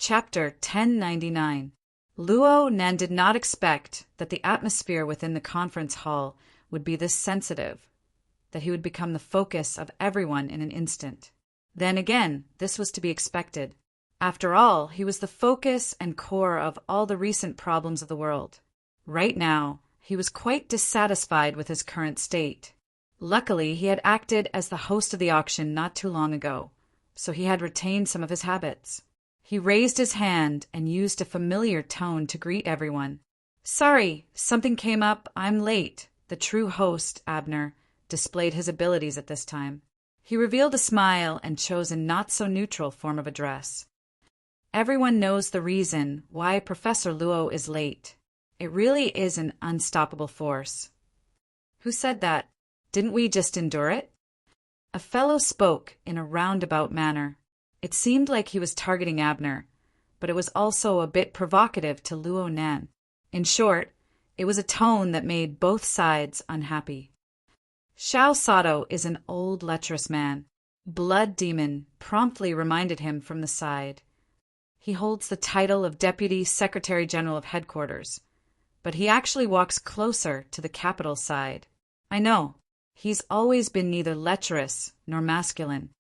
Chapter 1099. Luo Nan did not expect that the atmosphere within the conference hall would be this sensitive, that he would become the focus of everyone in an instant. Then again, this was to be expected. After all, he was the focus and core of all the recent problems of the world. Right now, he was quite dissatisfied with his current state. Luckily, he had acted as the host of the auction not too long ago, so he had retained some of his habits. He raised his hand and used a familiar tone to greet everyone. "Sorry, something came up. I'm late." The true host, Abner, displayed his abilities at this time. He revealed a smile and chose a not-so-neutral form of address. Everyone knows the reason why Professor Luo is late. It really is an unstoppable force. Who said that? Didn't we just endure it? A fellow spoke in a roundabout manner. It seemed like he was targeting Abner, but it was also a bit provocative to Luo Nan. In short, it was a tone that made both sides unhappy. Xiao Sato is an old lecherous man. Blood Demon promptly reminded him from the side. He holds the title of Deputy Secretary General of Headquarters, but he actually walks closer to the capital side. I know, he's always been neither lecherous nor masculine.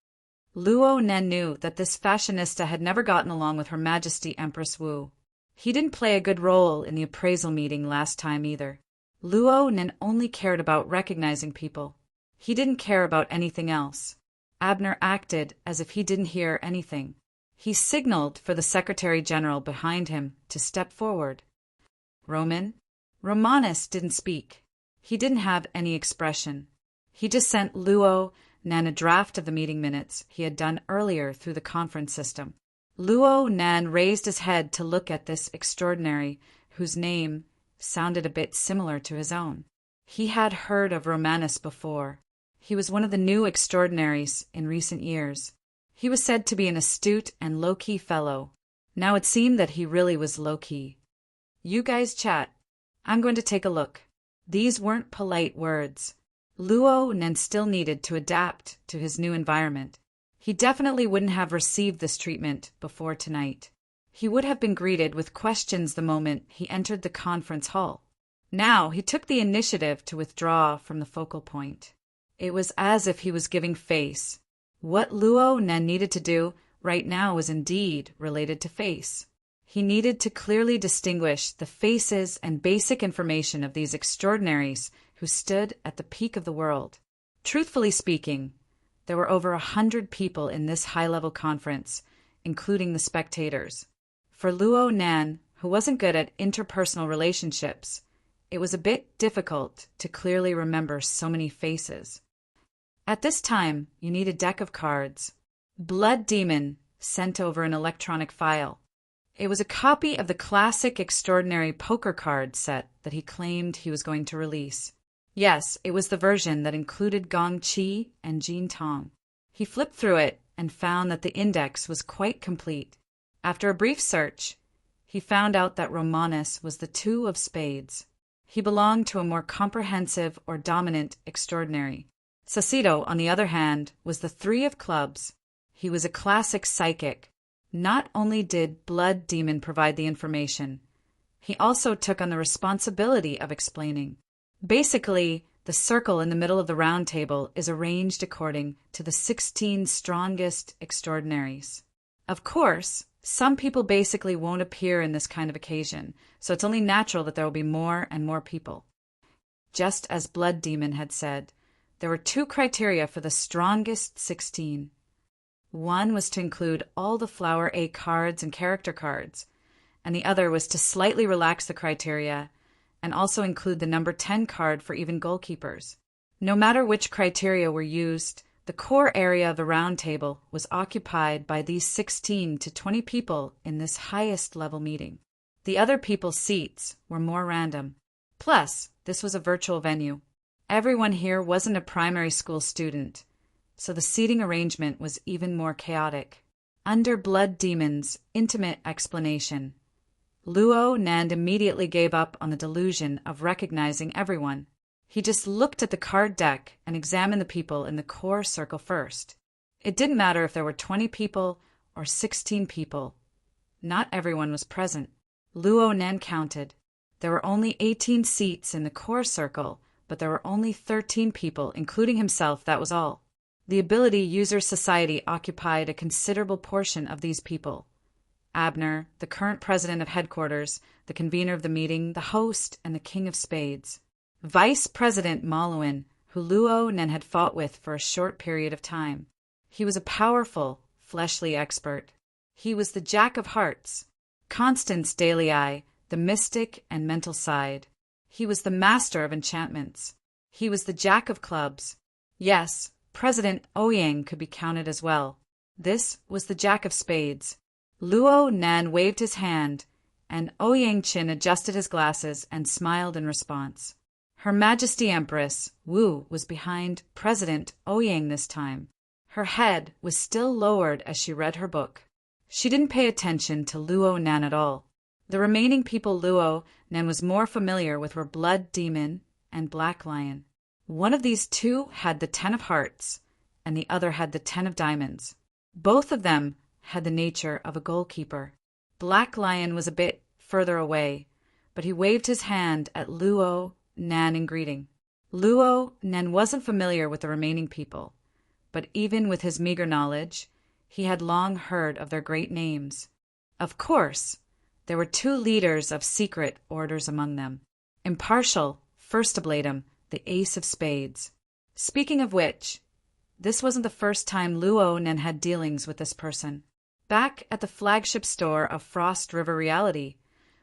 Luo Nan knew that this fashionista had never gotten along with Her Majesty Empress Wu. He didn't play a good role in the appraisal meeting last time either. Luo Nan only cared about recognizing people. He didn't care about anything else. Abner acted as if he didn't hear anything. He signaled for the Secretary General behind him to step forward. Romanus didn't speak. He didn't have any expression. He just sent Luo Nan a draft of the meeting minutes he had done earlier through the conference system. Luo Nan raised his head to look at this extraordinary, whose name sounded a bit similar to his own. He had heard of Romanus before. He was one of the new extraordinaries in recent years. He was said to be an astute and low-key fellow. Now it seemed that he really was low-key. "You guys chat. I'm going to take a look." These weren't polite words. Luo Nan still needed to adapt to his new environment. He definitely wouldn't have received this treatment before tonight. He would have been greeted with questions the moment he entered the conference hall. Now he took the initiative to withdraw from the focal point. It was as if he was giving face. What Luo Nan needed to do right now was indeed related to face. He needed to clearly distinguish the faces and basic information of these extraordinaries who stood at the peak of the world. Truthfully speaking, there were over 100 people in this high-level conference, including the spectators. For Luo Nan, who wasn't good at interpersonal relationships, it was a bit difficult to clearly remember so many faces. At this time, you need a deck of cards. Blood Demon sent over an electronic file. It was a copy of the classic extraordinary poker card set that he claimed he was going to release. Yes, it was the version that included Gong Qi and Jin Tong. He flipped through it and found that the index was quite complete. After a brief search, he found out that Romanus was the 2 of spades. He belonged to a more comprehensive or dominant extraordinary. Sasito, on the other hand, was the 3 of clubs. He was a classic psychic. Not only did Blood Demon provide the information, he also took on the responsibility of explaining. Basically, the circle in the middle of the round table is arranged according to the 16 strongest extraordinaries. Of course, some people basically won't appear in this kind of occasion, so it's only natural that there will be more and more people. Just as Blood Demon had said, there were 2 criteria for the strongest 16. One was to include all the Flower A cards and character cards, and the other was to slightly relax the criteria and also include the number 10 card for even goalkeepers. No matter which criteria were used, the core area of the round table was occupied by these 16 to 20 people in this highest level meeting. The other people's seats were more random. Plus, this was a virtual venue. Everyone here wasn't a primary school student, so the seating arrangement was even more chaotic. Under Blood Demon's intimate explanation, Luo Nan immediately gave up on the delusion of recognizing everyone. He just looked at the card deck and examined the people in the core circle first. It didn't matter if there were 20 people or 16 people. Not everyone was present. Luo Nan counted. There were only 18 seats in the core circle, but there were only 13 people, including himself, that was all. The Ability User Society occupied a considerable portion of these people. Abner, the current president of headquarters, the convener of the meeting, the host, and the king of spades. Vice President Maluin, who Luo Nan had fought with for a short period of time. He was a powerful, fleshly expert. He was the Jack of Hearts. Constance Dalei, the mystic and mental side. He was the master of enchantments. He was the Jack of Clubs. Yes, President Ouyang could be counted as well. This was the Jack of Spades. Luo Nan waved his hand, and Ouyang Qin adjusted his glasses and smiled in response. Her Majesty Empress Wu was behind President Ouyang this time. Her head was still lowered as she read her book. She didn't pay attention to Luo Nan at all. The remaining people Luo Nan was more familiar with were Blood Demon and Black Lion. One of these two had the 10 of hearts, and the other had the 10 of diamonds. Both of them had the nature of a goalkeeper. Black Lion was a bit further away, but he waved his hand at Luo Nan in greeting. Luo Nan wasn't familiar with the remaining people, but even with his meager knowledge, he had long heard of their great names. Of course, there were two leaders of secret orders among them. Impartial, First Ablatum, the Ace of Spades. Speaking of which, this wasn't the first time Luo Nan had dealings with this person. Back at the flagship store of Frost River Reality,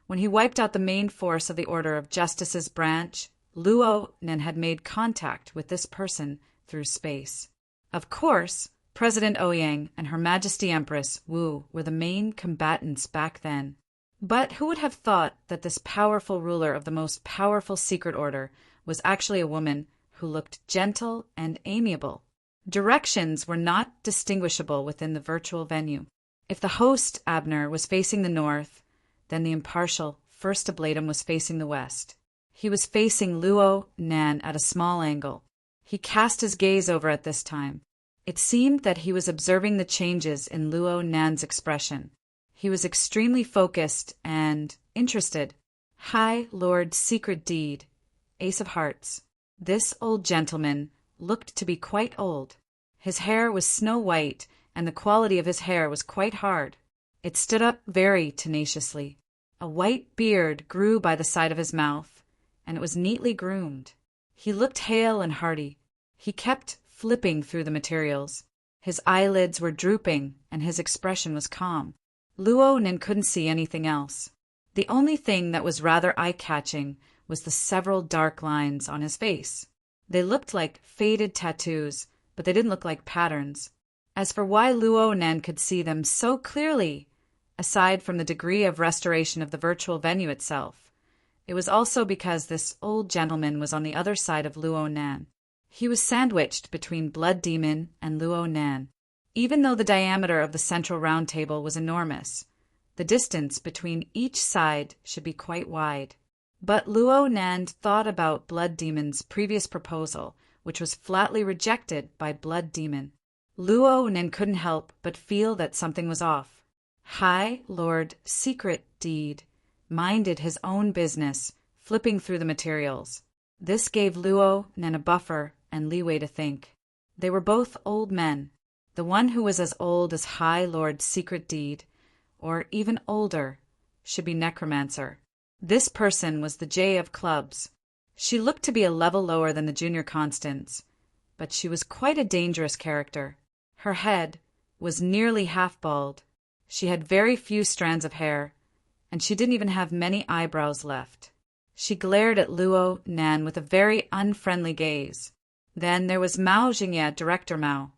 when he wiped out the main force of the Order of Justice's branch, Luo Nan had made contact with this person through space. Of course, President Ouyang and Her Majesty Empress Wu were the main combatants back then. But who would have thought that this powerful ruler of the most powerful secret order was actually a woman who looked gentle and amiable? Directions were not distinguishable within the virtual venue. If the host, Abner, was facing the north, then the impartial First Ablatum was facing the west. He was facing Luo Nan at a small angle. He cast his gaze over at this time. It seemed that he was observing the changes in Luo Nan's expression. He was extremely focused and interested. High Lord Secret Deed, Ace of Hearts. This old gentleman looked to be quite old. His hair was snow white, and the quality of his hair was quite hard. It stood up very tenaciously. A white beard grew by the side of his mouth, and it was neatly groomed. He looked hale and hearty. He kept flipping through the materials. His eyelids were drooping, and his expression was calm. Luo Nan couldn't see anything else. The only thing that was rather eye-catching was the several dark lines on his face. They looked like faded tattoos, but they didn't look like patterns. As for why Luo Nan could see them so clearly, aside from the degree of restoration of the virtual venue itself, it was also because this old gentleman was on the other side of Luo Nan. He was sandwiched between Blood Demon and Luo Nan. Even though the diameter of the central round table was enormous, the distance between each side should be quite wide. But Luo Nan thought about Blood Demon's previous proposal, which was flatly rejected by Blood Demon. Luo Nan couldn't help but feel that something was off. High Lord Secret Deed minded his own business, flipping through the materials. This gave Luo Nan a buffer and leeway to think. They were both old men. The one who was as old as High Lord Secret Deed, or even older, should be Necromancer. This person was the J of Clubs. She looked to be a level lower than the Junior Constance, but she was quite a dangerous character. Her head was nearly half bald. She had very few strands of hair, and she didn't even have many eyebrows left. She glared at Luo Nan with a very unfriendly gaze. Then there was Mao Jingye, Director Mao.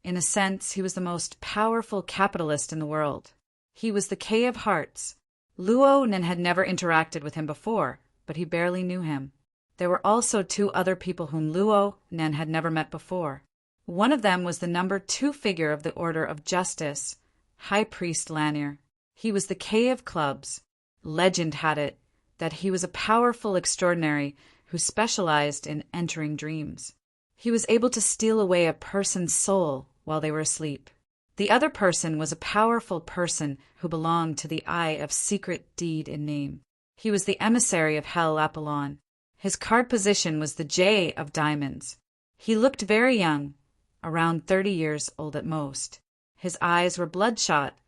In a sense, he was the most powerful capitalist in the world. He was the K of Hearts. Luo Nan had never interacted with him before, but he barely knew him. There were also two other people whom Luo Nan had never met before. One of them was the number 2 figure of the Order of Justice, High Priest Lanier. He was the K of Clubs. Legend had it that he was a powerful extraordinary who specialized in entering dreams. He was able to steal away a person's soul while they were asleep. The other person was a powerful person who belonged to the Eye of Secret Deed in name. He was the emissary of Hell Apollon. His card position was the J of Diamonds. He looked very young, around 30 years old at most. His eyes were bloodshot,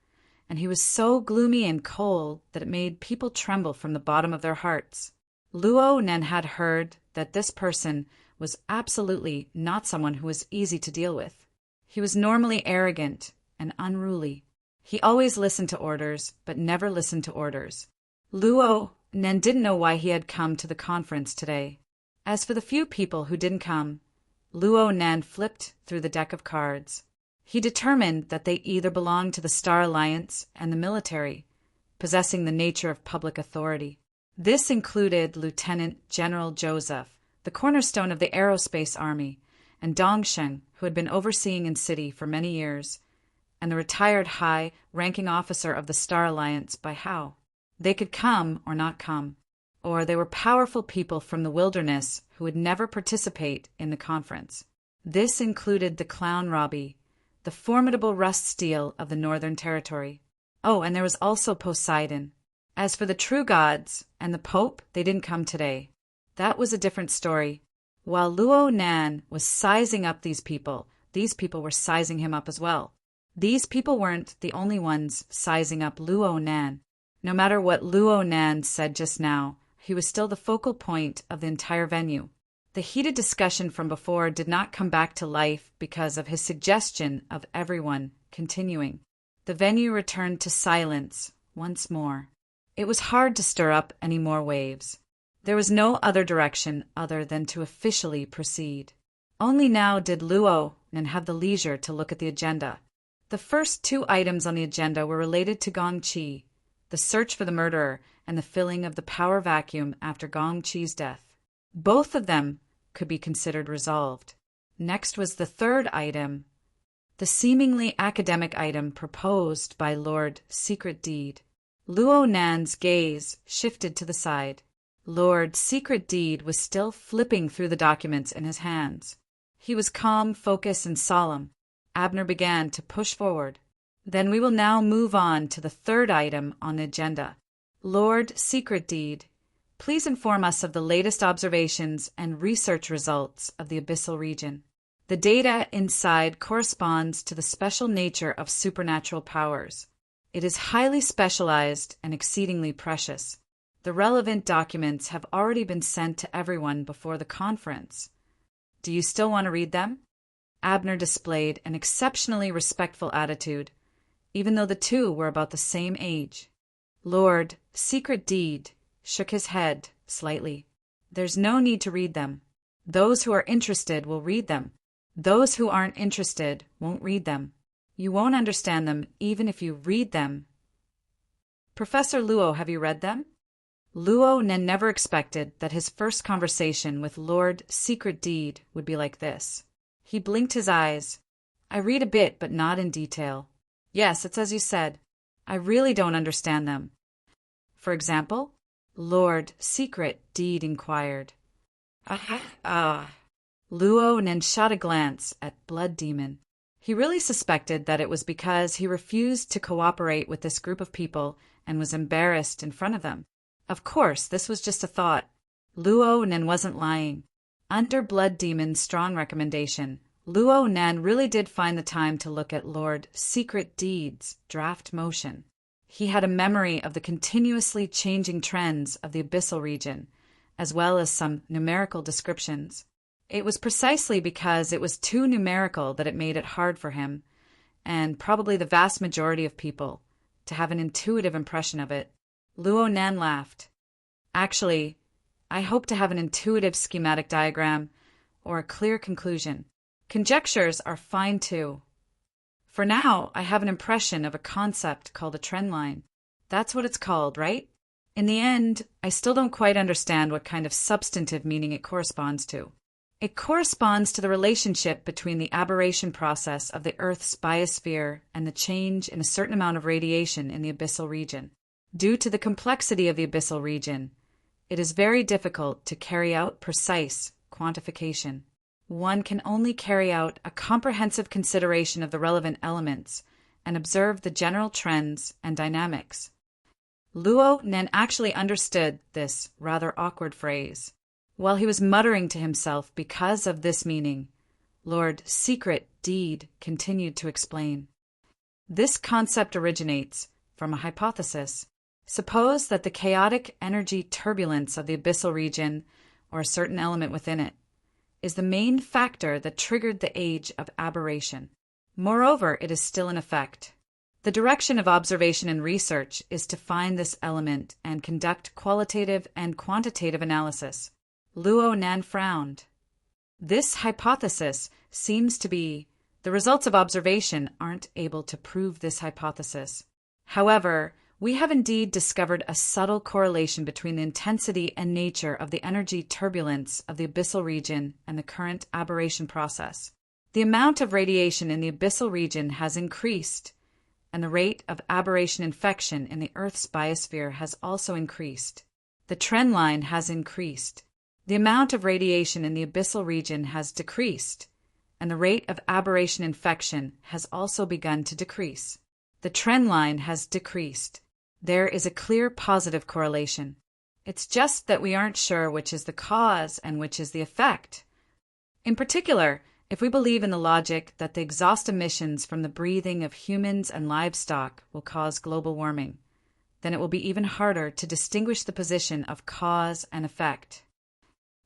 and he was so gloomy and cold that it made people tremble from the bottom of their hearts. Luo Nen had heard that this person was absolutely not someone who was easy to deal with. He was normally arrogant and unruly. He always listened to orders, but never listened to orders. Luo Nen didn't know why he had come to the conference today. As for the few people who didn't come, Luo Nen flipped through the deck of cards. He determined that they either belonged to the Star Alliance and the military, possessing the nature of public authority. This included Lieutenant General Joseph, the cornerstone of the Aerospace Army, and Dongsheng, who had been overseeing in city for many years, and the retired high-ranking officer of the Star Alliance by Hao. They could come or not come, or they were powerful people from the wilderness who would never participate in the conference. This included the Clown Robbie, the formidable Rust Steel of the Northern Territory. Oh, and there was also Poseidon. As for the true gods and the Pope, they didn't come today. That was a different story. While Luo Nan was sizing up these people were sizing him up as well. These people weren't the only ones sizing up Luo Nan. No matter what Luo Nan said just now, he was still the focal point of the entire venue. The heated discussion from before did not come back to life because of his suggestion of everyone continuing. The venue returned to silence once more. It was hard to stir up any more waves. There was no other direction other than to officially proceed. Only now did Luo Nan have the leisure to look at the agenda. The first two items on the agenda were related to Gong Qi, the search for the murderer and the filling of the power vacuum after Gong Qi's death. Both of them could be considered resolved. Next was the third item, the seemingly academic item proposed by Lord Secret Deed. Luo Nan's gaze shifted to the side. Lord Secret Deed was still flipping through the documents in his hands. He was calm, focused, and solemn. Abner began to push forward. Then we will now move on to the third item on the agenda. Lord Secret Deed, please inform us of the latest observations and research results of the abyssal region. The data inside corresponds to the special nature of supernatural powers. It is highly specialized and exceedingly precious. The relevant documents have already been sent to everyone before the conference. Do you still want to read them? Abner displayed an exceptionally respectful attitude, even though the two were about the same age. Lord Secret Deed shook his head slightly. There's no need to read them. Those who are interested will read them. Those who aren't interested won't read them. You won't understand them even if you read them. Professor Luo, have you read them? Luo Nen never expected that his first conversation with Lord Secret Deed would be like this. He blinked his eyes. I read a bit, but not in detail. Yes, it's as you said. I really don't understand them. For example? Lord Secret Deed inquired. Luo Nen shot a glance at Blood Demon. He really suspected that it was because he refused to cooperate with this group of people and was embarrassed in front of them. Of course, this was just a thought. Luo Nen wasn't lying. Under Blood Demon's strong recommendation, Luo Nen really did find the time to look at Lord Secret Deed's draft motion. He had a memory of the continuously changing trends of the abyssal region, as well as some numerical descriptions. It was precisely because it was too numerical that it made it hard for him, and probably the vast majority of people, to have an intuitive impression of it. Luo Nen laughed. Actually, I hope to have an intuitive schematic diagram or a clear conclusion. Conjectures are fine too. For now, I have an impression of a concept called a trend line. That's what it's called, right? In the end, I still don't quite understand what kind of substantive meaning it corresponds to. It corresponds to the relationship between the aberration process of the Earth's biosphere and the change in a certain amount of radiation in the abyssal region. Due to the complexity of the abyssal region, it is very difficult to carry out precise quantification. One can only carry out a comprehensive consideration of the relevant elements and observed the general trends and dynamics. Luo Nen actually understood this rather awkward phrase. While he was muttering to himself because of this meaning, Lord Secret Deed continued to explain. This concept originates from a hypothesis. Suppose that the chaotic energy turbulence of the abyssal region, or a certain element within it, is the main factor that triggered the age of aberration. Moreover, it is still in effect. The direction of observation and research is to find this element and conduct qualitative and quantitative analysis. Luo Nan frowned. This hypothesis seems to be the results of observation aren't able to prove this hypothesis. However, we have indeed discovered a subtle correlation between the intensity and nature of the energy turbulence of the abyssal region and the current aberration process. The amount of radiation in the abyssal region has increased, and the rate of aberration infection in the Earth's biosphere has also increased. The trend line has increased. The amount of radiation in the abyssal region has decreased, and the rate of aberration infection has also begun to decrease. The trend line has decreased. There is a clear positive correlation. It's just that we aren't sure which is the cause and which is the effect. In particular, if we believe in the logic that the exhaust emissions from the breathing of humans and livestock will cause global warming, then it will be even harder to distinguish the position of cause and effect.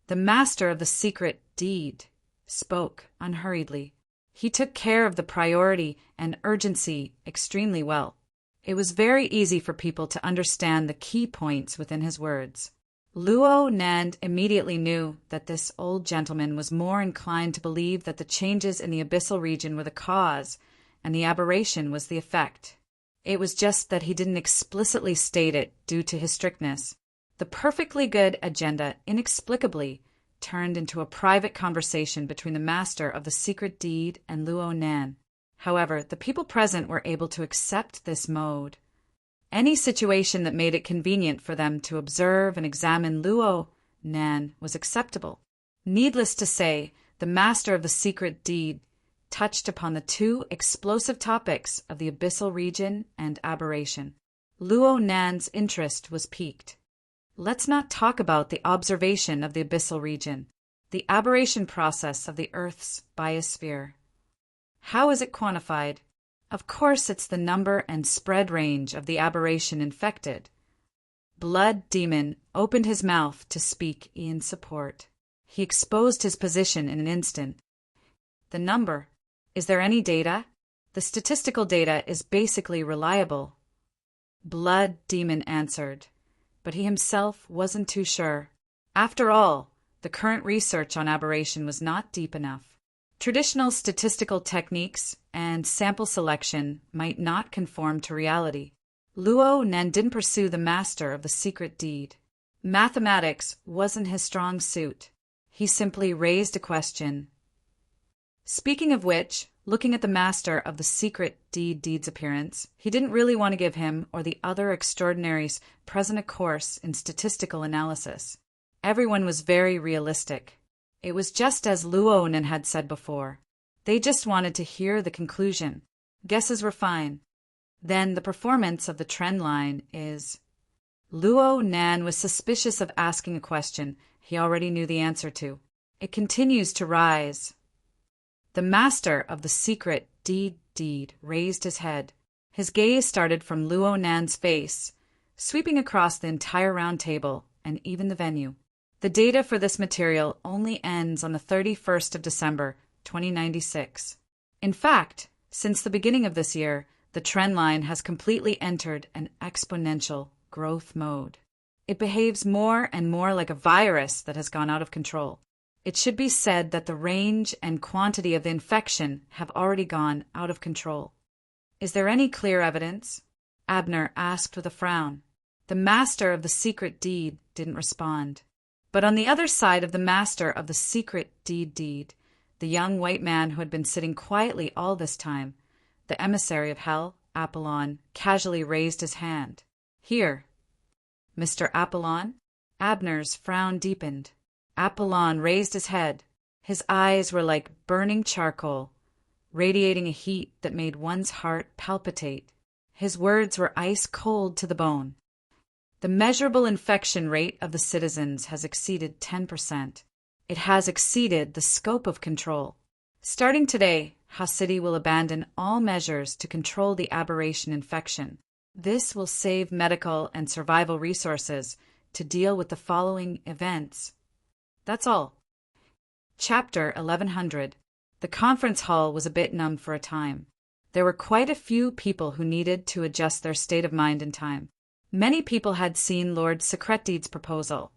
The master of the secret deed spoke unhurriedly. He took care of the priority and urgency extremely well. It was very easy for people to understand the key points within his words. Luo Nan immediately knew that this old gentleman was more inclined to believe that the changes in the abyssal region were the cause and the aberration was the effect. It was just that he didn't explicitly state it due to his strictness. The perfectly good agenda inexplicably turned into a private conversation between the master of the secret deed and Luo Nan. However, the people present were able to accept this mode. Any situation that made it convenient for them to observe and examine Luo Nan was acceptable. Needless to say, the master of the secret deed touched upon the two explosive topics of the abyssal region and aberration. Luo Nan's interest was piqued. Let's not talk about the observation of the abyssal region, the aberration process of the Earth's biosphere. How is it quantified? Of course, it's the number and spread range of the aberration infected. Blood Demon opened his mouth to speak in support. He exposed his position in an instant. The number. Is there any data? The statistical data is basically reliable. Blood Demon answered, but he himself wasn't too sure. After all, the current research on aberration was not deep enough. Traditional statistical techniques and sample selection might not conform to reality. Luo Nan didn't pursue the master of the secret deed. Mathematics wasn't his strong suit. He simply raised a question. Speaking of which, looking at the master of the secret deed's appearance, he didn't really want to give him or the other extraordinaries present a course in statistical analysis. Everyone was very realistic. It was just as Luo Nan had said before. They just wanted to hear the conclusion. Guesses were fine. Then the performance of the trend line is... Luo Nan was suspicious of asking a question he already knew the answer to. It continues to rise. The master of the secret deed raised his head. His gaze started from Luo Nan's face, sweeping across the entire round table and even the venue. The data for this material only ends on the 31st of December, 2096. In fact, since the beginning of this year, the trend line has completely entered an exponential growth mode. It behaves more and more like a virus that has gone out of control. It should be said that the range and quantity of the infection have already gone out of control. Is there any clear evidence? Abner asked with a frown. The master of the secret deed didn't respond. But on the other side of the master of the secret deed, the young white man who had been sitting quietly all this time, the emissary of hell, Apollon, casually raised his hand. Here. Mr. Apollon? Abner's frown deepened. Apollon raised his head. His eyes were like burning charcoal. radiating a heat that made one's heart palpitate. His words were ice cold to the bone. The measurable infection rate of the citizens has exceeded 10%. It has exceeded the scope of control. Starting today, City will abandon all measures to control the aberration infection. This will save medical and survival resources to deal with the following events. That's all. Chapter 1100. The conference hall was a bit numb for a time. There were quite a few people who needed to adjust their state of mind in time. Many people had seen Lord Secretdeed's proposal,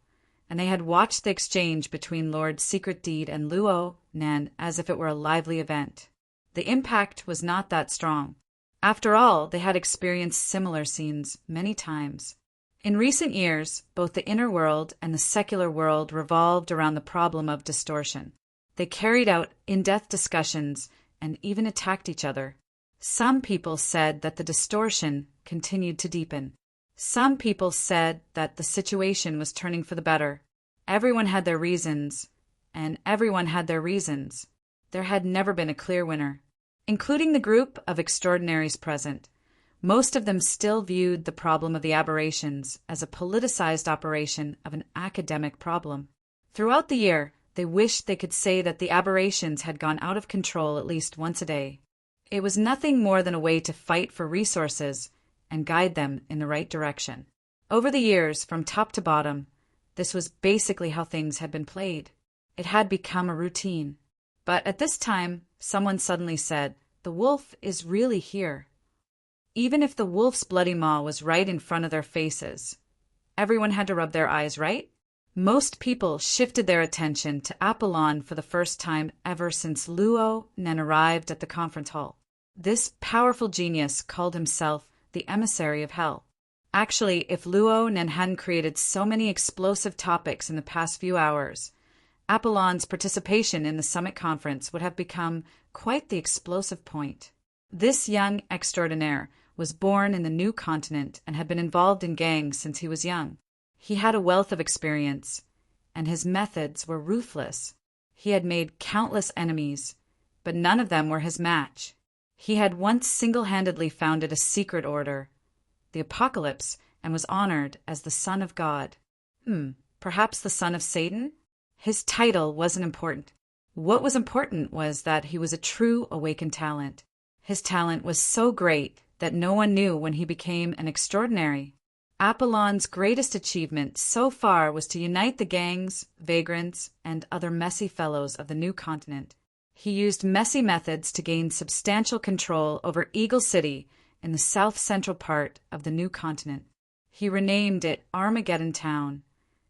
and they had watched the exchange between Lord Secretdeed and Luo Nan as if it were a lively event. The impact was not that strong. After all, they had experienced similar scenes many times. In recent years, both the inner world and the secular world revolved around the problem of distortion. They carried out in-depth discussions and even attacked each other. Some people said that the distortion continued to deepen. Some people said that the situation was turning for the better. Everyone had their reasons, and everyone had their reasons. There had never been a clear winner. Including the group of extraordinaries present, most of them still viewed the problem of the aberrations as a politicized operation of an academic problem. Throughout the year, they wished they could say that the aberrations had gone out of control at least once a day. It was nothing more than a way to fight for resources and guide them in the right direction. Over the years, from top to bottom, this was basically how things had been played. It had become a routine. But at this time, someone suddenly said, "The wolf is really here." Even if the wolf's bloody maw was right in front of their faces, everyone had to rub their eyes, right? Most people shifted their attention to Apollon for the first time ever since Luo Nan arrived at the conference hall. This powerful genius called himself the emissary of hell. Actually, if Luo Nan hadn't created so many explosive topics in the past few hours, Apollon's participation in the summit conference would have become quite the explosive point. This young extraordinaire was born in the new continent and had been involved in gangs since he was young. He had a wealth of experience, and his methods were ruthless. He had made countless enemies, but none of them were his match. He had once single-handedly founded a secret order, the Apocalypse, and was honored as the Son of God. Perhaps the Son of Satan? His title wasn't important. What was important was that he was a true awakened talent. His talent was so great that no one knew when he became an extraordinary. Apollon's greatest achievement so far was to unite the gangs, vagrants, and other messy fellows of the new continent. He used messy methods to gain substantial control over Eagle City in the south-central part of the new continent. He renamed it Armageddon Town,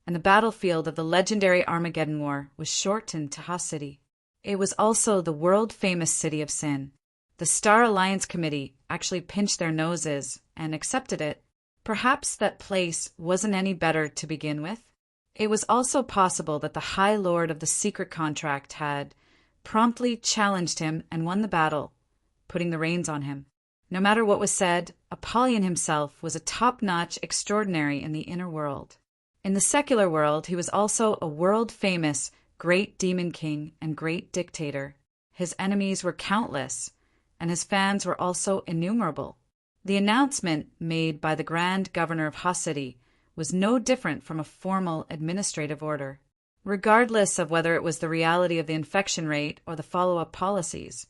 and the battlefield of the legendary Armageddon War was shortened to Ha City. It was also the world-famous City of Sin. The Star Alliance Committee actually pinched their noses and accepted it. Perhaps that place wasn't any better to begin with. It was also possible that the High Lord of the Secret Contract had promptly challenged him and won the battle, putting the reins on him. No matter what was said, Apollyon himself was a top-notch extraordinary in the inner world. In the secular world, he was also a world-famous great demon king and great dictator. His enemies were countless, and his fans were also innumerable. The announcement made by the Grand Governor of Ha City was no different from a formal administrative order. Regardless of whether it was the reality of the infection rate or the follow-up policies,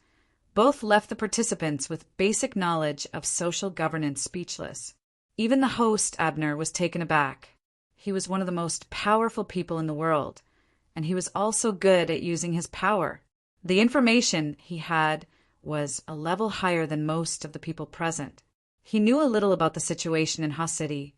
both left the participants with basic knowledge of social governance speechless. Even the host, Abner, was taken aback. He was one of the most powerful people in the world, and he was also good at using his power. The information he had was a level higher than most of the people present. He knew a little about the situation in Ha City,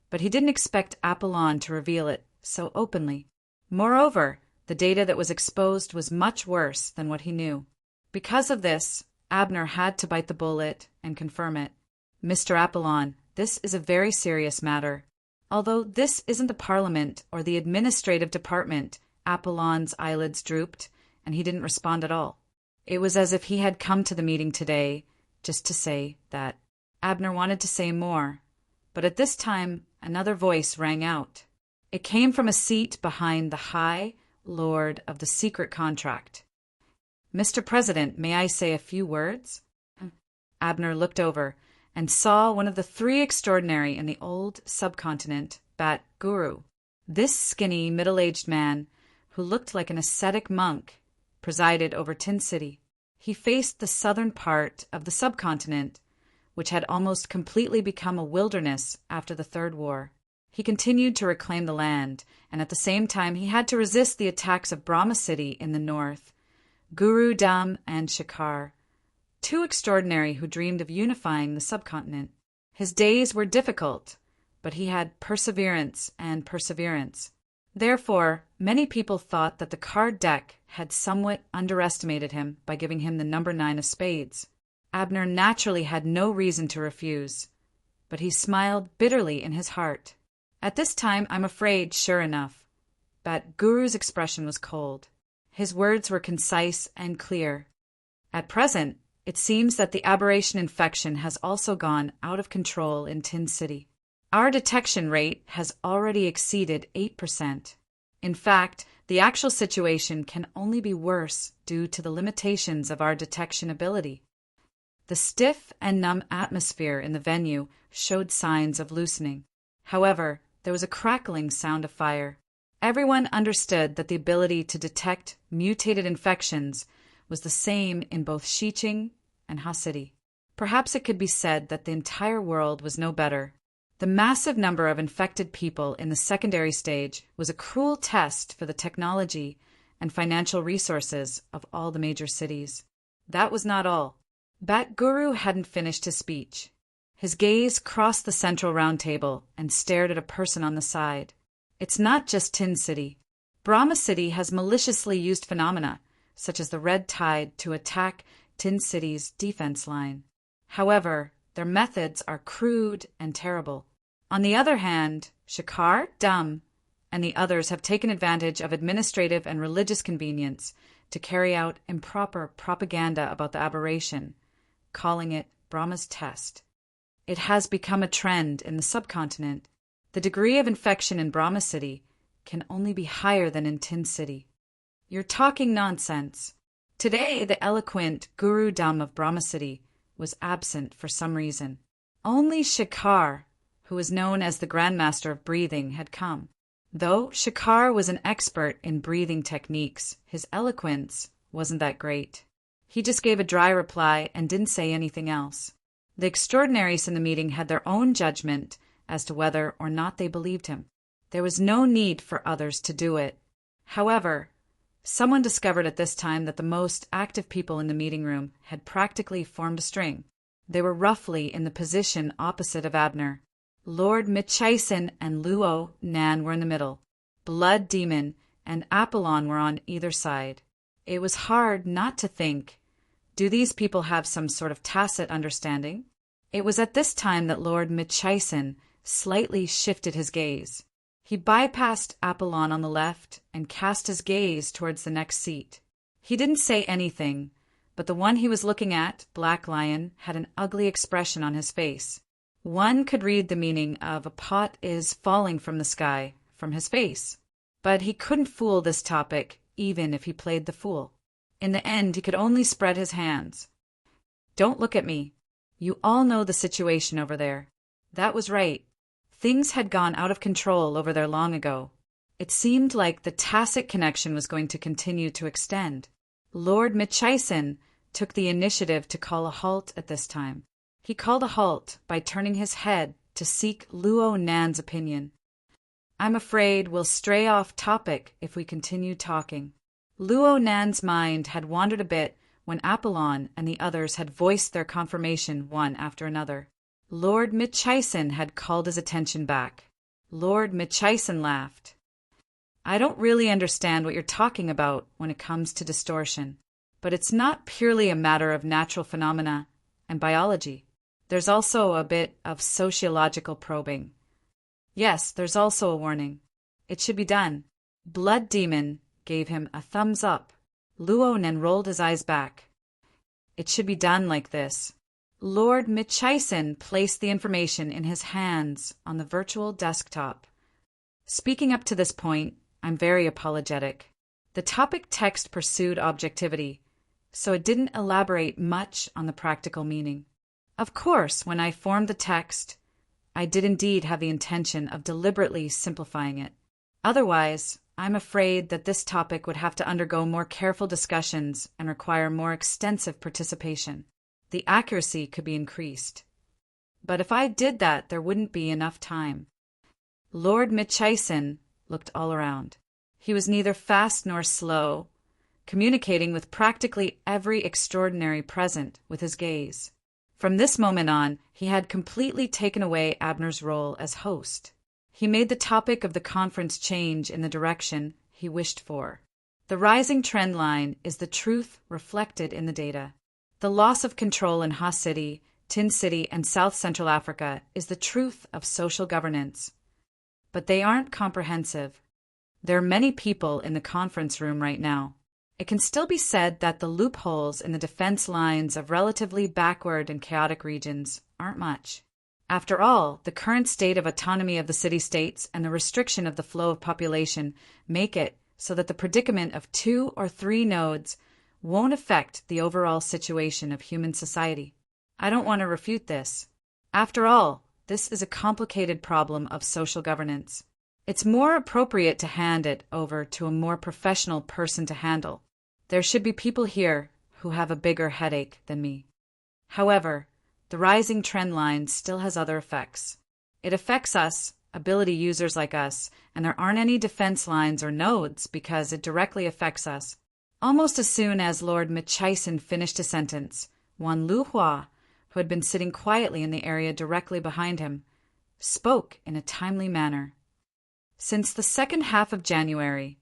but he didn't expect Apollon to reveal it so openly. Moreover, the data that was exposed was much worse than what he knew. Because of this, Abner had to bite the bullet and confirm it. "Mr. Apollon, this is a very serious matter. Although this isn't the Parliament or the administrative department," Apollon's eyelids drooped, and he didn't respond at all. It was as if he had come to the meeting today just to say that. Abner wanted to say more, but at this time another voice rang out. It came from a seat behind the High Lord of the Secret Contract. Mr. President, may I say a few words? Abner looked over and saw one of the three extraordinary in the old subcontinent, Bat Guru. This skinny, middle-aged man, who looked like an ascetic monk, presided over Tin City. He faced the southern part of the subcontinent, which had almost completely become a wilderness after the Third War. He continued to reclaim the land, and at the same time he had to resist the attacks of Brahma City in the north, Guru Dam and Shikar, two extraordinary who dreamed of unifying the subcontinent. His days were difficult, but he had perseverance and perseverance. Therefore, many people thought that the card deck had somewhat underestimated him by giving him the number 9 of spades. Abner naturally had no reason to refuse, but he smiled bitterly in his heart. At this time, I'm afraid, sure enough, Bat Guru's expression was cold. His words were concise and clear. At present, it seems that the aberration infection has also gone out of control in Tin City. Our detection rate has already exceeded 8%. In fact, the actual situation can only be worse due to the limitations of our detection ability. The stiff and numb atmosphere in the venue showed signs of loosening. However, there was a crackling sound of fire. Everyone understood that the ability to detect mutated infections was the same in both Xiqing and Ha-City. Perhaps it could be said that the entire world was no better. The massive number of infected people in the secondary stage was a cruel test for the technology and financial resources of all the major cities. That was not all. Bat Guru hadn't finished his speech. His gaze crossed the central round table and stared at a person on the side. It's not just Tin City. Brahma City has maliciously used phenomena, such as the red tide, to attack Tin City's defense line. However, their methods are crude and terrible. On the other hand, Shikar, Dam, and the others have taken advantage of administrative and religious convenience to carry out improper propaganda about the aberration, calling it Brahma's test. It has become a trend in the subcontinent. The degree of infection in Brahma City can only be higher than in Tin City. You're talking nonsense. Today, the eloquent Guru Dam of Brahma City was absent for some reason. Only Shikar, who was known as the Grandmaster of Breathing, had come. Though Shikar was an expert in breathing techniques, his eloquence wasn't that great. He just gave a dry reply and didn't say anything else. The extraordinaries in the meeting had their own judgment as to whether or not they believed him. There was no need for others to do it. However, someone discovered at this time that the most active people in the meeting room had practically formed a string. They were roughly in the position opposite of Abner. Lord Mitchison and Luo Nan were in the middle. Blood Demon and Apollon were on either side. It was hard not to think, do these people have some sort of tacit understanding? It was at this time that Lord Mitchison slightly shifted his gaze. He bypassed Apollon on the left and cast his gaze towards the next seat. He didn't say anything, but the one he was looking at, Black Lion, had an ugly expression on his face. One could read the meaning of a pot is falling from the sky from his face. But he couldn't fool this topic, even if he played the fool. In the end, he could only spread his hands. Don't look at me. You all know the situation over there. That was right. Things had gone out of control over there long ago. It seemed like the tacit connection was going to continue to extend. Lord Mitchison took the initiative to call a halt at this time. He called a halt by turning his head to seek Luo Nan's opinion. I'm afraid we'll stray off topic if we continue talking. Luo Nan's mind had wandered a bit when Apollon and the others had voiced their confirmation one after another. Lord Mitchison had called his attention back. Lord Mitchison laughed. I don't really understand what you're talking about when it comes to distortion, but it's not purely a matter of natural phenomena and biology. There's also a bit of sociological probing. Yes, there's also a warning. It should be done. Blood Demon gave him a thumbs up. Luo Nan rolled his eyes back. It should be done like this. Lord Mitchison placed the information in his hands on the virtual desktop. Speaking up to this point, I'm very apologetic. The topic text pursued objectivity, so it didn't elaborate much on the practical meaning. Of course, when I formed the text, I did indeed have the intention of deliberately simplifying it. Otherwise, I'm afraid that this topic would have to undergo more careful discussions and require more extensive participation. The accuracy could be increased. But if I did that, there wouldn't be enough time. Lord Mitchison looked all around. He was neither fast nor slow, communicating with practically every extraordinary present with his gaze. From this moment on, he had completely taken away Abner's role as host. He made the topic of the conference change in the direction he wished for. The rising trend line is the truth reflected in the data. The loss of control in Ha City, Tin City, and South Central Africa is the truth of social governance. But they aren't comprehensive. There are many people in the conference room right now. It can still be said that the loopholes in the defense lines of relatively backward and chaotic regions aren't much. After all, the current state of autonomy of the city-states and the restriction of the flow of population make it so that the predicament of 2 or 3 nodes won't affect the overall situation of human society. I don't want to refute this. After all, this is a complicated problem of social governance. It's more appropriate to hand it over to a more professional person to handle. There should be people here who have a bigger headache than me. However, the rising trend line still has other effects. It affects us, ability users like us, and there aren't any defense lines or nodes because it directly affects us. Almost as soon as Lord Mitchison finished a sentence, Wan Lu Hua, who had been sitting quietly in the area directly behind him, spoke in a timely manner. Since the second half of January,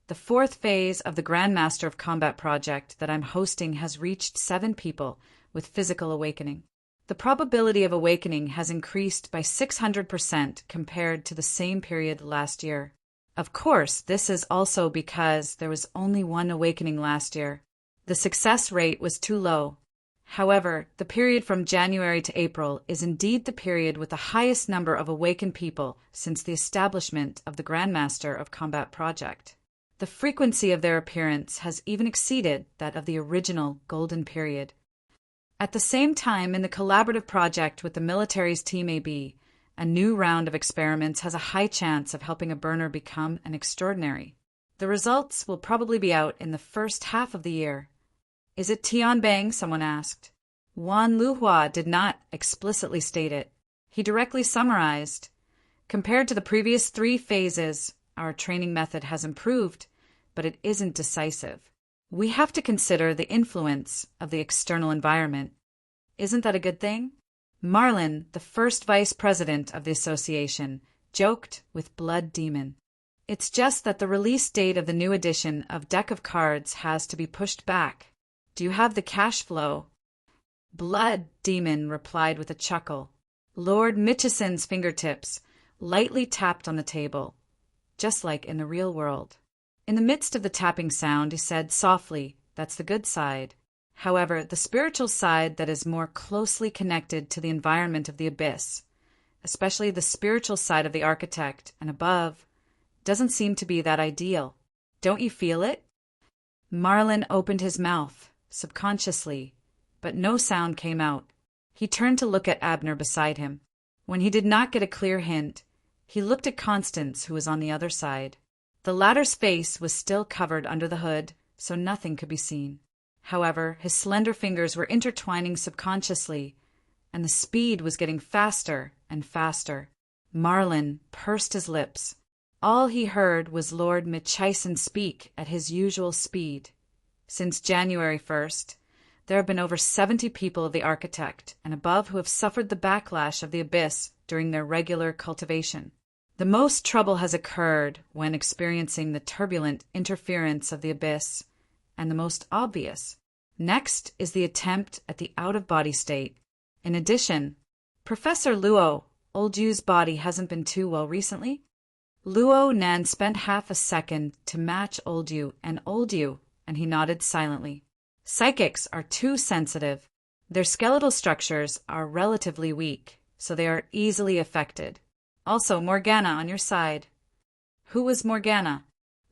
the 4th phase of the Grandmaster of Combat project that I'm hosting has reached 7 people with physical awakening. The probability of awakening has increased by 600% compared to the same period last year. Of course, this is also because there was only 1 awakening last year. The success rate was too low. However, the period from January to April is indeed the period with the highest number of awakened people since the establishment of the Grandmaster of Combat project. The frequency of their appearance has even exceeded that of the original Golden Period. At the same time, in the collaborative project with the military's Team AB, a new round of experiments has a high chance of helping a burner become an extraordinary. The results will probably be out in the first half of the year. Is it Tian Bang? Someone asked. Wan Luhua did not explicitly state it. He directly summarized. Compared to the previous 3 phases, our training method has improved, but it isn't decisive. We have to consider the influence of the external environment. Isn't that a good thing? Marlin, the first vice president of the association, joked with Blood Demon. It's just that the release date of the new edition of Deck of Cards has to be pushed back. Do you have the cash flow? Blood Demon replied with a chuckle. Lord Mitchison's fingertips lightly tapped on the table, just like in the real world. In the midst of the tapping sound, he said softly, "That's the good side." However, the spiritual side that is more closely connected to the environment of the abyss, especially the spiritual side of the architect and above, doesn't seem to be that ideal. Don't you feel it? Marlin opened his mouth, subconsciously, but no sound came out. He turned to look at Abner beside him. When he did not get a clear hint, he looked at Constance, who was on the other side. The latter's face was still covered under the hood, so nothing could be seen. However, his slender fingers were intertwining subconsciously, and the speed was getting faster and faster. Marlin pursed his lips. All he heard was Lord Mitchison speak at his usual speed. Since January 1st, there have been over 70 people of the architect and above who have suffered the backlash of the abyss during their regular cultivation. The most trouble has occurred when experiencing the turbulent interference of the abyss, and the most obvious. Next is the attempt at the out-of-body state. In addition, Professor Luo, Old Yu's body hasn't been too well recently. Luo Nan spent half a second to match Old Yu, and he nodded silently. Psychics are too sensitive. Their skeletal structures are relatively weak, so they are easily affected. Also, Morgana on your side. Who was Morgana?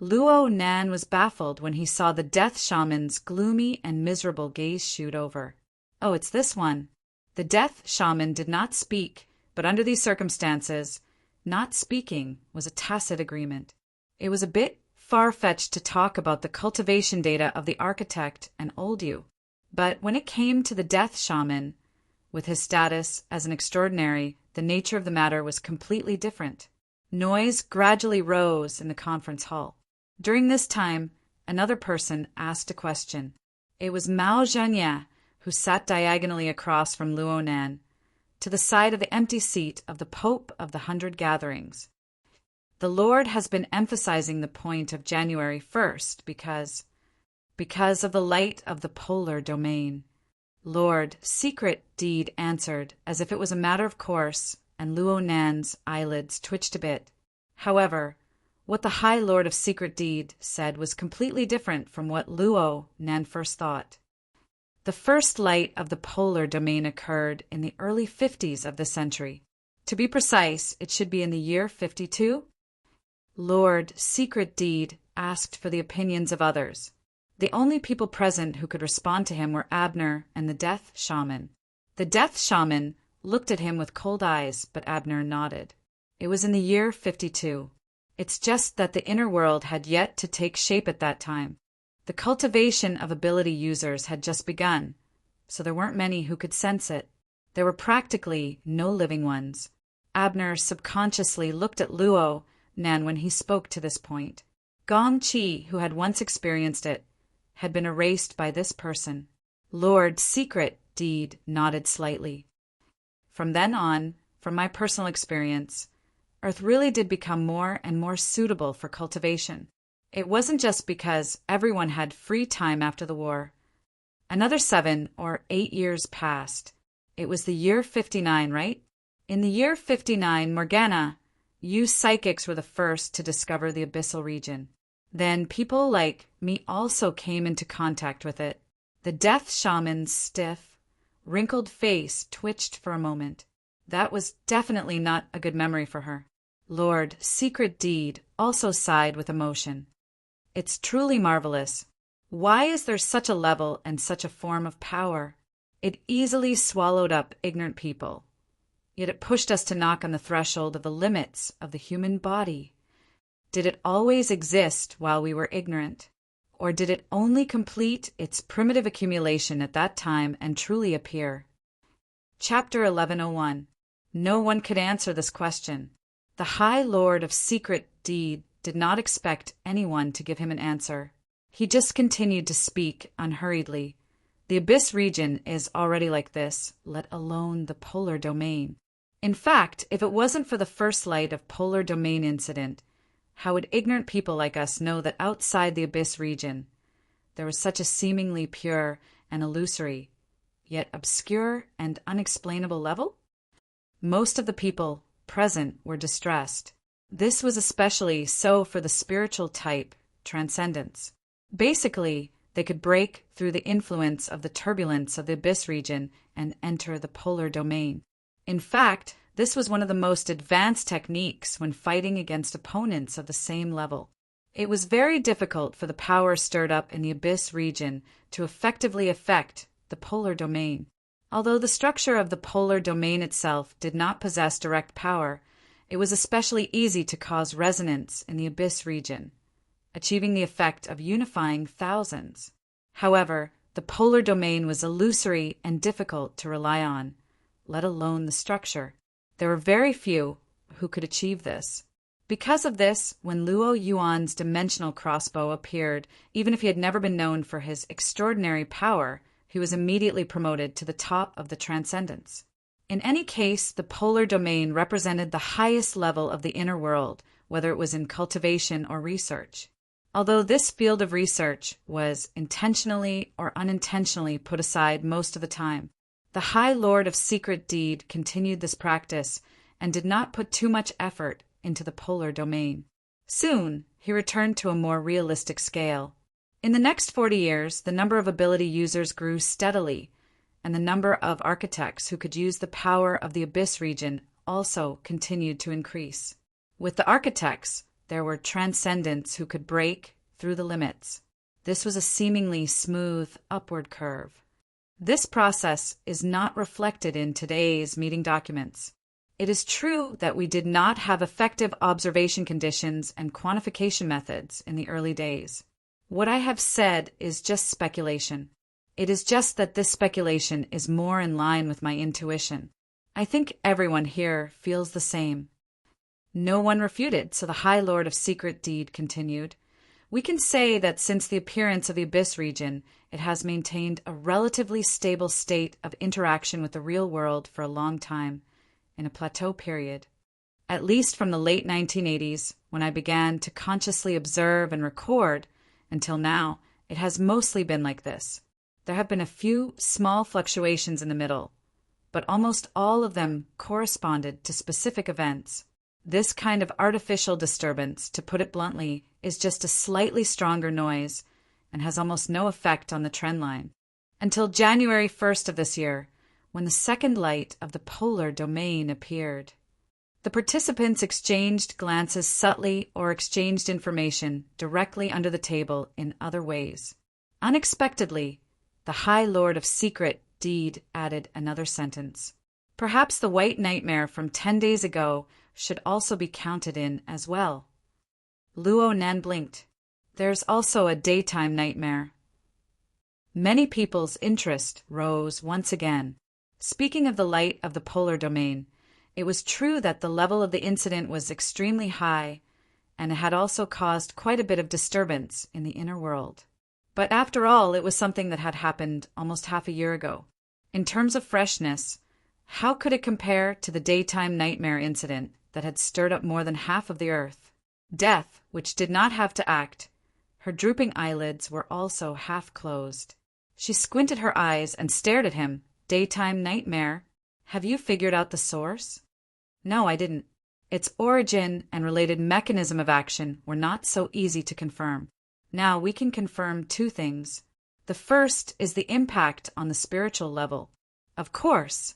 Luo Nan was baffled when he saw the death shaman's gloomy and miserable gaze shoot over. Oh, it's this one. The death shaman did not speak, but under these circumstances, not speaking was a tacit agreement. It was a bit far-fetched to talk about the cultivation data of the architect and Oldue, but when it came to the death shaman, with his status as an extraordinary, the nature of the matter was completely different. Noise gradually rose in the conference hall. During this time, another person asked a question. It was Mao Zhenya, who sat diagonally across from Luo Nan, to the side of the empty seat of the Pope of the 100 Gatherings. The Lord has been emphasizing the point of January 1st because of the light of the polar domain. Lord Secret Deed answered as if it was a matter of course, and Luo Nan's eyelids twitched a bit. However, what the High Lord of Secret Deed said was completely different from what Luo Nan first thought. The first light of the polar domain occurred in the early 50s of the century. To be precise, it should be in the year 52. Lord Secret Deed asked for the opinions of others. The only people present who could respond to him were Abner and the death shaman. The death shaman looked at him with cold eyes, but Abner nodded. It was in the year 52. It's just that the inner world had yet to take shape at that time. The cultivation of ability users had just begun, so there weren't many who could sense it. There were practically no living ones. Abner subconsciously looked at Luo Nan when he spoke to this point. Gong Chi, who had once experienced it, had been erased by this person. Lord Secret Deed nodded slightly. From then on, from my personal experience, Earth really did become more and more suitable for cultivation. It wasn't just because everyone had free time after the war. Another 7 or 8 years passed. It was the year 59, right? In the year 59, Morgana, you psychics were the first to discover the abyssal region. Then people like me also came into contact with it. The death shaman's stiff, wrinkled face twitched for a moment. That was definitely not a good memory for her. Lord Secret Deed also sighed with emotion. It's truly marvelous. Why is there such a level and such a form of power? It easily swallowed up ignorant people. Yet it pushed us to knock on the threshold of the limits of the human body. Did it always exist while we were ignorant? Or did it only complete its primitive accumulation at that time and truly appear? Chapter 1101. No one could answer this question. The High Lord of Secret Deed did not expect anyone to give him an answer. He just continued to speak unhurriedly. The Abyss region is already like this, let alone the polar domain. In fact, if it wasn't for the first light of polar domain incident, how would ignorant people like us know that outside the Abyss region there was such a seemingly pure and illusory, yet obscure and unexplainable level? Most of the people present were distressed. This was especially so for the spiritual type, transcendence. Basically, they could break through the influence of the turbulence of the Abyss region and enter the polar domain. In fact, this was one of the most advanced techniques when fighting against opponents of the same level. It was very difficult for the power stirred up in the Abyss region to effectively affect the polar domain. Although the structure of the polar domain itself did not possess direct power, it was especially easy to cause resonance in the Abyss region, achieving the effect of unifying thousands. However, the polar domain was illusory and difficult to rely on, let alone the structure. There were very few who could achieve this. Because of this, when Luo Yuan's dimensional crossbow appeared, even if he had never been known for his extraordinary power, he was immediately promoted to the top of the transcendence. In any case, the polar domain represented the highest level of the inner world, whether it was in cultivation or research. Although this field of research was intentionally or unintentionally put aside most of the time, the High Lord of Secret Deed continued this practice and did not put too much effort into the polar domain. Soon, he returned to a more realistic scale. In the next 40 years, the number of ability users grew steadily, and the number of architects who could use the power of the Abyss region also continued to increase. With the architects, there were transcendents who could break through the limits. This was a seemingly smooth upward curve. This process is not reflected in today's meeting documents. It is true that we did not have effective observation conditions and quantification methods in the early days. What I have said is just speculation. It is just that this speculation is more in line with my intuition. I think everyone here feels the same. No one refuted, so the High Lord of Secret Deed continued. We can say that since the appearance of the Abyss region, it has maintained a relatively stable state of interaction with the real world for a long time, in a plateau period. At least from the late 1980s, when I began to consciously observe and record, until now, it has mostly been like this. There have been a few small fluctuations in the middle, but almost all of them corresponded to specific events. This kind of artificial disturbance, to put it bluntly, is just a slightly stronger noise and has almost no effect on the trend line. Until January 1st of this year, when the second light of the polar domain appeared. The participants exchanged glances subtly or exchanged information directly under the table in other ways. Unexpectedly, the High Lord of Secret Deed added another sentence. Perhaps the white nightmare from 10 days ago should also be counted in as well. Luo Nan blinked. There's also a daytime nightmare. Many people's interest rose once again. Speaking of the light of the polar domain, it was true that the level of the incident was extremely high, and it had also caused quite a bit of disturbance in the inner world. But after all, it was something that had happened almost half a year ago. In terms of freshness, how could it compare to the daytime nightmare incident that had stirred up more than half of the earth? Death, which did not have to act, her drooping eyelids were also half closed. She squinted her eyes and stared at him. Daytime nightmare. Have you figured out the source? No, I didn't. Its origin and related mechanism of action were not so easy to confirm. Now we can confirm two things. The first is the impact on the spiritual level. Of course.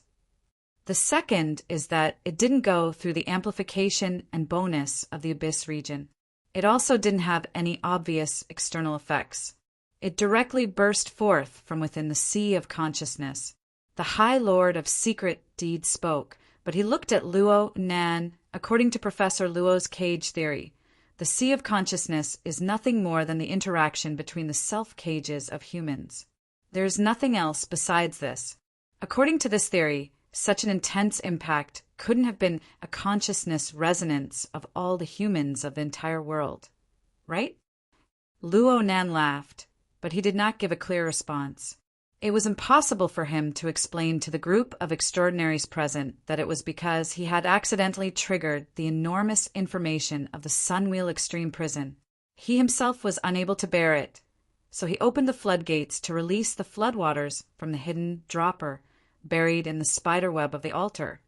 The second is that it didn't go through the amplification and bonus of the Abyss region. It also didn't have any obvious external effects. It directly burst forth from within the sea of consciousness. The High Lord of Secret Deed spoke, but he looked at Luo Nan. According to Professor Luo's cage theory, the sea of consciousness is nothing more than the interaction between the self-cages of humans. There is nothing else besides this. According to this theory, such an intense impact couldn't have been a consciousness resonance of all the humans of the entire world. Right? Luo Nan laughed, but he did not give a clear response. It was impossible for him to explain to the group of extraordinaries present that it was because he had accidentally triggered the enormous information of the Sunwheel Extreme Prison. He himself was unable to bear it, so he opened the floodgates to release the floodwaters from the hidden dropper buried in the spiderweb of the altar.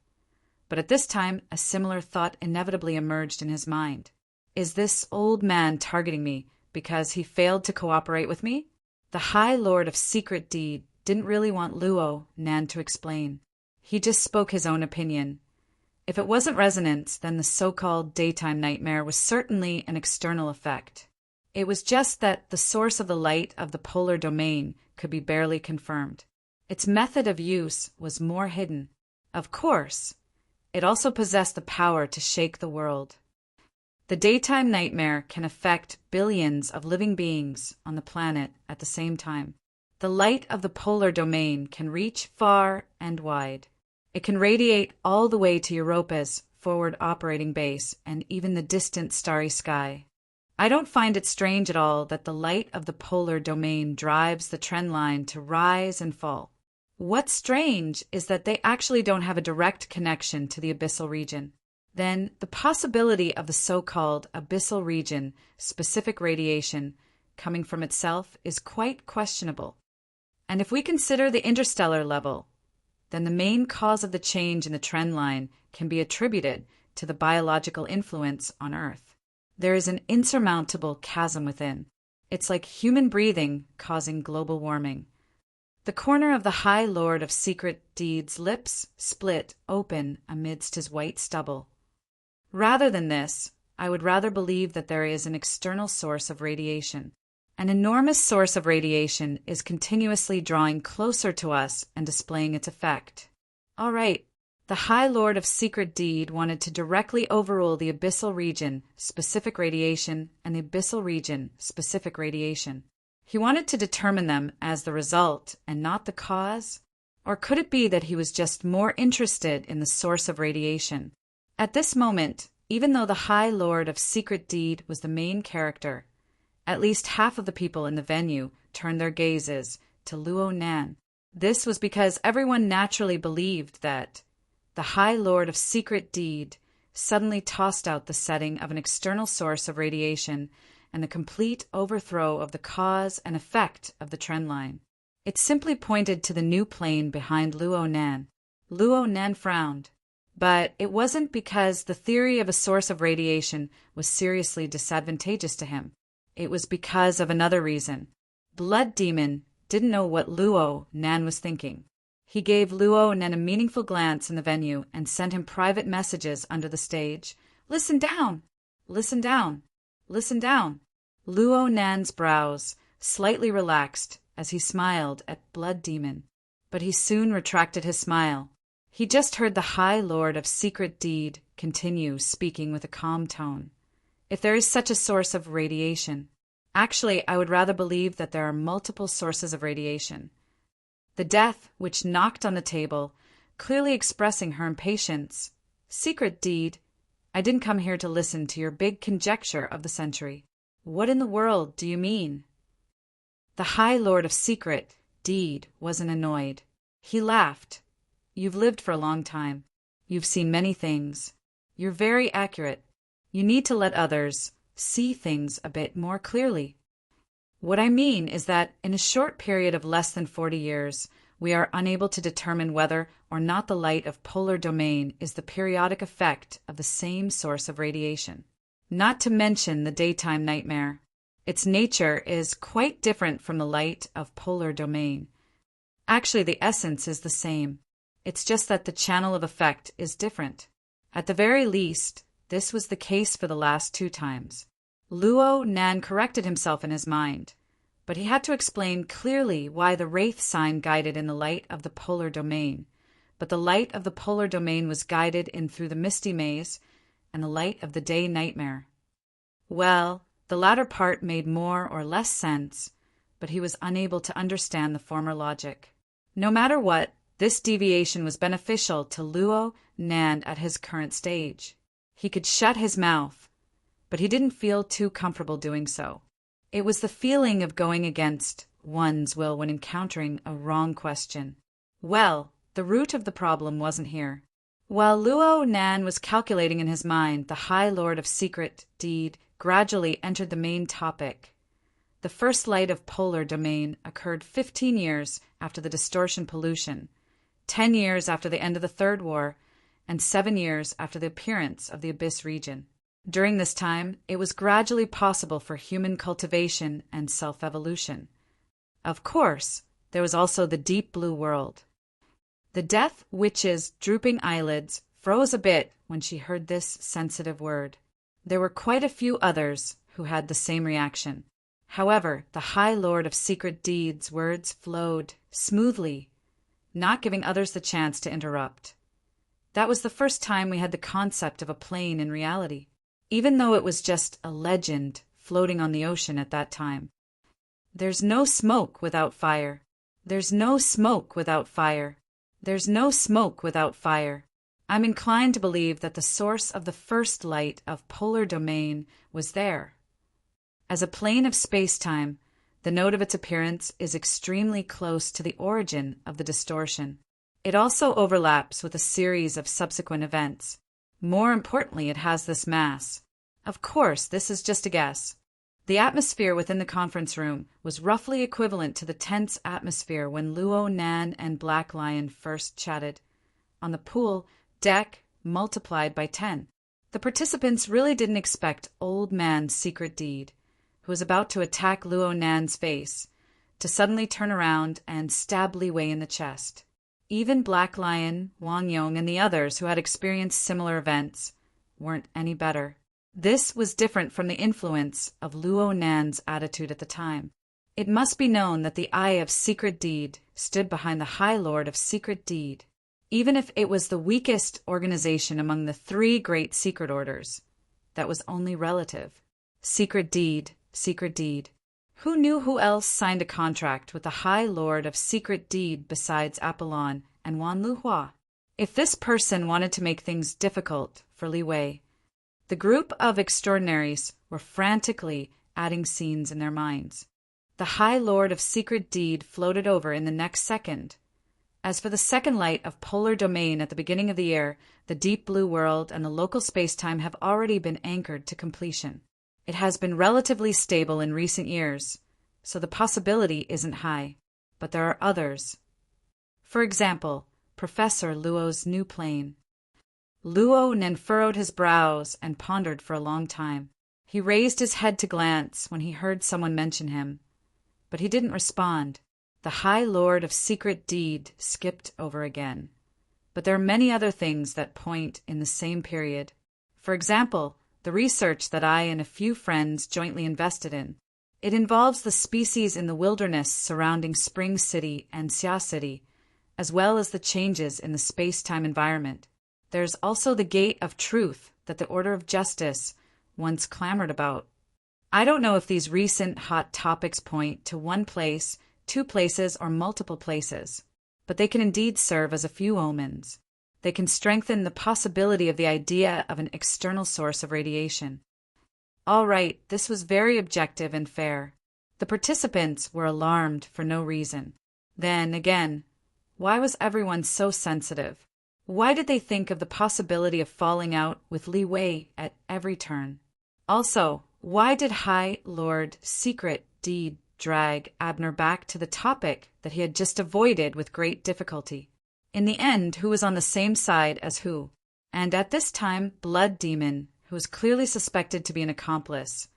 But at this time, a similar thought inevitably emerged in his mind. Is this old man targeting me because he failed to cooperate with me? The High Lord of Secret Deed didn't really want Luo Nan to explain. He just spoke his own opinion. If it wasn't resonance, then the so-called daytime nightmare was certainly an external effect. It was just that the source of the light of the polar domain could be barely confirmed. Its method of use was more hidden. Of course, it also possessed the power to shake the world. The daytime nightmare can affect billions of living beings on the planet at the same time. The light of the polar domain can reach far and wide. It can radiate all the way to Europa's forward operating base and even the distant starry sky. I don't find it strange at all that the light of the polar domain drives the trend line to rise and fall. What's strange is that they actually don't have a direct connection to the abyssal region. Then the possibility of the so-called abyssal region specific radiation coming from itself is quite questionable. And if we consider the interstellar level, then the main cause of the change in the trend line can be attributed to the biological influence on Earth. There is an insurmountable chasm within. It's like human breathing causing global warming. The corner of the High Lord of Secret Deed's lips split open amidst his white stubble. Rather than this, I would rather believe that there is an external source of radiation. An enormous source of radiation is continuously drawing closer to us and displaying its effect. All right, the High Lord of Secret Deed wanted to directly overrule the abyssal region, specific radiation, and the abyssal region, specific radiation. He wanted to determine them as the result and not the cause? Or could it be that he was just more interested in the source of radiation? At this moment, even though the High Lord of Secret Deed was the main character, at least half of the people in the venue turned their gazes to Luo Nan. This was because everyone naturally believed that the High Lord of Secret Deed suddenly tossed out the setting of an external source of radiation and the complete overthrow of the cause and effect of the trend line. It simply pointed to the new plane behind Luo Nan. Luo Nan frowned. But it wasn't because the theory of a source of radiation was seriously disadvantageous to him. It was because of another reason. Blood Demon didn't know what Luo Nan was thinking. He gave Luo Nan a meaningful glance in the venue and sent him private messages under the stage. Listen down! Listen down! Listen down! Luo Nan's brows slightly relaxed as he smiled at Blood Demon, but he soon retracted his smile. He just heard the High Lord of Secret Deed continue speaking with a calm tone. If there is such a source of radiation, actually, I would rather believe that there are multiple sources of radiation. The death which knocked on the table, clearly expressing her impatience. Secret Deed, I didn't come here to listen to your big conjecture of the century. What in the world do you mean? The High Lord of Secret Deed wasn't annoyed. He laughed. You've lived for a long time. You've seen many things. You're very accurate. You need to let others see things a bit more clearly. What I mean is that in a short period of less than 40 years, we are unable to determine whether or not the light of polar domain is the periodic effect of the same source of radiation. Not to mention the daytime nightmare. Its nature is quite different from the light of polar domain. Actually, the essence is the same. It's just that the channel of effect is different. At the very least, this was the case for the last 2 times. Luo Nan corrected himself in his mind, but he had to explain clearly why the wraith sign guided in the light of the polar domain, but the light of the polar domain was guided in through the misty maze and the light of the day nightmare. Well, the latter part made more or less sense, but he was unable to understand the former logic. No matter what, this deviation was beneficial to Luo Nan at his current stage. He could shut his mouth, but he didn't feel too comfortable doing so. It was the feeling of going against one's will when encountering a wrong question. Well, the root of the problem wasn't here. While Luo Nan was calculating in his mind, the High Lord of Secret Deed gradually entered the main topic. The first light of polar domain occurred 15 years after the distortion pollution, 10 years after the end of the Third War, and 7 years after the appearance of the Abyss region. During this time, it was gradually possible for human cultivation and self-evolution. Of course, there was also the deep blue world. The Death Witch's drooping eyelids froze a bit when she heard this sensitive word. There were quite a few others who had the same reaction. However, the High Lord of Secret Deed's words flowed smoothly, not giving others the chance to interrupt. That was the first time we had the concept of a plane in reality, even though it was just a legend floating on the ocean at that time. There's no smoke without fire. There's no smoke without fire. There's no smoke without fire. I'm inclined to believe that the source of the first light of polar domain was there. As a plane of space-time, the node of its appearance is extremely close to the origin of the distortion. It also overlaps with a series of subsequent events. More importantly, it has this mass. Of course, this is just a guess. The atmosphere within the conference room was roughly equivalent to the tense atmosphere when Luo Nan and Black Lion first chatted. On the pool deck, multiplied by 10. The participants really didn't expect Old Man Secret Deed, who was about to attack Luo Nan's face, to suddenly turn around and stab Li Wei in the chest. Even Black Lion, Wang Yong, and the others who had experienced similar events weren't any better. This was different from the influence of Luo Nan's attitude at the time. It must be known that the Eye of Secret Deed stood behind the High Lord of Secret Deed, even if it was the weakest organization among the three great secret orders. That was only relative. Secret Deed, Secret Deed. Who knew who else signed a contract with the High Lord of Secret Deed besides Apollon and Wan Luhua? If this person wanted to make things difficult for Li Wei, the group of extraordinaries were frantically adding scenes in their minds. The High Lord of Secret Deed floated over in the next second. As for the second light of polar domain at the beginning of the year, the deep blue world and the local spacetime have already been anchored to completion. It has been relatively stable in recent years, so the possibility isn't high. But there are others. For example, Professor Luo's new plane. Luo Nen furrowed his brows and pondered for a long time. He raised his head to glance when he heard someone mention him, but he didn't respond. The High Lord of Secret Deed skipped over again. But there are many other things that point in the same period. For example, the research that I and a few friends jointly invested in. It involves the species in the wilderness surrounding Spring City and Xia City, as well as the changes in the space-time environment. There's also the Gate of Truth that the Order of Justice once clamored about. I don't know if these recent hot topics point to one place, two places, or multiple places, but they can indeed serve as a few omens. They can strengthen the possibility of the idea of an external source of radiation. All right, this was very objective and fair. The participants were alarmed for no reason. Then, again, why was everyone so sensitive? Why did they think of the possibility of falling out with Li Wei at every turn? Also, why did High Lord Secret Deed drag Abner back to the topic that he had just avoided with great difficulty? In the end, who was on the same side as who? And at this time, Blood Demon, who was clearly suspected to be an accomplice,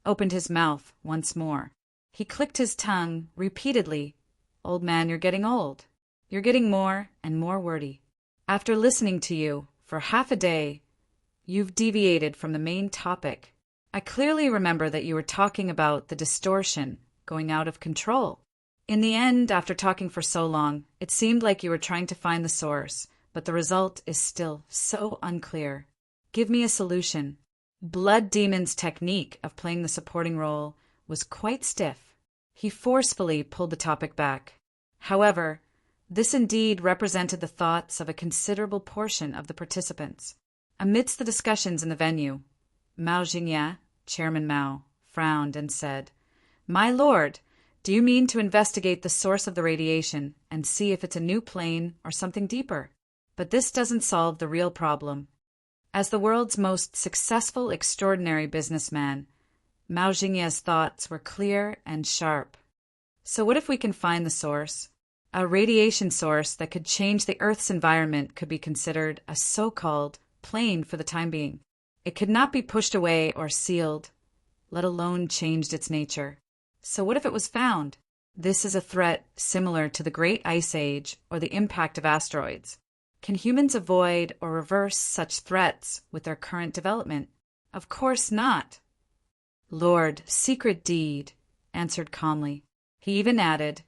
opened his mouth once more. He clicked his tongue repeatedly. "Old man, you're getting old. You're getting more and more wordy. After listening to you for half a day, you've deviated from the main topic. I clearly remember that you were talking about the distortion going out of control. In the end, after talking for so long, it seemed like you were trying to find the source, but the result is still so unclear. Give me a solution." Blood Demon's technique of playing the supporting role was quite stiff. He forcefully pulled the topic back. However, this indeed represented the thoughts of a considerable portion of the participants. Amidst the discussions in the venue, Mao Jingya, Chairman Mao, frowned and said, "My lord, do you mean to investigate the source of the radiation and see if it's a new plane or something deeper? But this doesn't solve the real problem." As the world's most successful extraordinary businessman, Mao Jingya's thoughts were clear and sharp. So what if we can find the source? A radiation source that could change the Earth's environment could be considered a so-called plane for the time being. It could not be pushed away or sealed, let alone changed its nature. So what if it was found? This is a threat similar to the Great Ice Age or the impact of asteroids. Can humans avoid or reverse such threats with their current development? Of course not. Lord Secret Deed answered calmly. He even added,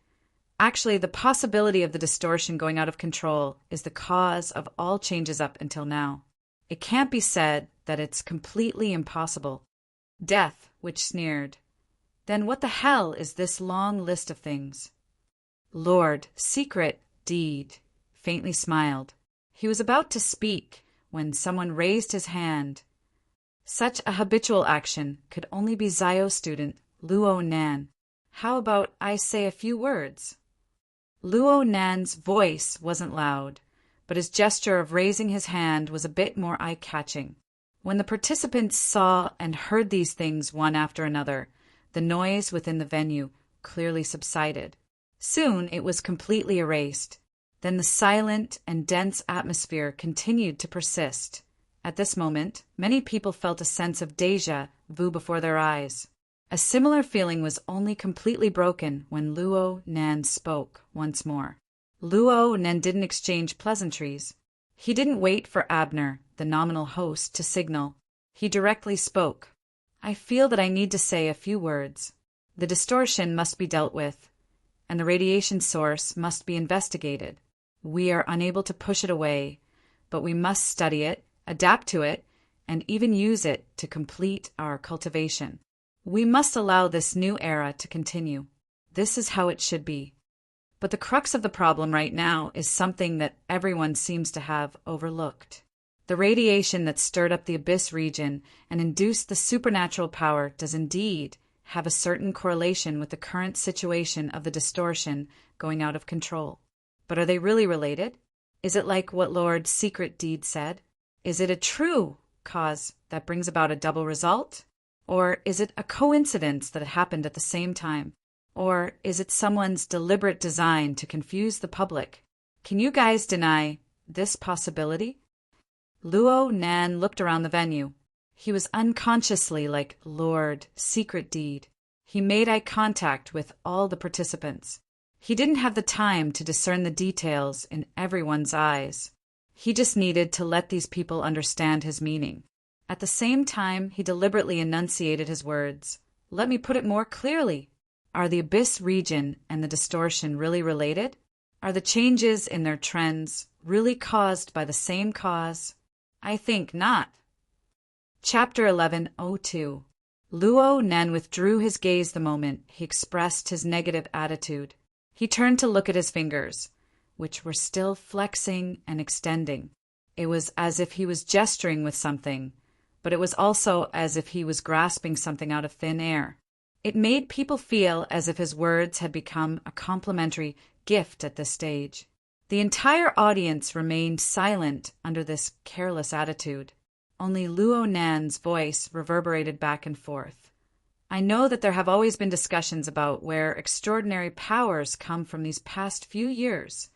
"Actually, the possibility of the distortion going out of control is the cause of all changes up until now. It can't be said that it's completely impossible." Death, which sneered, "Then what the hell is this long list of things?" Lord Secret Deed faintly smiled. He was about to speak when someone raised his hand. Such a habitual action could only be Zio student Luo Nan. "How about I say a few words?" Luo Nan's voice wasn't loud, but his gesture of raising his hand was a bit more eye-catching. When the participants saw and heard these things one after another, the noise within the venue clearly subsided. Soon it was completely erased. Then the silent and dense atmosphere continued to persist. At this moment, many people felt a sense of déjà vu before their eyes. A similar feeling was only completely broken when Luo Nan spoke once more. Luo Nan didn't exchange pleasantries. He didn't wait for Abner, the nominal host, to signal. He directly spoke. I feel that I need to say a few words. The distortion must be dealt with, and the radiation source must be investigated. We are unable to push it away, but we must study it, adapt to it, and even use it to complete our cultivation. We must allow this new era to continue. This is how it should be. But the crux of the problem right now is something that everyone seems to have overlooked. The radiation that stirred up the abyss region and induced the supernatural power does indeed have a certain correlation with the current situation of the distortion going out of control. But are they really related? Is it like what Lord Secret Deed said? Is it a true cause that brings about a double result? Or is it a coincidence that it happened at the same time? Or is it someone's deliberate design to confuse the public? Can you guys deny this possibility? Luo Nan looked around the venue. He was unconsciously like Lord Secret Deed. He made eye contact with all the participants. He didn't have the time to discern the details in everyone's eyes. He just needed to let these people understand his meaning. At the same time, he deliberately enunciated his words. Let me put it more clearly. Are the abyss region and the distortion really related? Are the changes in their trends really caused by the same cause? I think not. Chapter 11:02. Luo Nen withdrew his gaze the moment he expressed his negative attitude. He turned to look at his fingers, which were still flexing and extending. It was as if he was gesturing with something, but it was also as if he was grasping something out of thin air. It made people feel as if his words had become a complimentary gift at this stage. The entire audience remained silent under this careless attitude. Only Luo Nan's voice reverberated back and forth. I know that there have always been discussions about where extraordinary powers come from these past few years.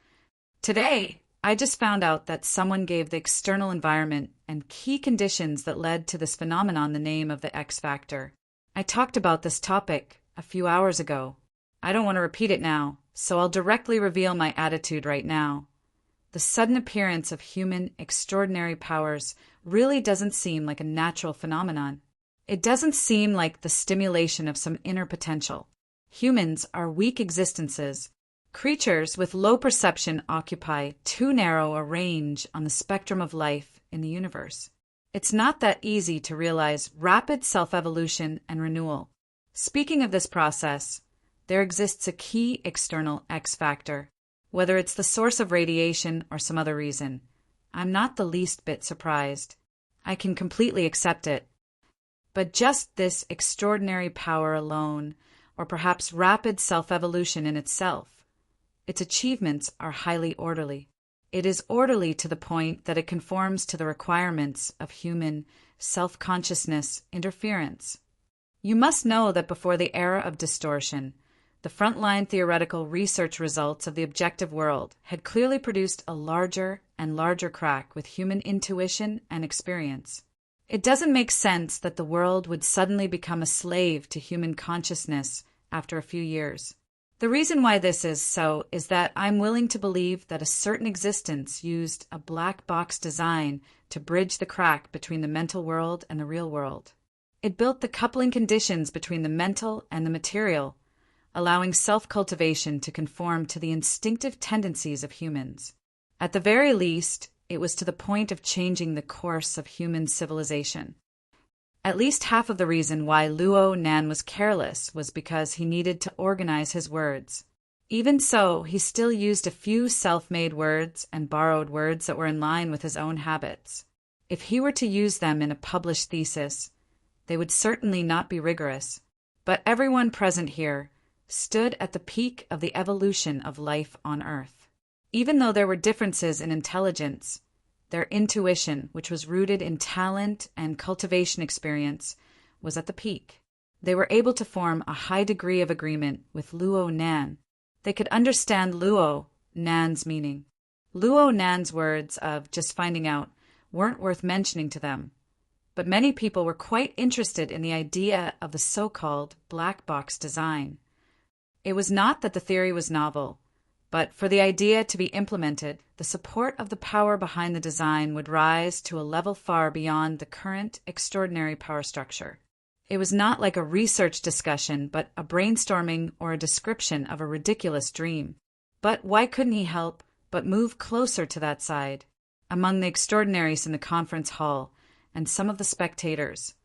Today, I just found out that someone gave the external environment and key conditions that led to this phenomenon the name of the X factor. I talked about this topic a few hours ago. I don't want to repeat it now, so I'll directly reveal my attitude right now. The sudden appearance of human extraordinary powers really doesn't seem like a natural phenomenon. It doesn't seem like the stimulation of some inner potential. Humans are weak existences. Creatures with low perception occupy too narrow a range on the spectrum of life in the universe. It's not that easy to realize rapid self-evolution and renewal. Speaking of this process, there exists a key external X factor. Whether it's the source of radiation or some other reason, I'm not the least bit surprised. I can completely accept it. But just this extraordinary power alone, or perhaps rapid self-evolution in itself, its achievements are highly orderly. It is orderly to the point that it conforms to the requirements of human self-consciousness interference. You must know that before the era of distortion, the frontline theoretical research results of the objective world had clearly produced a larger and larger crack with human intuition and experience. It doesn't make sense that the world would suddenly become a slave to human consciousness after a few years. The reason why this is so is that I'm willing to believe that a certain existence used a black box design to bridge the crack between the mental world and the real world. It built the coupling conditions between the mental and the material, allowing self-cultivation to conform to the instinctive tendencies of humans. At the very least, it was to the point of changing the course of human civilization. At least half of the reason why Luo Nan was careless was because he needed to organize his words. Even so, he still used a few self-made words and borrowed words that were in line with his own habits. If he were to use them in a published thesis, they would certainly not be rigorous. But everyone present here stood at the peak of the evolution of life on Earth. Even though there were differences in intelligence, their intuition, which was rooted in talent and cultivation experience, was at the peak. They were able to form a high degree of agreement with Luo Nan. They could understand Luo Nan's meaning. Luo Nan's words of just finding out weren't worth mentioning to them, but many people were quite interested in the idea of the so-called black box design. It was not that the theory was novel, But for the idea to be implemented, the support of the power behind the design would rise to a level far beyond the current extraordinary power structure. It was not like a research discussion, but a brainstorming or a description of a ridiculous dream. But why couldn't he help but move closer to that side? Among the extraordinaries in the conference hall and some of the spectators,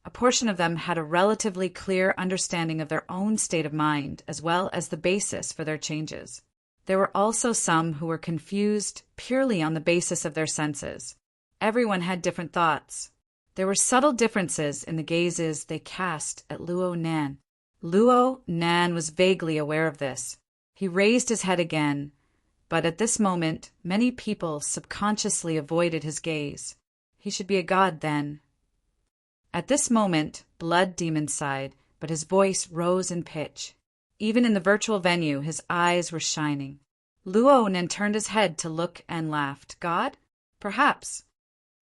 a portion of them had a relatively clear understanding of their own state of mind as well as the basis for their changes. There were also some who were confused purely on the basis of their senses. Everyone had different thoughts. There were subtle differences in the gazes they cast at Luo Nan. Luo Nan was vaguely aware of this. He raised his head again, but at this moment many people subconsciously avoided his gaze. He should be a god then. At this moment, Blood Demon sighed, but his voice rose in pitch. Even in the virtual venue, his eyes were shining. Luo Nan turned his head to look and laughed. God? Perhaps.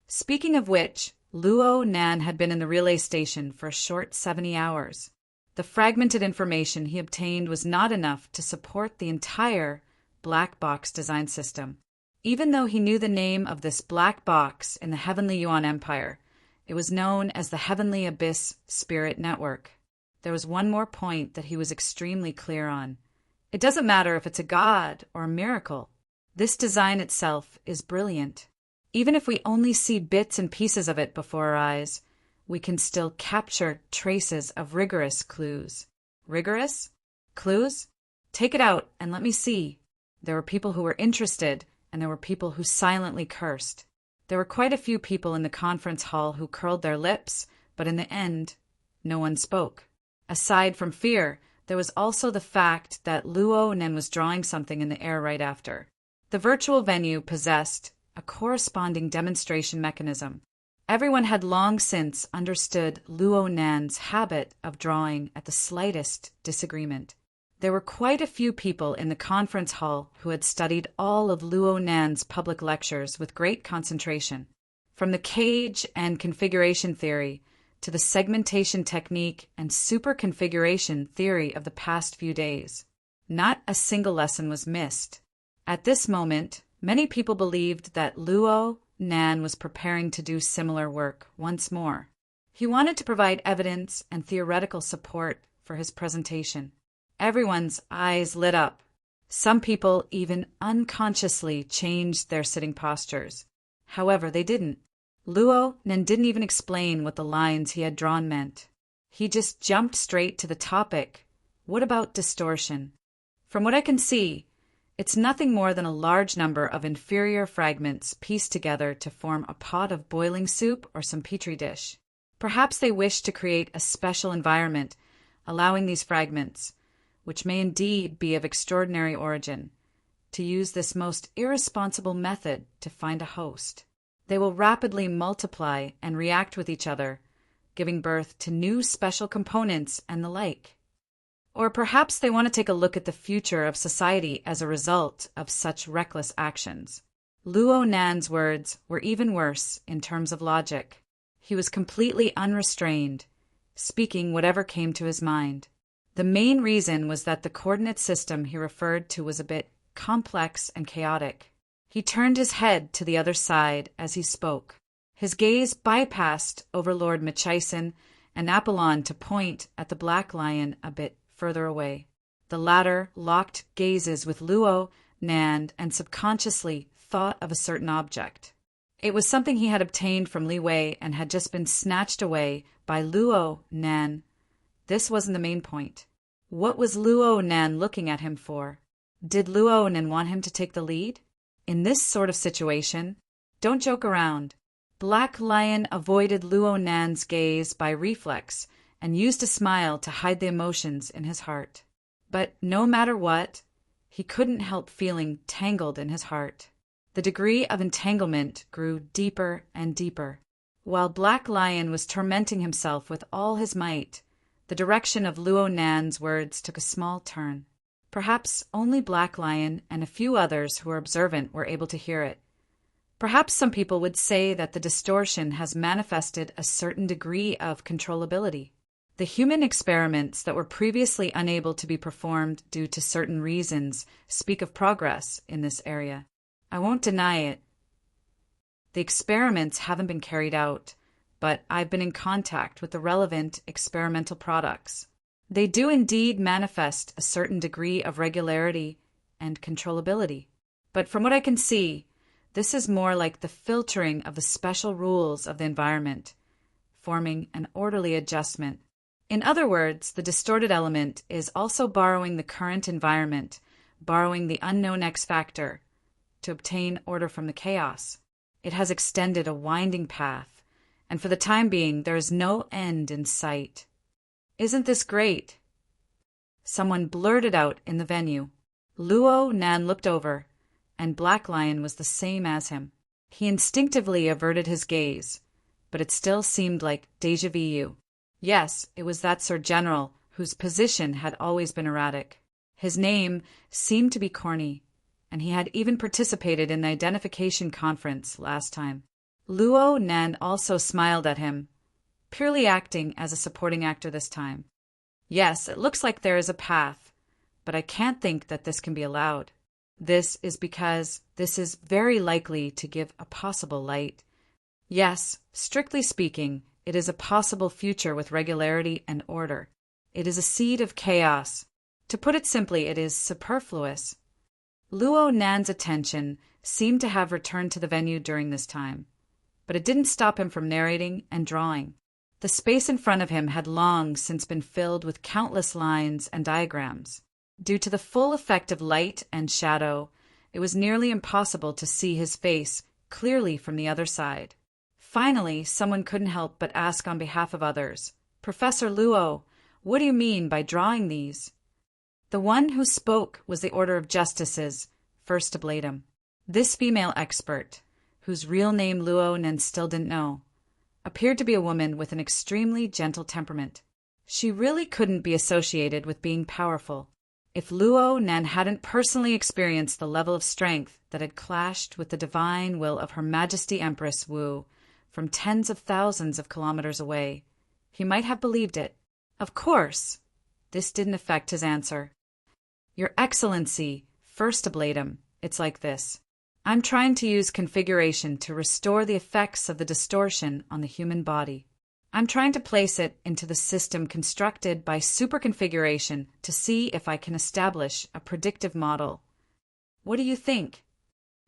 Speaking of which, Luo Nan had been in the relay station for a short 70 hours. The fragmented information he obtained was not enough to support the entire black box design system. Even though he knew the name of this black box in the Heavenly Yuan Empire, it was known as the Heavenly Abyss Spirit Network. There was one more point that he was extremely clear on. It doesn't matter if it's a god or a miracle. This design itself is brilliant. Even if we only see bits and pieces of it before our eyes, we can still capture traces of rigorous clues. Rigorous? Clues? Take it out and let me see. There were people who were interested, and there were people who silently cursed. There were quite a few people in the conference hall who curled their lips, but in the end, no one spoke. Aside from fear, there was also the fact that Luo Nan was drawing something in the air right after. The virtual venue possessed a corresponding demonstration mechanism. Everyone had long since understood Luo Nan's habit of drawing at the slightest disagreement. There were quite a few people in the conference hall who had studied all of Luo Nan's public lectures with great concentration. From the cage and configuration theory to the segmentation technique and superconfiguration theory of the past few days. Not a single lesson was missed. At this moment, many people believed that Luo Nan was preparing to do similar work once more. He wanted to provide evidence and theoretical support for his presentation. Everyone's eyes lit up. Some people even unconsciously changed their sitting postures. However, they didn't. Luo Nan didn't even explain what the lines he had drawn meant. He just jumped straight to the topic. What about distortion? From what I can see, it's nothing more than a large number of inferior fragments pieced together to form a pot of boiling soup or some petri dish. Perhaps they wish to create a special environment, allowing these fragments, which may indeed be of extraordinary origin, to use this most irresponsible method to find a host. They will rapidly multiply and react with each other, giving birth to new special components and the like. Or perhaps they want to take a look at the future of society as a result of such reckless actions. Luo Nan's words were even worse in terms of logic. He was completely unrestrained, speaking whatever came to his mind. The main reason was that the coordinate system he referred to was a bit complex and chaotic. He turned his head to the other side as he spoke. His gaze bypassed Overlord Machison and Apollon to point at the Black Lion a bit further away. The latter locked gazes with Luo Nan and subconsciously thought of a certain object. It was something he had obtained from Li Wei and had just been snatched away by Luo Nan. This wasn't the main point. What was Luo Nan looking at him for? Did Luo Nan want him to take the lead? In this sort of situation, don't joke around. Black Lion avoided Luo Nan's gaze by reflex and used a smile to hide the emotions in his heart. But no matter what, he couldn't help feeling tangled in his heart. The degree of entanglement grew deeper and deeper. While Black Lion was tormenting himself with all his might, the direction of Luo Nan's words took a small turn. Perhaps only Black Lion and a few others who were observant were able to hear it. Perhaps some people would say that the distortion has manifested a certain degree of controllability. The human experiments that were previously unable to be performed due to certain reasons speak of progress in this area. I won't deny it. The experiments haven't been carried out, but I've been in contact with the relevant experimental products. They do indeed manifest a certain degree of regularity and controllability. But from what I can see, this is more like the filtering of the special rules of the environment, forming an orderly adjustment. In other words, the distorted element is also borrowing the current environment, borrowing the unknown X factor, to obtain order from the chaos. It has extended a winding path, and for the time being there is no end in sight. Isn't this great? Someone blurted out in the venue. Luo Nan looked over, and Black Lion was the same as him. He instinctively averted his gaze, but it still seemed like déjà vu. Yes, it was that Sir General whose position had always been erratic. His name seemed to be corny, and he had even participated in the identification conference last time. Luo Nan also smiled at him, purely acting as a supporting actor this time. Yes, it looks like there is a path, but I can't think that this can be allowed. This is because this is very likely to give a possible light. Yes, strictly speaking, it is a possible future with regularity and order. It is a seed of chaos. To put it simply, it is superfluous. Luo Nan's attention seemed to have returned to the venue during this time, but it didn't stop him from narrating and drawing. The space in front of him had long since been filled with countless lines and diagrams. Due to the full effect of light and shadow, it was nearly impossible to see his face clearly from the other side. Finally, someone couldn't help but ask on behalf of others, "Professor Luo, what do you mean by drawing these?" The one who spoke was the Order of Justices, first Ablatum. This female expert, whose real name Luo Nan still didn't know, appeared to be a woman with an extremely gentle temperament. She really couldn't be associated with being powerful. If Luo Nan hadn't personally experienced the level of strength that had clashed with the divine will of Her Majesty Empress Wu from tens of thousands of kilometers away, he might have believed it. Of course, this didn't affect his answer. "Your Excellency, first Ablatum, it's like this. I'm trying to use configuration to restore the effects of the distortion on the human body. I'm trying to place it into the system constructed by superconfiguration to see if I can establish a predictive model. What do you think?"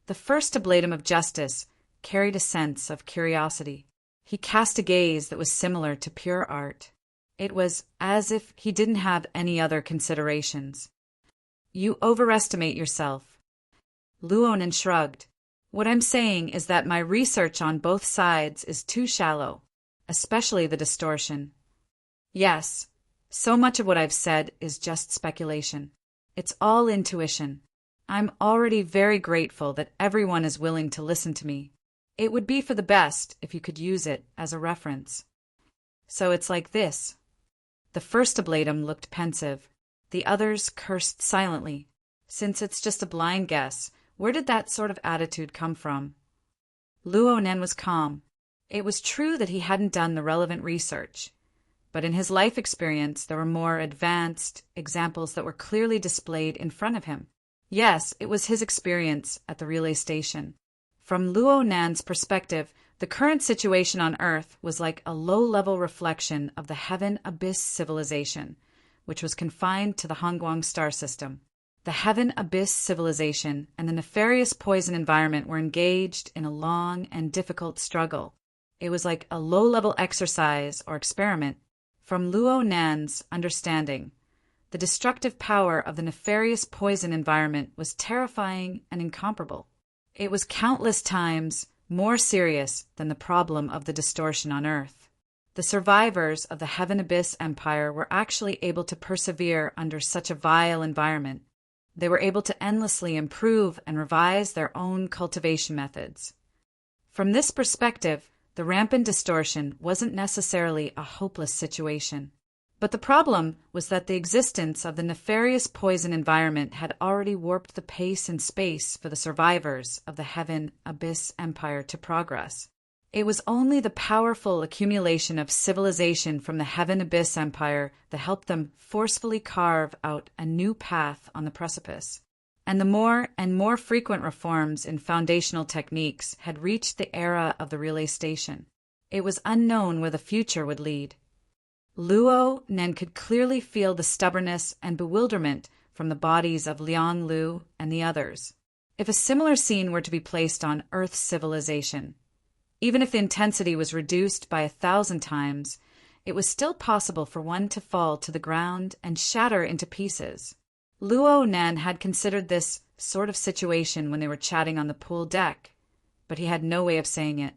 The first Ablatum of Justice carried a sense of curiosity. He cast a gaze that was similar to pure art. It was as if he didn't have any other considerations. "You overestimate yourself." Luo Nan shrugged. "What I'm saying is that my research on both sides is too shallow, especially the distortion. Yes, so much of what I've said is just speculation. It's all intuition. I'm already very grateful that everyone is willing to listen to me. It would be for the best if you could use it as a reference. So it's like this." The first Ablatum looked pensive. The others cursed silently. Since it's just a blind guess, where did that sort of attitude come from? Luo Nan was calm. It was true that he hadn't done the relevant research, but in his life experience there were more advanced examples that were clearly displayed in front of him. Yes, it was his experience at the relay station. From Luo Nan's perspective, the current situation on Earth was like a low-level reflection of the Heaven Abyss civilization, which was confined to the Hongguang star system. The Heaven Abyss civilization and the nefarious poison environment were engaged in a long and difficult struggle. It was like a low-level exercise or experiment. From Luo Nan's understanding, the destructive power of the nefarious poison environment was terrifying and incomparable. It was countless times more serious than the problem of the distortion on Earth. The survivors of the Heaven Abyss Empire were actually able to persevere under such a vile environment. They were able to endlessly improve and revise their own cultivation methods. From this perspective, the rampant distortion wasn't necessarily a hopeless situation. But the problem was that the existence of the nefarious poison environment had already warped the pace and space for the survivors of the Heaven Abyss Empire to progress. It was only the powerful accumulation of civilization from the Heaven Abyss Empire that helped them forcefully carve out a new path on the precipice. And the more and more frequent reforms in foundational techniques had reached the era of the relay station. It was unknown where the future would lead. Luo Nen could clearly feel the stubbornness and bewilderment from the bodies of Liang Lu and the others. If a similar scene were to be placed on Earth's civilization, even if the intensity was reduced by 1,000 times, it was still possible for one to fall to the ground and shatter into pieces. Luo Nan had considered this sort of situation when they were chatting on the pool deck, but he had no way of saying it.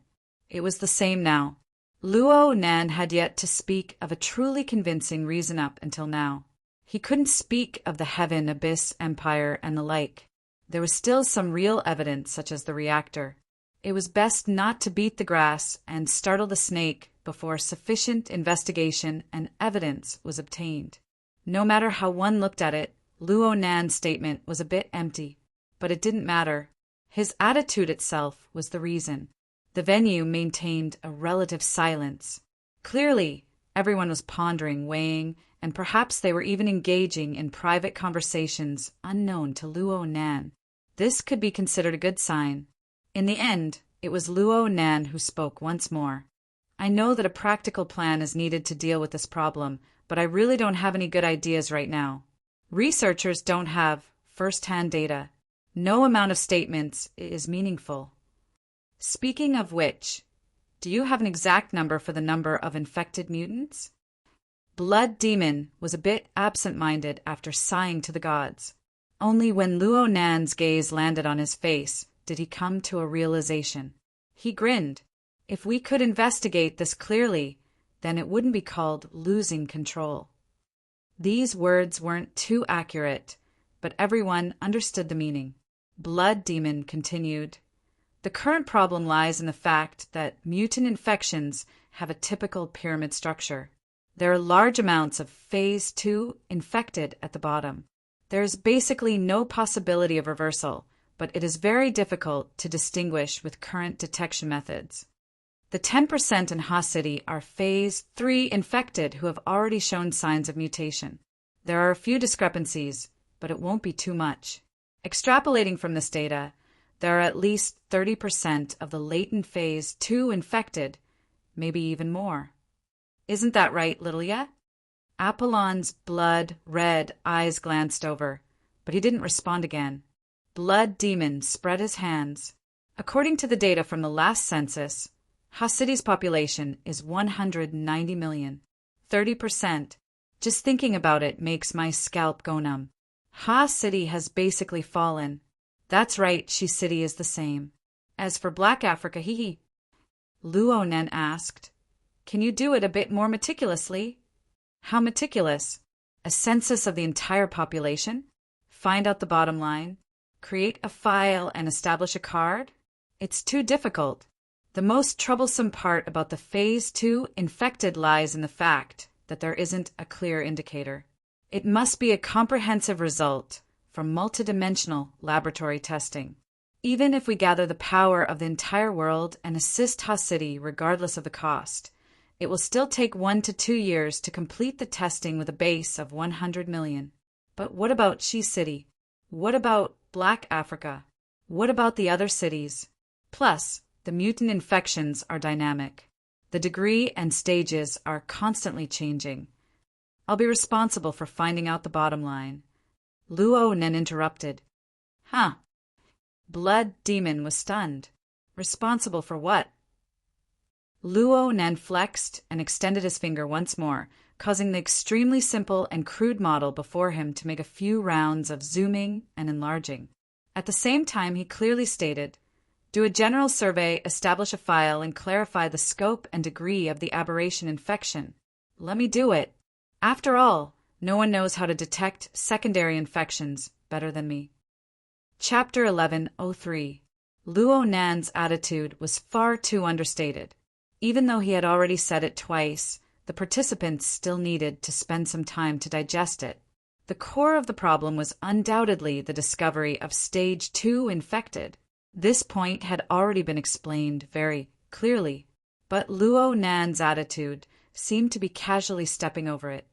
It was the same now. Luo Nan had yet to speak of a truly convincing reason up until now. He couldn't speak of the Heaven Abyss Empire and the like. There was still some real evidence, such as the reactor. It was best not to beat the grass and startle the snake before sufficient investigation and evidence was obtained. No matter how one looked at it, Luo Nan's statement was a bit empty, but it didn't matter. His attitude itself was the reason. The venue maintained a relative silence. Clearly, everyone was pondering, weighing, and perhaps they were even engaging in private conversations unknown to Luo Nan. This could be considered a good sign. In the end, it was Luo Nan who spoke once more. I know that a practical plan is needed to deal with this problem, but I really don't have any good ideas right now. Researchers don't have first-hand data. No amount of statements is meaningful. Speaking of which, do you have an exact number for the number of infected mutants? Blood Demon was a bit absent-minded after sighing to the gods. Only when Luo Nan's gaze landed on his face did he come to a realization. He grinned. If we could investigate this clearly, then it wouldn't be called losing control. These words weren't too accurate, but everyone understood the meaning. Blood Demon continued. The current problem lies in the fact that mutant infections have a typical pyramid structure. There are large amounts of Phase 2 infected at the bottom. There is basically no possibility of reversal, but it is very difficult to distinguish with current detection methods. The 10% in Ha City are Phase 3 infected who have already shown signs of mutation. There are a few discrepancies, but it won't be too much. Extrapolating from this data, there are at least 30% of the latent Phase 2 infected, maybe even more. Isn't that right, Lilia? Apollon's blood-red eyes glanced over, but he didn't respond again. Blood Demon spread his hands. According to the data from the last census, Ha City's population is 190 million. 30%. Just thinking about it makes my scalp go numb. Ha City has basically fallen. That's right, She City is the same. As for Black Africa, hee. Luo Nen asked, can you do it a bit more meticulously? How meticulous? A census of the entire population? Find out the bottom line? Create a file and establish a card? It's too difficult. The most troublesome part about the Phase 2 infected lies in the fact that there isn't a clear indicator. It must be a comprehensive result from multidimensional laboratory testing. Even if we gather the power of the entire world and assist Ha City regardless of the cost, it will still take 1 to 2 years to complete the testing with a base of 100 million. But what about She City? What about Black Africa? What about the other cities? Plus, the mutant infections are dynamic. The degree and stages are constantly changing. I'll be responsible for finding out the bottom line. Luo Nen interrupted. Huh. Blood Demon was stunned. Responsible for what? Luo Nen flexed and extended his finger once more, causing the extremely simple and crude model before him to make a few rounds of zooming and enlarging. At the same time, he clearly stated, do a general survey, establish a file, and clarify the scope and degree of the aberration infection. Let me do it. After all, no one knows how to detect secondary infections better than me. Chapter 1103. Luo Nan's attitude was far too understated. Even though he had already said it twice, the participants still needed to spend some time to digest it. The core of the problem was undoubtedly the discovery of Stage 2 infected. This point had already been explained very clearly but Luo Nan's attitude seemed to be casually stepping over it.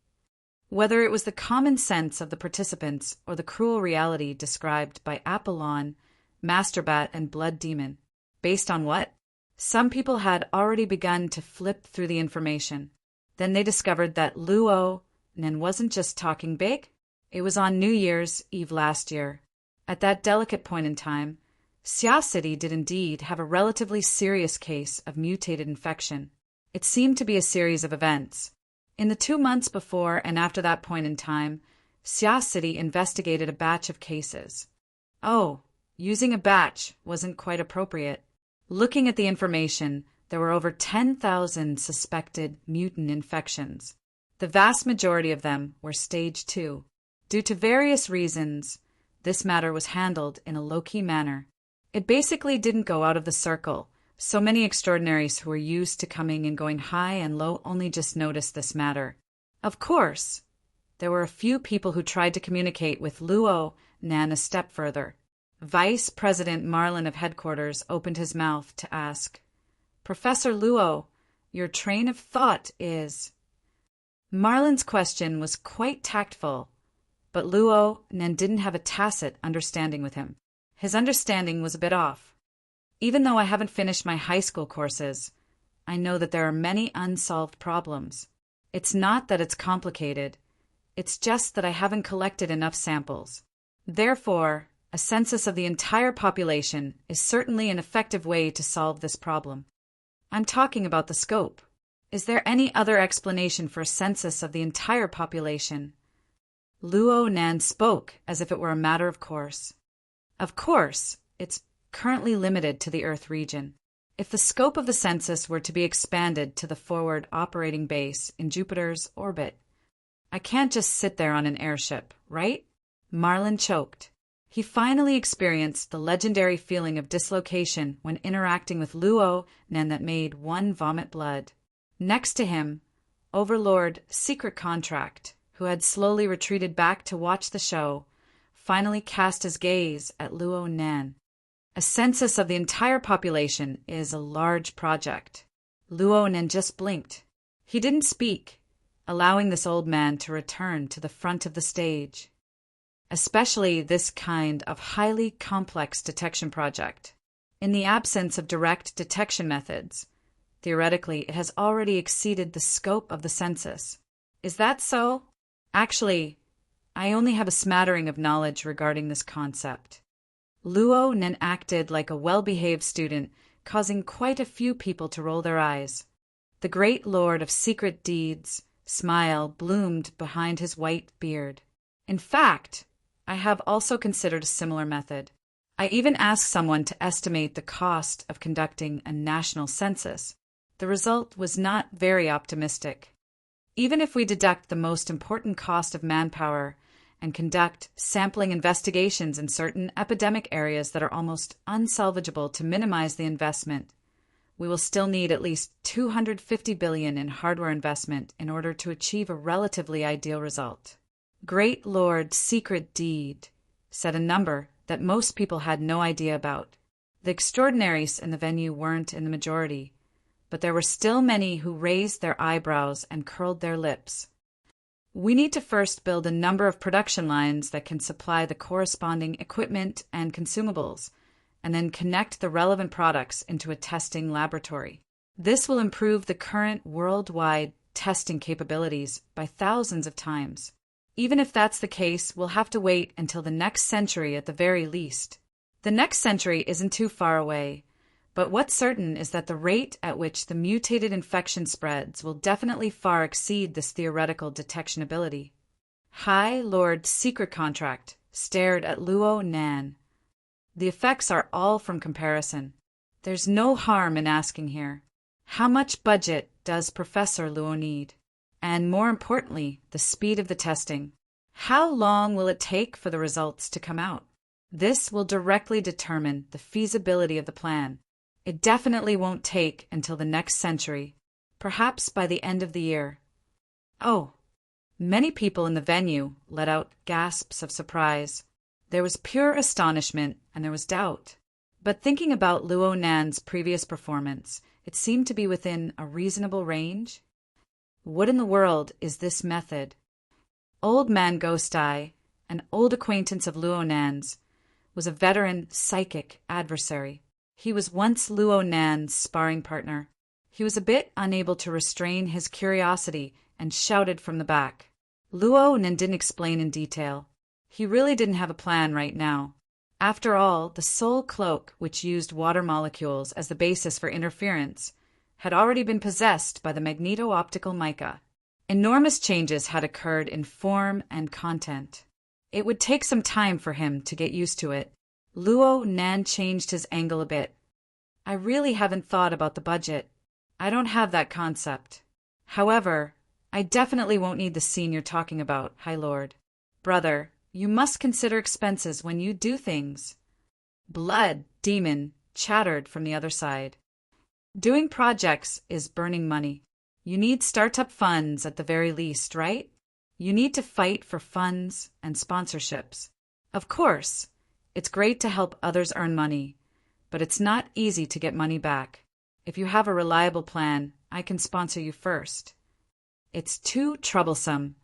Whether it was the common sense of the participants or the cruel reality described by Apollon, Masterbat, and Blood Demon. Based on what? Some people had already begun to flip through the information. Then they discovered that Luo Nan wasn't just talking big. It was on New Year's Eve last year. At that delicate point in time, Xia City did indeed have a relatively serious case of mutated infection. It seemed to be a series of events. In the 2 months before and after that point in time, Xia City investigated a batch of cases. Oh, using a batch wasn't quite appropriate. Looking at the information, there were over 10,000 suspected mutant infections. The vast majority of them were stage 2. Due to various reasons, this matter was handled in a low-key manner. It basically didn't go out of the circle. So many extraordinaries who were used to coming and going high and low only just noticed this matter. Of course, there were a few people who tried to communicate with Luo Nan a step further. Vice President Marlin of Headquarters opened his mouth to ask, "Professor Luo, your train of thought is—" Marlin's question was quite tactful, but Luo Nan didn't have a tacit understanding with him. His understanding was a bit off. Even though I haven't finished my high school courses, I know that there are many unsolved problems. It's not that it's complicated. It's just that I haven't collected enough samples. Therefore, a census of the entire population is certainly an effective way to solve this problem. I'm talking about the scope. Is there any other explanation for a census of the entire population? Luo Nan spoke as if it were a matter of course. Of course, it's currently limited to the Earth region. If the scope of the census were to be expanded to the forward operating base in Jupiter's orbit, I can't just sit there on an airship, right? Marlin choked. He finally experienced the legendary feeling of dislocation when interacting with Luo Nan that made one vomit blood. Next to him, Overlord Secret Contract, who had slowly retreated back to watch the show, finally cast his gaze at Luo Nan. A census of the entire population is a large project. Luo Nan just blinked. He didn't speak, allowing this old man to return to the front of the stage. Especially this kind of highly complex detection project. In the absence of direct detection methods, theoretically it has already exceeded the scope of the census. Is that so? Actually, I only have a smattering of knowledge regarding this concept. Luo Nan acted like a well-behaved student, causing quite a few people to roll their eyes. The great lord of secret deeds' smile bloomed behind his white beard. In fact, I have also considered a similar method. I even asked someone to estimate the cost of conducting a national census. The result was not very optimistic. Even if we deduct the most important cost of manpower and conduct sampling investigations in certain epidemic areas that are almost unsalvageable to minimize the investment, we will still need at least $250 billion in hardware investment in order to achieve a relatively ideal result. Great Lord Secret Deed said a number that most people had no idea about. The extraordinaries in the venue weren't in the majority, but there were still many who raised their eyebrows and curled their lips. We need to first build a number of production lines that can supply the corresponding equipment and consumables, and then connect the relevant products into a testing laboratory. This will improve the current worldwide testing capabilities by thousands of times. Even if that's the case, we'll have to wait until the next century at the very least. The next century isn't too far away, but what's certain is that the rate at which the mutated infection spreads will definitely far exceed this theoretical detection ability. High Lord Secret Contract stared at Luo Nan. The effects are all from comparison. There's no harm in asking here. How much budget does Professor Luo need? And more importantly, the speed of the testing. How long will it take for the results to come out? This will directly determine the feasibility of the plan. It definitely won't take until the next century, perhaps by the end of the year. Oh, many people in the venue let out gasps of surprise. There was pure astonishment and there was doubt. But thinking about Luo Nan's previous performance, it seemed to be within a reasonable range. What in the world is this method? Old Man Ghost Eye, an old acquaintance of Luo Nan's, was a veteran psychic adversary. He was once Luo Nan's sparring partner. He was a bit unable to restrain his curiosity and shouted from the back. Luo Nan didn't explain in detail. He really didn't have a plan right now. After all, the soul cloak, which used water molecules as the basis for interference, had already been possessed by the magneto-optical mica. Enormous changes had occurred in form and content. It would take some time for him to get used to it. Luo Nan changed his angle a bit. I really haven't thought about the budget. I don't have that concept. However, I definitely won't need the scene you're talking about, High Lord. Brother, you must consider expenses when you do things. Blood Demon chattered from the other side. Doing projects is burning money. You need startup funds at the very least, right? You need to fight for funds and sponsorships. Of course, it's great to help others earn money, but it's not easy to get money back. If you have a reliable plan, I can sponsor you first. It's too troublesome.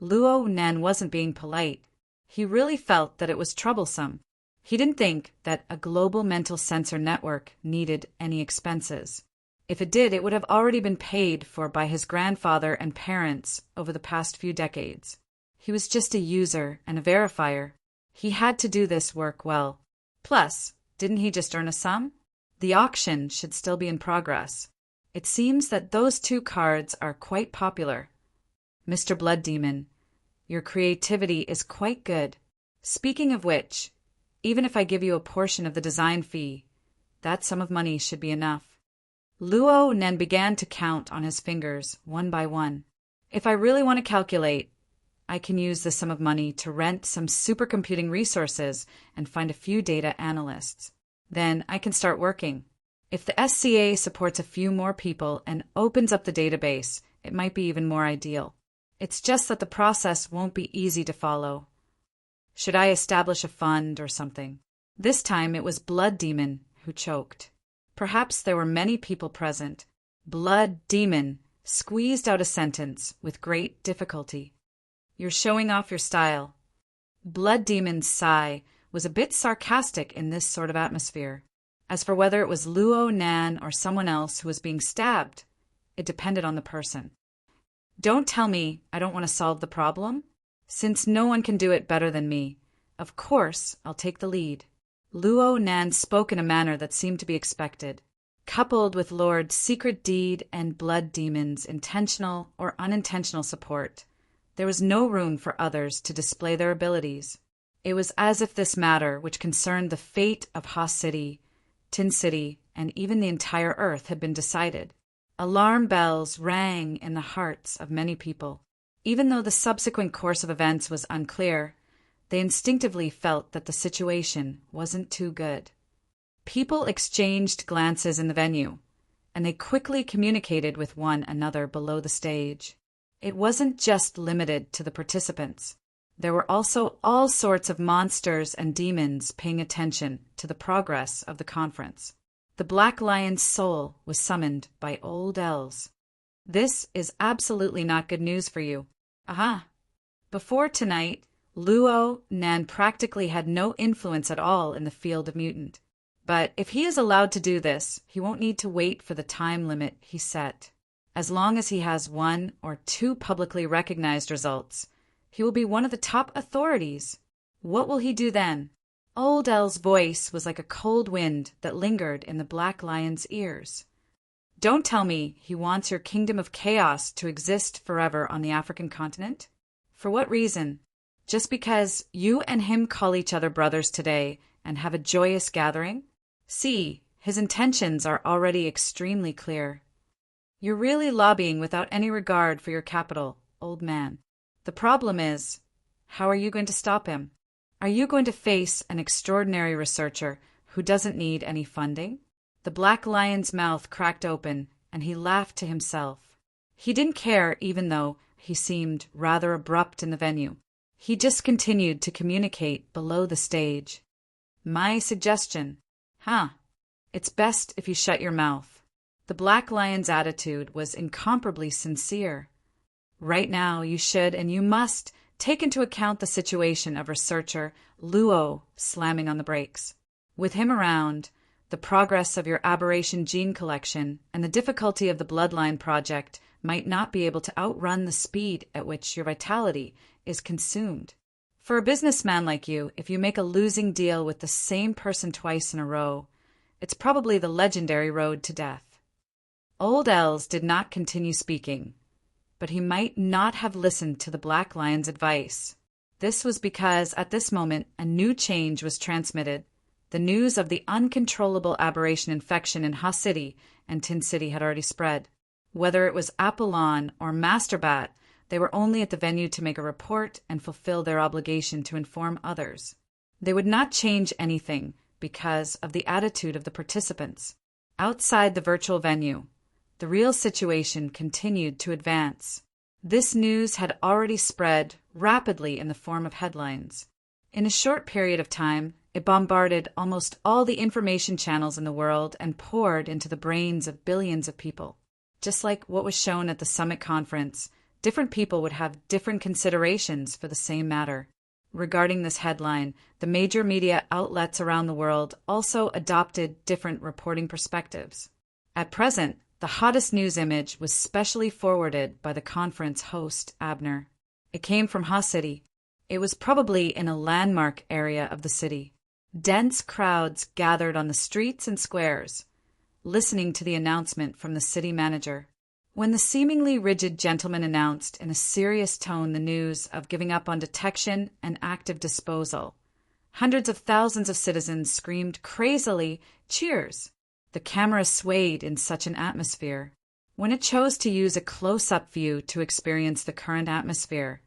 Luo Nan wasn't being polite. He really felt that it was troublesome. He didn't think that a global mental sensor network needed any expenses. If it did, it would have already been paid for by his grandfather and parents over the past few decades. He was just a user and a verifier. He had to do this work well. Plus, didn't he just earn a sum? The auction should still be in progress. It seems that those two cards are quite popular. Mr. Blood Demon, your creativity is quite good. Speaking of which, even if I give you a portion of the design fee, that sum of money should be enough. Luo Nan began to count on his fingers, one by one. If I really want to calculate, I can use the sum of money to rent some supercomputing resources and find a few data analysts. Then I can start working. If the SCA supports a few more people and opens up the database, it might be even more ideal. It's just that the process won't be easy to follow. Should I establish a fund or something? This time it was Blood Demon who choked. Perhaps there were many people present. Blood Demon squeezed out a sentence with great difficulty. You're showing off your style. Blood Demon's sigh was a bit sarcastic in this sort of atmosphere. As for whether it was Luo Nan or someone else who was being stabbed, it depended on the person. Don't tell me I don't want to solve the problem. Since no one can do it better than me, of course I'll take the lead. Luo Nan spoke in a manner that seemed to be expected. Coupled with Lord Secret Deed and Blood Demon's intentional or unintentional support, there was no room for others to display their abilities. It was as if this matter, which concerned the fate of Ha City, Tin City, and even the entire Earth, had been decided. Alarm bells rang in the hearts of many people. Even though the subsequent course of events was unclear, they instinctively felt that the situation wasn't too good. People exchanged glances in the venue, and they quickly communicated with one another below the stage. It wasn't just limited to the participants. There were also all sorts of monsters and demons paying attention to the progress of the conference. The Black Lion's soul was summoned by old elves. This is absolutely not good news for you. Aha! Before tonight, Luo Nan practically had no influence at all in the field of mutant. But if he is allowed to do this, he won't need to wait for the time limit he set. As long as he has 1 or 2 publicly recognized results, he will be one of the top authorities. What will he do then? Old El's voice was like a cold wind that lingered in the Black Lion's ears. Don't tell me he wants your kingdom of chaos to exist forever on the African continent? For what reason? Just because you and him call each other brothers today and have a joyous gathering? See, his intentions are already extremely clear. You're really lobbying without any regard for your capital, old man. The problem is, how are you going to stop him? Are you going to face an extraordinary researcher who doesn't need any funding? The Black Lion's mouth cracked open, and he laughed to himself. He didn't care, even though he seemed rather abrupt in the venue. He just continued to communicate below the stage. My suggestion. Huh. It's best if you shut your mouth. The Black Lion's attitude was incomparably sincere. Right now, you should and you must take into account the situation of researcher Luo slamming on the brakes. With him around, the progress of your aberration gene collection and the difficulty of the bloodline project might not be able to outrun the speed at which your vitality is consumed. For a businessman like you, if you make a losing deal with the same person twice in a row, it's probably the legendary road to death. Old Els did not continue speaking, but he might not have listened to the Black Lion's advice. This was because at this moment a new change was transmitted. The news of the uncontrollable aberration infection in Ha City and Tin City had already spread. Whether it was Apollon or Masterbat, they were only at the venue to make a report and fulfill their obligation to inform others. They would not change anything because of the attitude of the participants. Outside the virtual venue, the real situation continued to advance. This news had already spread rapidly in the form of headlines. In a short period of time, it bombarded almost all the information channels in the world and poured into the brains of billions of people. Just like what was shown at the summit conference, different people would have different considerations for the same matter. Regarding this headline, the major media outlets around the world also adopted different reporting perspectives. At present, the hottest news image was specially forwarded by the conference host, Abner. It came from Ha City. It was probably in a landmark area of the city. Dense crowds gathered on the streets and squares, listening to the announcement from the city manager. When the seemingly rigid gentleman announced in a serious tone the news of giving up on detection and active disposal, hundreds of thousands of citizens screamed crazily, "Cheers!" The camera swayed in such an atmosphere. When it chose to use a close-up view to experience the current atmosphere,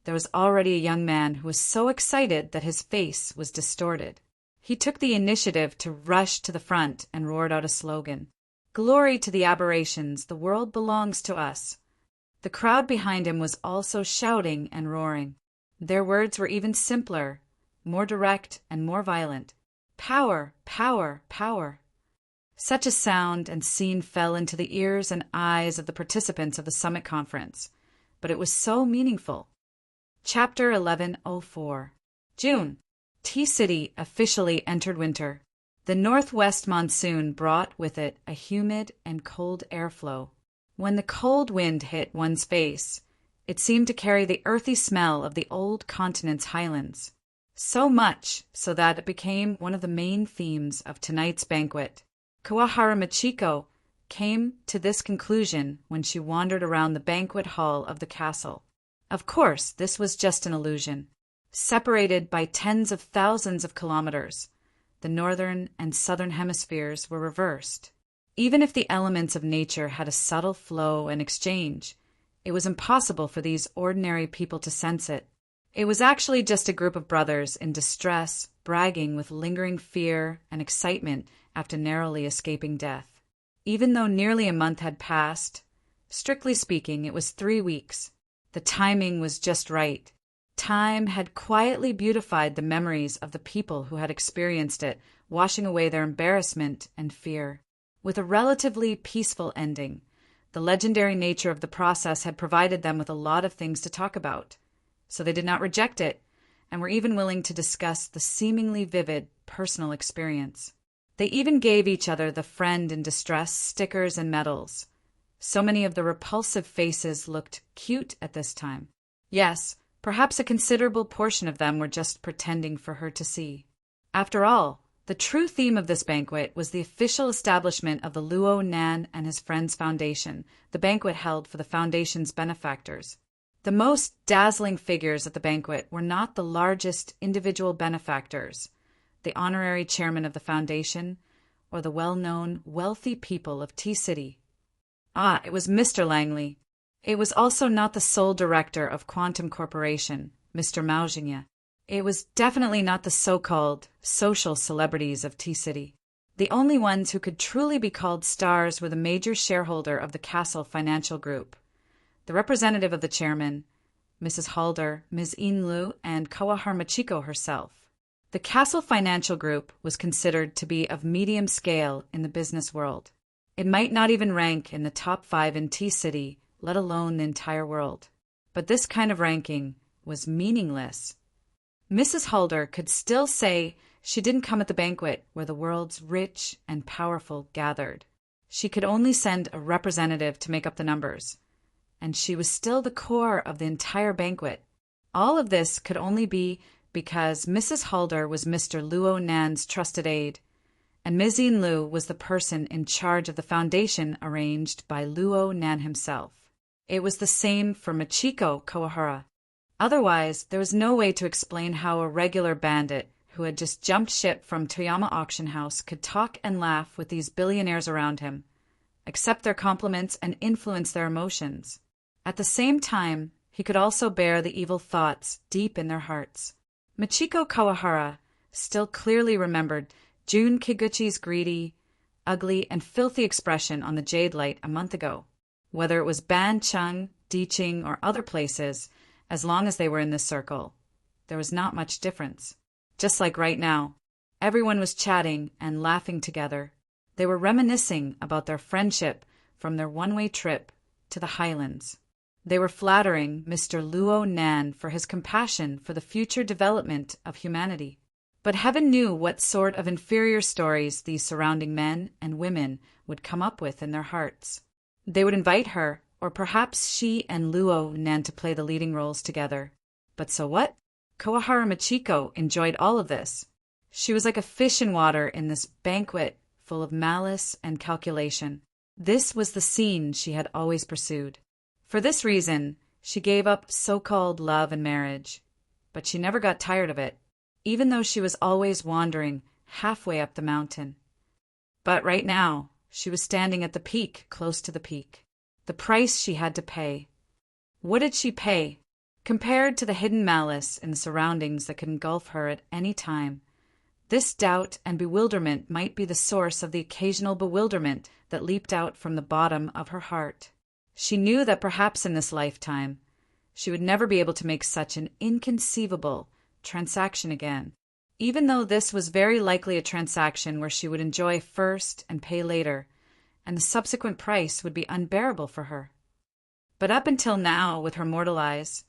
there was already a young man who was so excited that his face was distorted. He took the initiative to rush to the front and roared out a slogan. "Glory to the aberrations, the world belongs to us." The crowd behind him was also shouting and roaring. Their words were even simpler, more direct and more violent. "Power, power, power." Such a sound and scene fell into the ears and eyes of the participants of the summit conference, but it was so meaningful. Chapter 1104. June. T-City officially entered winter. The northwest monsoon brought with it a humid and cold airflow. When the cold wind hit one's face, it seemed to carry the earthy smell of the old continent's highlands. So much so that it became one of the main themes of tonight's banquet. Kawahara Michiko came to this conclusion when she wandered around the banquet hall of the castle. Of course, this was just an illusion. Separated by tens of thousands of kilometers, the northern and southern hemispheres were reversed. Even if the elements of nature had a subtle flow and exchange, it was impossible for these ordinary people to sense it. It was actually just a group of brothers in distress, bragging with lingering fear and excitement after narrowly escaping death. Even though nearly a month had passed, strictly speaking, it was 3 weeks. The timing was just right. Time had quietly beautified the memories of the people who had experienced it, washing away their embarrassment and fear. With a relatively peaceful ending, the legendary nature of the process had provided them with a lot of things to talk about. So they did not reject it, and were even willing to discuss the seemingly vivid personal experience. They even gave each other the friend in distress stickers and medals. So many of the repulsive faces looked cute at this time. Yes, perhaps a considerable portion of them were just pretending for her to see. After all, the true theme of this banquet was the official establishment of the Luo Nan and his Friends Foundation, the banquet held for the foundation's benefactors. The most dazzling figures at the banquet were not the largest individual benefactors, the honorary chairman of the foundation, or the well-known, wealthy people of T-City. It was Mr. Langley. It was also not the sole director of Quantum Corporation, Mr. Maujinha. It was definitely not the so-called social celebrities of T-City. The only ones who could truly be called stars were the major shareholder of the Castle Financial Group, the representative of the chairman, Mrs. Halder, Ms. Inlu, and Kawahara Michiko herself. The Castle Financial Group was considered to be of medium scale in the business world. It might not even rank in the top 5 in T-City, let alone the entire world. But this kind of ranking was meaningless. Mrs. Halder could still say she didn't come at the banquet where the world's rich and powerful gathered. She could only send a representative to make up the numbers. And she was still the core of the entire banquet. All of this could only be because Mrs. Halder was Mr. Luo Nan's trusted aide, and Mizine Lu was the person in charge of the foundation arranged by Luo Nan himself. It was the same for Machiko Kawahara. Otherwise, there was no way to explain how a regular bandit who had just jumped ship from Toyama Auction House could talk and laugh with these billionaires around him, accept their compliments and influence their emotions. At the same time, he could also bear the evil thoughts deep in their hearts. Machiko Kawahara still clearly remembered Jun Kiguchi's greedy, ugly, and filthy expression on the Jade Light a month ago. Whether it was Bancheng, Diqing, or other places, as long as they were in this circle, there was not much difference. Just like right now, everyone was chatting and laughing together. They were reminiscing about their friendship from their one-way trip to the Highlands. They were flattering Mr. Luo Nan for his compassion for the future development of humanity. But heaven knew what sort of inferior stories these surrounding men and women would come up with in their hearts. They would invite her, or perhaps she and Luo Nan to play the leading roles together. But so what? Kawahara Machiko enjoyed all of this. She was like a fish in water in this banquet full of malice and calculation. This was the scene she had always pursued. For this reason, she gave up so-called love and marriage. But she never got tired of it, even though she was always wandering halfway up the mountain. But right now, she was standing at the peak, close to the peak. The price she had to pay. What did she pay? Compared to the hidden malice in the surroundings that could engulf her at any time, this doubt and bewilderment might be the source of the occasional bewilderment that leaped out from the bottom of her heart. She knew that perhaps in this lifetime, she would never be able to make such an inconceivable transaction again, even though this was very likely a transaction where she would enjoy first and pay later, and the subsequent price would be unbearable for her. But up until now, with her mortal eyes,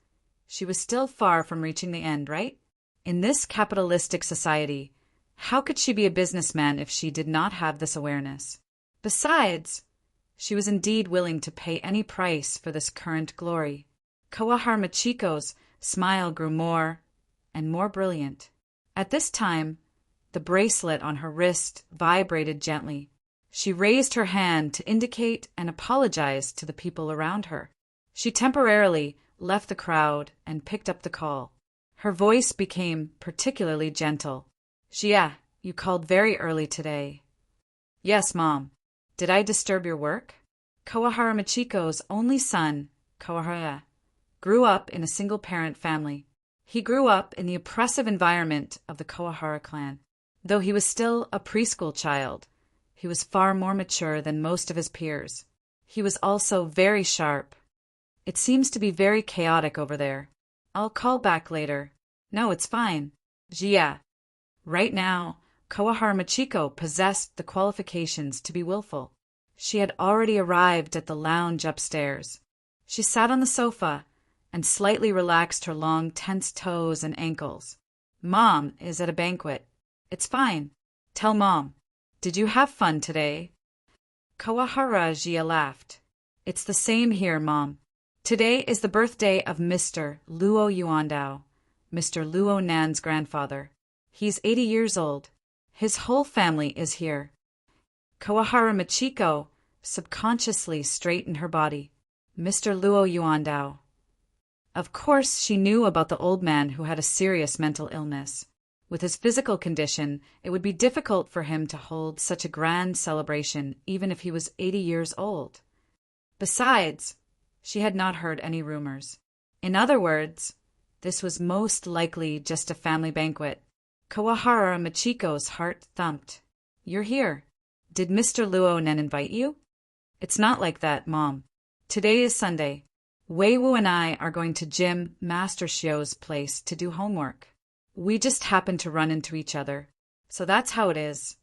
she was still far from reaching the end, right? In this capitalistic society, how could she be a businessman if she did not have this awareness? Besides, she was indeed willing to pay any price for this current glory. Kawahara Machiko's smile grew more and more brilliant. At this time, the bracelet on her wrist vibrated gently. She raised her hand to indicate and apologize to the people around her. She temporarily left the crowd and picked up the call. Her voice became particularly gentle. Jia, you called very early today. Yes, Mom. Did I disturb your work? Kawahara Machiko's only son, Kawahara, grew up in a single-parent family. He grew up in the oppressive environment of the Kawahara clan. Though he was still a preschool child, he was far more mature than most of his peers. He was also very sharp. It seems to be very chaotic over there. I'll call back later. No, it's fine. Jia. Right now, Kawahara Machiko possessed the qualifications to be willful. She had already arrived at the lounge upstairs. She sat on the sofa and slightly relaxed her long, tense toes and ankles. Mom is at a banquet. It's fine. Tell Mom. Did you have fun today? Kawahara Jia laughed. It's the same here, Mom. Today is the birthday of Mr. Luo Yuandao, Mr. Luo Nan's grandfather. He's 80 years old. His whole family is here. Kawahara Machiko subconsciously straightened her body. Mr. Luo Yuandao. Of course, she knew about the old man who had a serious mental illness. With his physical condition, it would be difficult for him to hold such a grand celebration even if he was 80 years old. Besides, she had not heard any rumors. In other words, this was most likely just a family banquet. Kawahara Machiko's heart thumped. You're here. Did Mr. Luo Nen invite you? It's not like that, Mom. Today is Sunday. Wei Wu and I are going to Jim Master Shio's place to do homework. We just happened to run into each other. So that's how it is.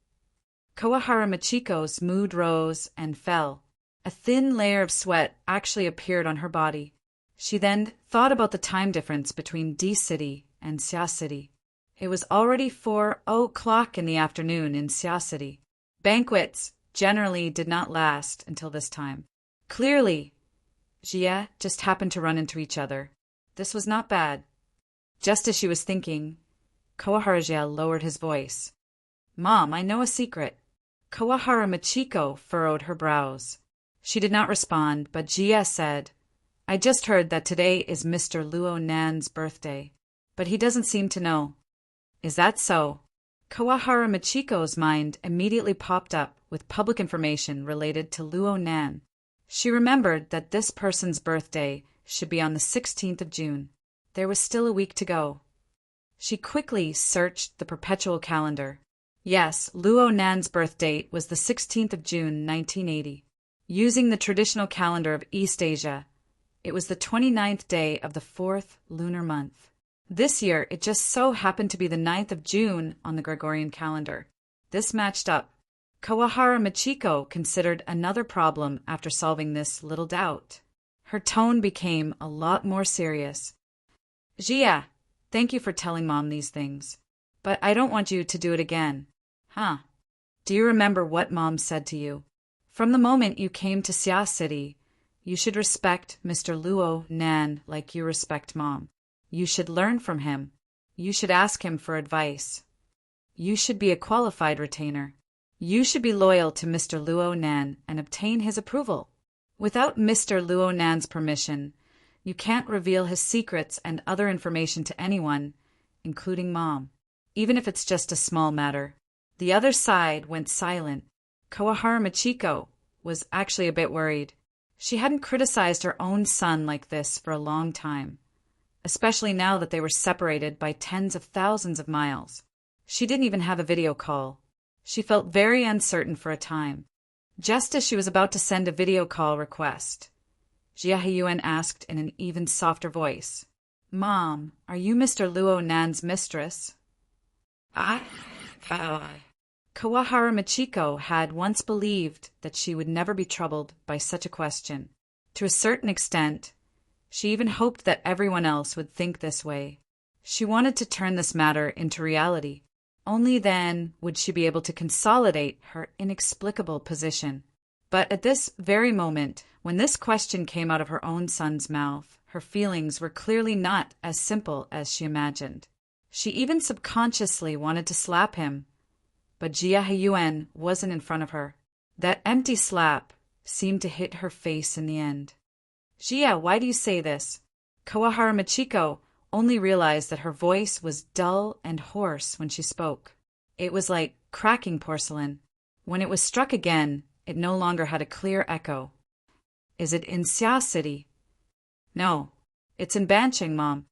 Kawahara Michiko's mood rose and fell. A thin layer of sweat actually appeared on her body. She then thought about the time difference between D City and Sia City. It was already 4:00 in the afternoon in Sia City. Banquets generally did not last until this time. Clearly, Jia just happened to run into each other. This was not bad. Just as she was thinking, Kawahara Jia lowered his voice. "Mom, I know a secret." Kawahara Michiko furrowed her brows. She did not respond, but Jia said, "I just heard that today is Mr. Luo Nan's birthday, but he doesn't seem to know." "Is that so?" Kawahara Michiko's mind immediately popped up with public information related to Luo Nan. She remembered that this person's birthday should be on the 16th of June. There was still a week to go. She quickly searched the perpetual calendar. Yes, Luo Nan's birth date was the 16th of June, 1980. Using the traditional calendar of East Asia, it was the 29th day of the 4th lunar month. This year, it just so happened to be the 9th of June on the Gregorian calendar. This matched up. Kawahara Michiko considered another problem after solving this little doubt. Her tone became a lot more serious. "Jia, thank you for telling Mom these things, but I don't want you to do it again." "Huh? Do you remember what Mom said to you? From the moment you came to Sia City, you should respect Mr. Luo Nan like you respect Mom. You should learn from him. You should ask him for advice. You should be a qualified retainer. You should be loyal to Mr. Luo Nan and obtain his approval. Without Mr. Luo Nan's permission, you can't reveal his secrets and other information to anyone, including Mom, even if it's just a small matter." The other side went silent. Kawahara Michiko was actually a bit worried. She hadn't criticized her own son like this for a long time, especially now that they were separated by tens of thousands of miles. She didn't even have a video call. She felt very uncertain for a time. Just as she was about to send a video call request, Jia Heyuan asked in an even softer voice, "Mom, are you Mr. Luo Nan's mistress?" Kawahara Michiko had once believed that she would never be troubled by such a question. To a certain extent, she even hoped that everyone else would think this way. She wanted to turn this matter into reality. Only then would she be able to consolidate her inexplicable position. But at this very moment, when this question came out of her own son's mouth, her feelings were clearly not as simple as she imagined. She even subconsciously wanted to slap him, but Jia Heyuan wasn't in front of her. That empty slap seemed to hit her face in the end. "Jia, why do you say this?" Kawahara Michiko only realized that her voice was dull and hoarse when she spoke. It was like cracking porcelain. When it was struck again, it no longer had a clear echo. "Is it in Sia City?" "No, it's in Bancheng, Mom."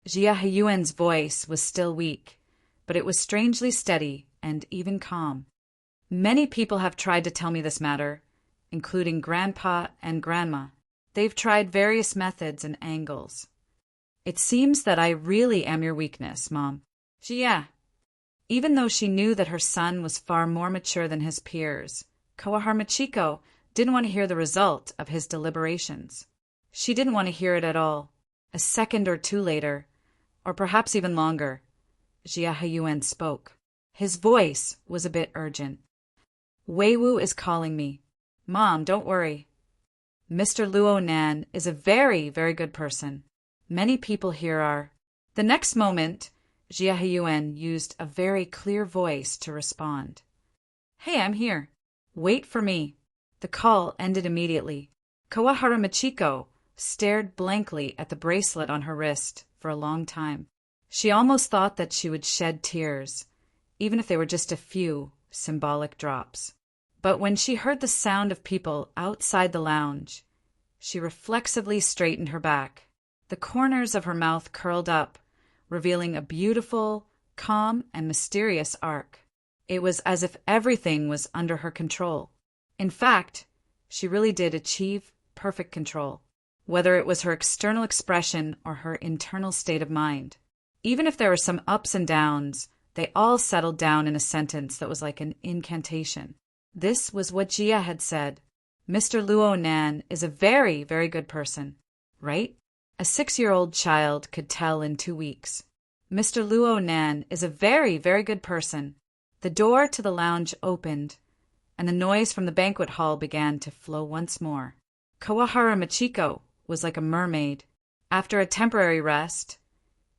Jia Heyuan's voice was still weak, but it was strangely steady and even calm. "Many people have tried to tell me this matter, including Grandpa and Grandma. They've tried various methods and angles. It seems that I really am your weakness, Mom." Jia. Even though she knew that her son was far more mature than his peers, Kawahara Michiko didn't want to hear the result of his deliberations. She didn't want to hear it at all. A second or two later, or perhaps even longer, Jia Heyuan spoke. His voice was a bit urgent. "Weiwu is calling me. Mom, don't worry. Mr. Luo Nan is a very, very good person. Many people here are." The next moment, Jia Heyuan used a very clear voice to respond. "Hey, I'm here. Wait for me." The call ended immediately. Kawahara Michiko stared blankly at the bracelet on her wrist for a long time. She almost thought that she would shed tears, even if they were just a few symbolic drops. But when she heard the sound of people outside the lounge, she reflexively straightened her back. The corners of her mouth curled up, revealing a beautiful, calm, and mysterious arc. It was as if everything was under her control. In fact, she really did achieve perfect control, whether it was her external expression or her internal state of mind. Even if there were some ups and downs, they all settled down in a sentence that was like an incantation. This was what Jia had said. Mr. Luo Nan is a very, very good person, right? A 6-year-old child could tell in 2 weeks. Mr. Luo Nan is a very, very good person. The door to the lounge opened, and the noise from the banquet hall began to flow once more. Kawahara Machiko was like a mermaid. After a temporary rest,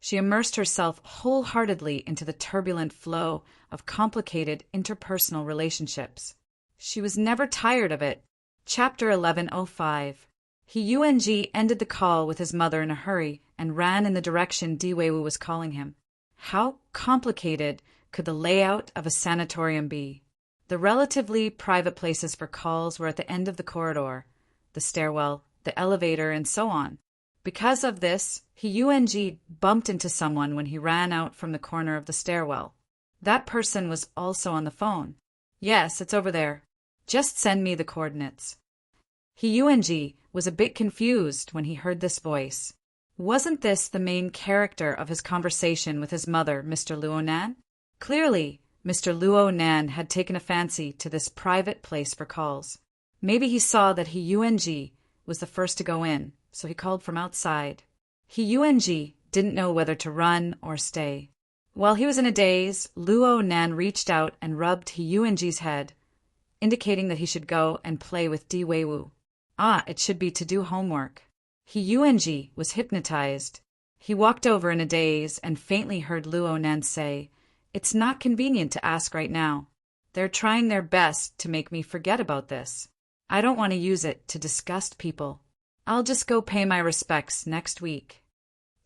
she immersed herself wholeheartedly into the turbulent flow of complicated interpersonal relationships. She was never tired of it. Chapter 1105. He ended the call with his mother in a hurry and ran in the direction Diwewu was calling him. How complicated could the layout of a sanatorium be? The relatively private places for calls were at the end of the corridor, the stairwell, the elevator, and so on. Because of this, He bumped into someone when he ran out from the corner of the stairwell. That person was also on the phone. Yes, it's over there. Just send me the coordinates. He was a bit confused when he heard this voice. Wasn't this the main character of his conversation with his mother, Mr. Luo Nan? Clearly, Mr. Luo Nan had taken a fancy to this private place for calls. Maybe he saw that He was the first to go in, so he called from outside. He didn't know whether to run or stay. While he was in a daze, Luo Nan reached out and rubbed He head, indicating that he should go and play with Diwewu. It should be to do homework. He was hypnotized. He walked over in a daze and faintly heard Luo Nan say, "It's not convenient to ask right now. They're trying their best to make me forget about this. I don't want to use it to disgust people. I'll just go pay my respects next week."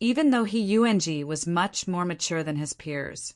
Even though He was much more mature than his peers,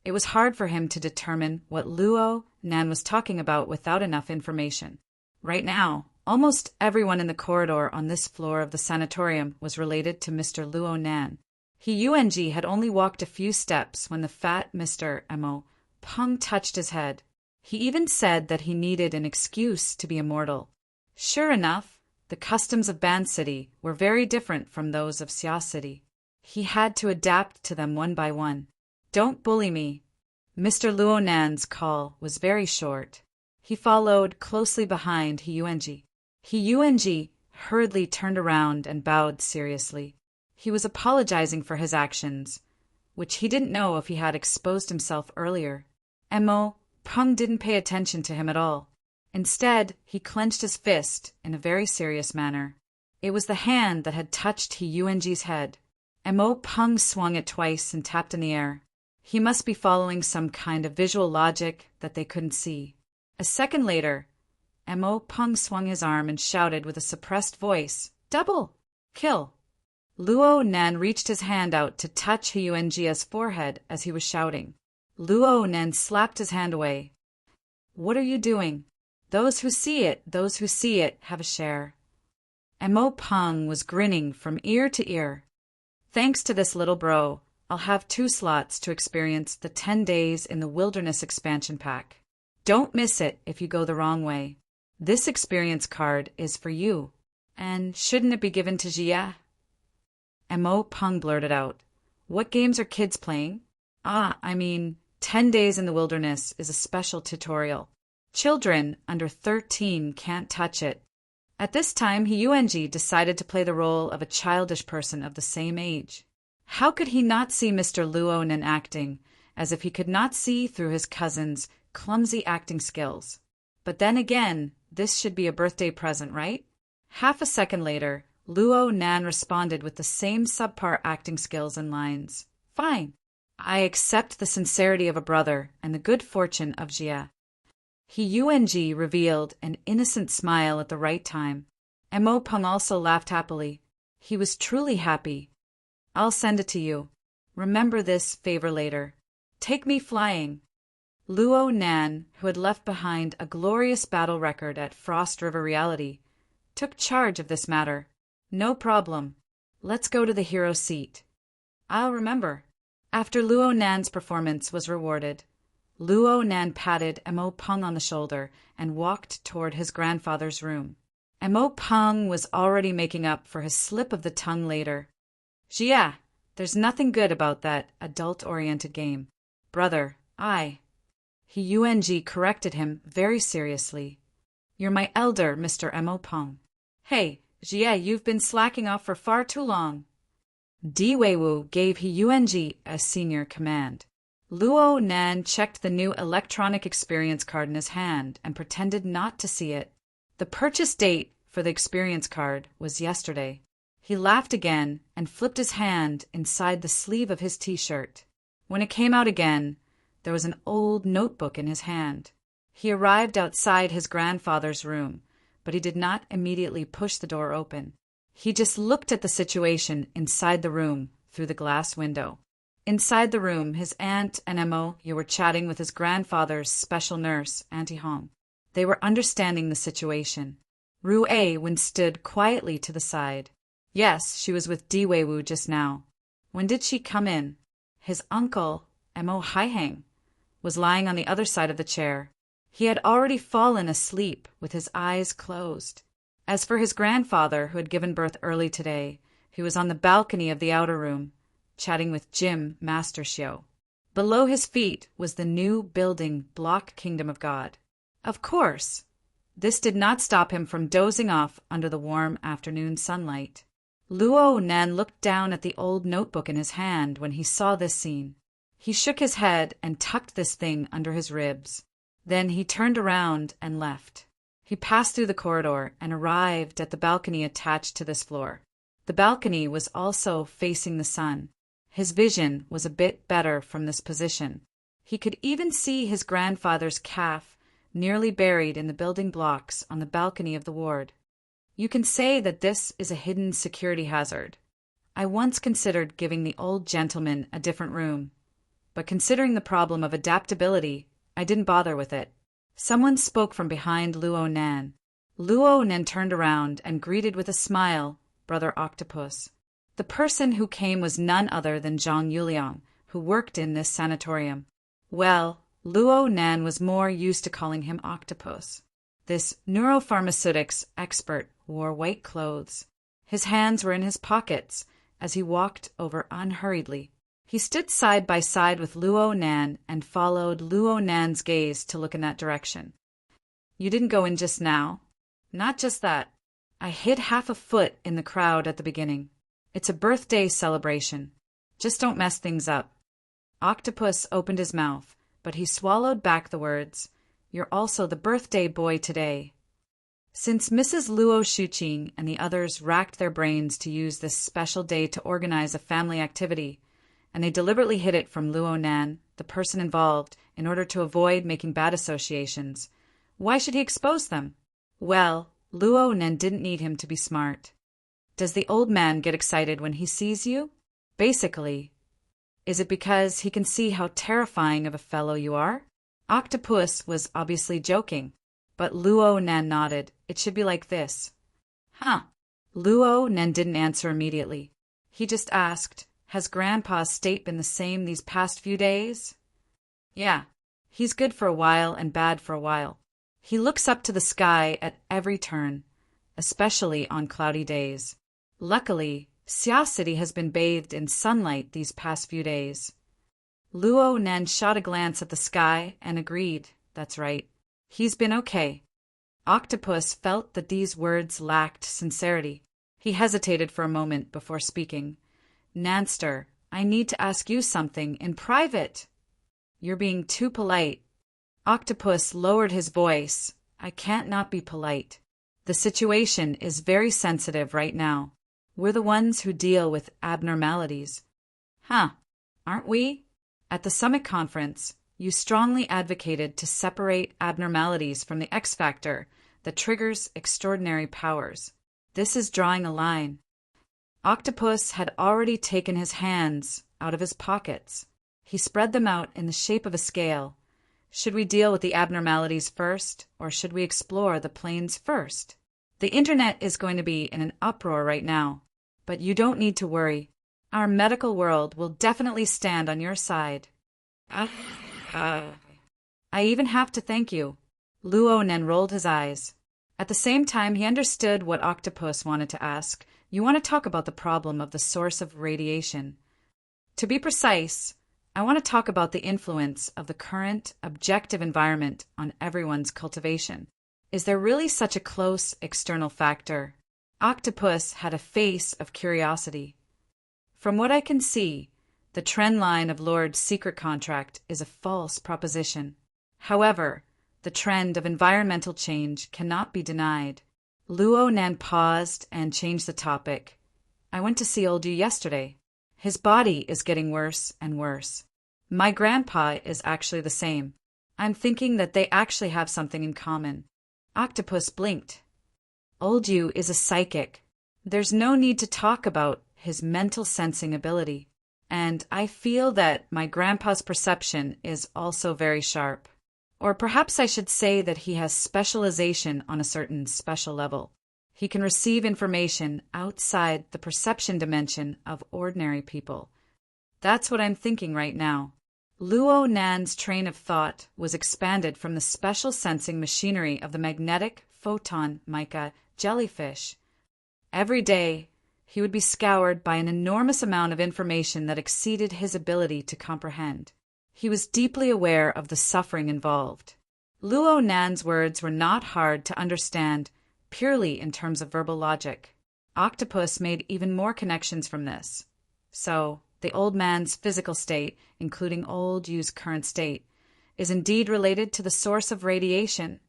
it was hard for him to determine what Luo Nan was talking about without enough information. Right now, almost everyone in the corridor on this floor of the sanatorium was related to Mr. Luo Nan. He had only walked a few steps when the fat Mr. Mo Peng touched his head. He even said that he needed an excuse to be immortal. Sure enough, the customs of Ban City were very different from those of Xia City. He had to adapt to them one by one. "Don't bully me." Mr. Luo Nan's call was very short. He followed closely behind He hurriedly turned around and bowed seriously. He was apologizing for his actions, which he didn't know if he had exposed himself earlier. Mo Peng didn't pay attention to him at all. Instead, he clenched his fist in a very serious manner. It was the hand that had touched He head. Mo Peng swung it twice and tapped in the air. He must be following some kind of visual logic that they couldn't see. A second later, Mo Peng swung his arm and shouted with a suppressed voice, "Double! Kill!" Luo Nan reached his hand out to touch He forehead as he was shouting. Luo Nan slapped his hand away. "What are you doing? Those who see it have a share." Mo Peng was grinning from ear to ear. "Thanks to this little bro, I'll have 2 slots to experience the 10 days in the Wilderness expansion pack. Don't miss it if you go the wrong way. This experience card is for you. And shouldn't it be given to Jia?" Mo Peng blurted out, "What games are kids playing?" I mean, 10 days in the Wilderness is a special tutorial. Children under 13 can't touch it." At this time, He decided to play the role of a childish person of the same age. How could he not see Mr. Luo Nan acting, as if he could not see through his cousin's clumsy acting skills? But then again, this should be a birthday present, right? Half a second later, Luo Nan responded with the same subpar acting skills and lines. "Fine. I accept the sincerity of a brother and the good fortune of Jia." He revealed an innocent smile at the right time. Mo Peng also laughed happily. He was truly happy. "I'll send it to you. Remember this favor later. Take me flying." Luo Nan, who had left behind a glorious battle record at Frost River Reality, took charge of this matter. "No problem. Let's go to the hero seat." "I'll remember." After Luo Nan's performance was rewarded, Luo Nan patted Mo Peng on the shoulder and walked toward his grandfather's room. Mo Peng was already making up for his slip of the tongue later. "Jia, There's nothing good about that adult-oriented game. Brother, He corrected him very seriously. You're my elder, Mr. Mo Pong. Hey, Jie, you've been slacking off for far too long. Di Weiwu gave He a senior command. Luo Nan checked the new electronic experience card in his hand and pretended not to see it. The purchase date for the experience card was yesterday. He laughed again and flipped his hand inside the sleeve of his t-shirt. When it came out again, there was an old notebook in his hand. He arrived outside his grandfather's room, but he did not immediately push the door open. He just looked at the situation inside the room through the glass window. Inside the room, his aunt and Mo were chatting with his grandfather's special nurse, Auntie Hong. They were understanding the situation. Ru Wen stood quietly to the side. Yes, she was with Di Weiwu just now. When did she come in? His uncle, Mo Haihang, was lying on the other side of the chair. He had already fallen asleep with his eyes closed. As for his grandfather, who had given birth early today, he was on the balcony of the outer room, chatting with Jim Master Xiu. Below his feet was the new building block Kingdom of God. Of course, this did not stop him from dozing off under the warm afternoon sunlight. Luo Nan looked down at the old notebook in his hand when he saw this scene. He shook his head and tucked this thing under his ribs. Then he turned around and left. He passed through the corridor and arrived at the balcony attached to this floor. The balcony was also facing the sun. His vision was a bit better from this position. He could even see his grandfather's calf nearly buried in the building blocks on the balcony of the ward. You can say that this is a hidden security hazard. I once considered giving the old gentleman a different room, but considering the problem of adaptability, I didn't bother with it. Someone spoke from behind Luo Nan. Luo Nan turned around and greeted with a smile Brother Octopus. The person who came was none other than Zhang Yuliang, who worked in this sanatorium. Well, Luo Nan was more used to calling him Octopus. This neuropharmaceutics expert wore white clothes. His hands were in his pockets as he walked over unhurriedly. He stood side by side with Luo Nan and followed Luo Nan's gaze to look in that direction. You didn't go in just now? Not just that. I hid half a foot in the crowd at the beginning. It's a birthday celebration. Just don't mess things up. Octopus opened his mouth, but he swallowed back the words, You're also the birthday boy today. Since Mrs. Luo Shuqing and the others racked their brains to use this special day to organize a family activity, and they deliberately hid it from Luo Nan, the person involved, in order to avoid making bad associations, why should he expose them? Well, Luo Nan didn't need him to be smart. Does the old man get excited when he sees you? Basically. Is it because he can see how terrifying of a fellow you are? Octopus was obviously joking, but Luo Nan nodded. It should be like this. Huh. Luo Nan didn't answer immediately. He just asked, Has Grandpa's state been the same these past few days? Yeah. He's good for a while and bad for a while. He looks up to the sky at every turn, especially on cloudy days. Luckily, Xia City has been bathed in sunlight these past few days. Luo Nan shot a glance at the sky and agreed, that's right. He's been okay. Octopus felt that these words lacked sincerity. He hesitated for a moment before speaking. Nanster, I need to ask you something in private. You're being too polite. Octopus lowered his voice. I can't not be polite. The situation is very sensitive right now. We're the ones who deal with abnormalities. Huh, aren't we? At the summit conference, you strongly advocated to separate abnormalities from the X factor that triggers extraordinary powers. This is drawing a line. Octopus had already taken his hands out of his pockets. He spread them out in the shape of a scale. Should we deal with the abnormalities first, or should we explore the planes first? The internet is going to be in an uproar right now, but you don't need to worry. Our medical world will definitely stand on your side. I even have to thank you. Luo Nan rolled his eyes. At the same time, he understood what Octopus wanted to ask. You want to talk about the problem of the source of radiation. To be precise, I want to talk about the influence of the current objective environment on everyone's cultivation. Is there really such a close external factor? Octopus had a face of curiosity. From what I can see, the trend line of Lord's secret contract is a false proposition. However, the trend of environmental change cannot be denied. Luo Nan paused and changed the topic. I went to see old Yu yesterday. His body is getting worse and worse. My grandpa is actually the same. I'm thinking that they actually have something in common. Octopus blinked. Old Yu is a psychic. There's no need to talk about his mental sensing ability. And I feel that my grandpa's perception is also very sharp. Or perhaps I should say that he has specialization on a certain special level. He can receive information outside the perception dimension of ordinary people. That's what I'm thinking right now. Luo Nan's train of thought was expanded from the special sensing machinery of the magnetic photon mica jellyfish. Every day, he would be scoured by an enormous amount of information that exceeded his ability to comprehend. He was deeply aware of the suffering involved. Luo Nan's words were not hard to understand purely in terms of verbal logic. Octopus made even more connections from this. So, the old man's physical state, including old Yu's current state, is indeed related to the source of radiation.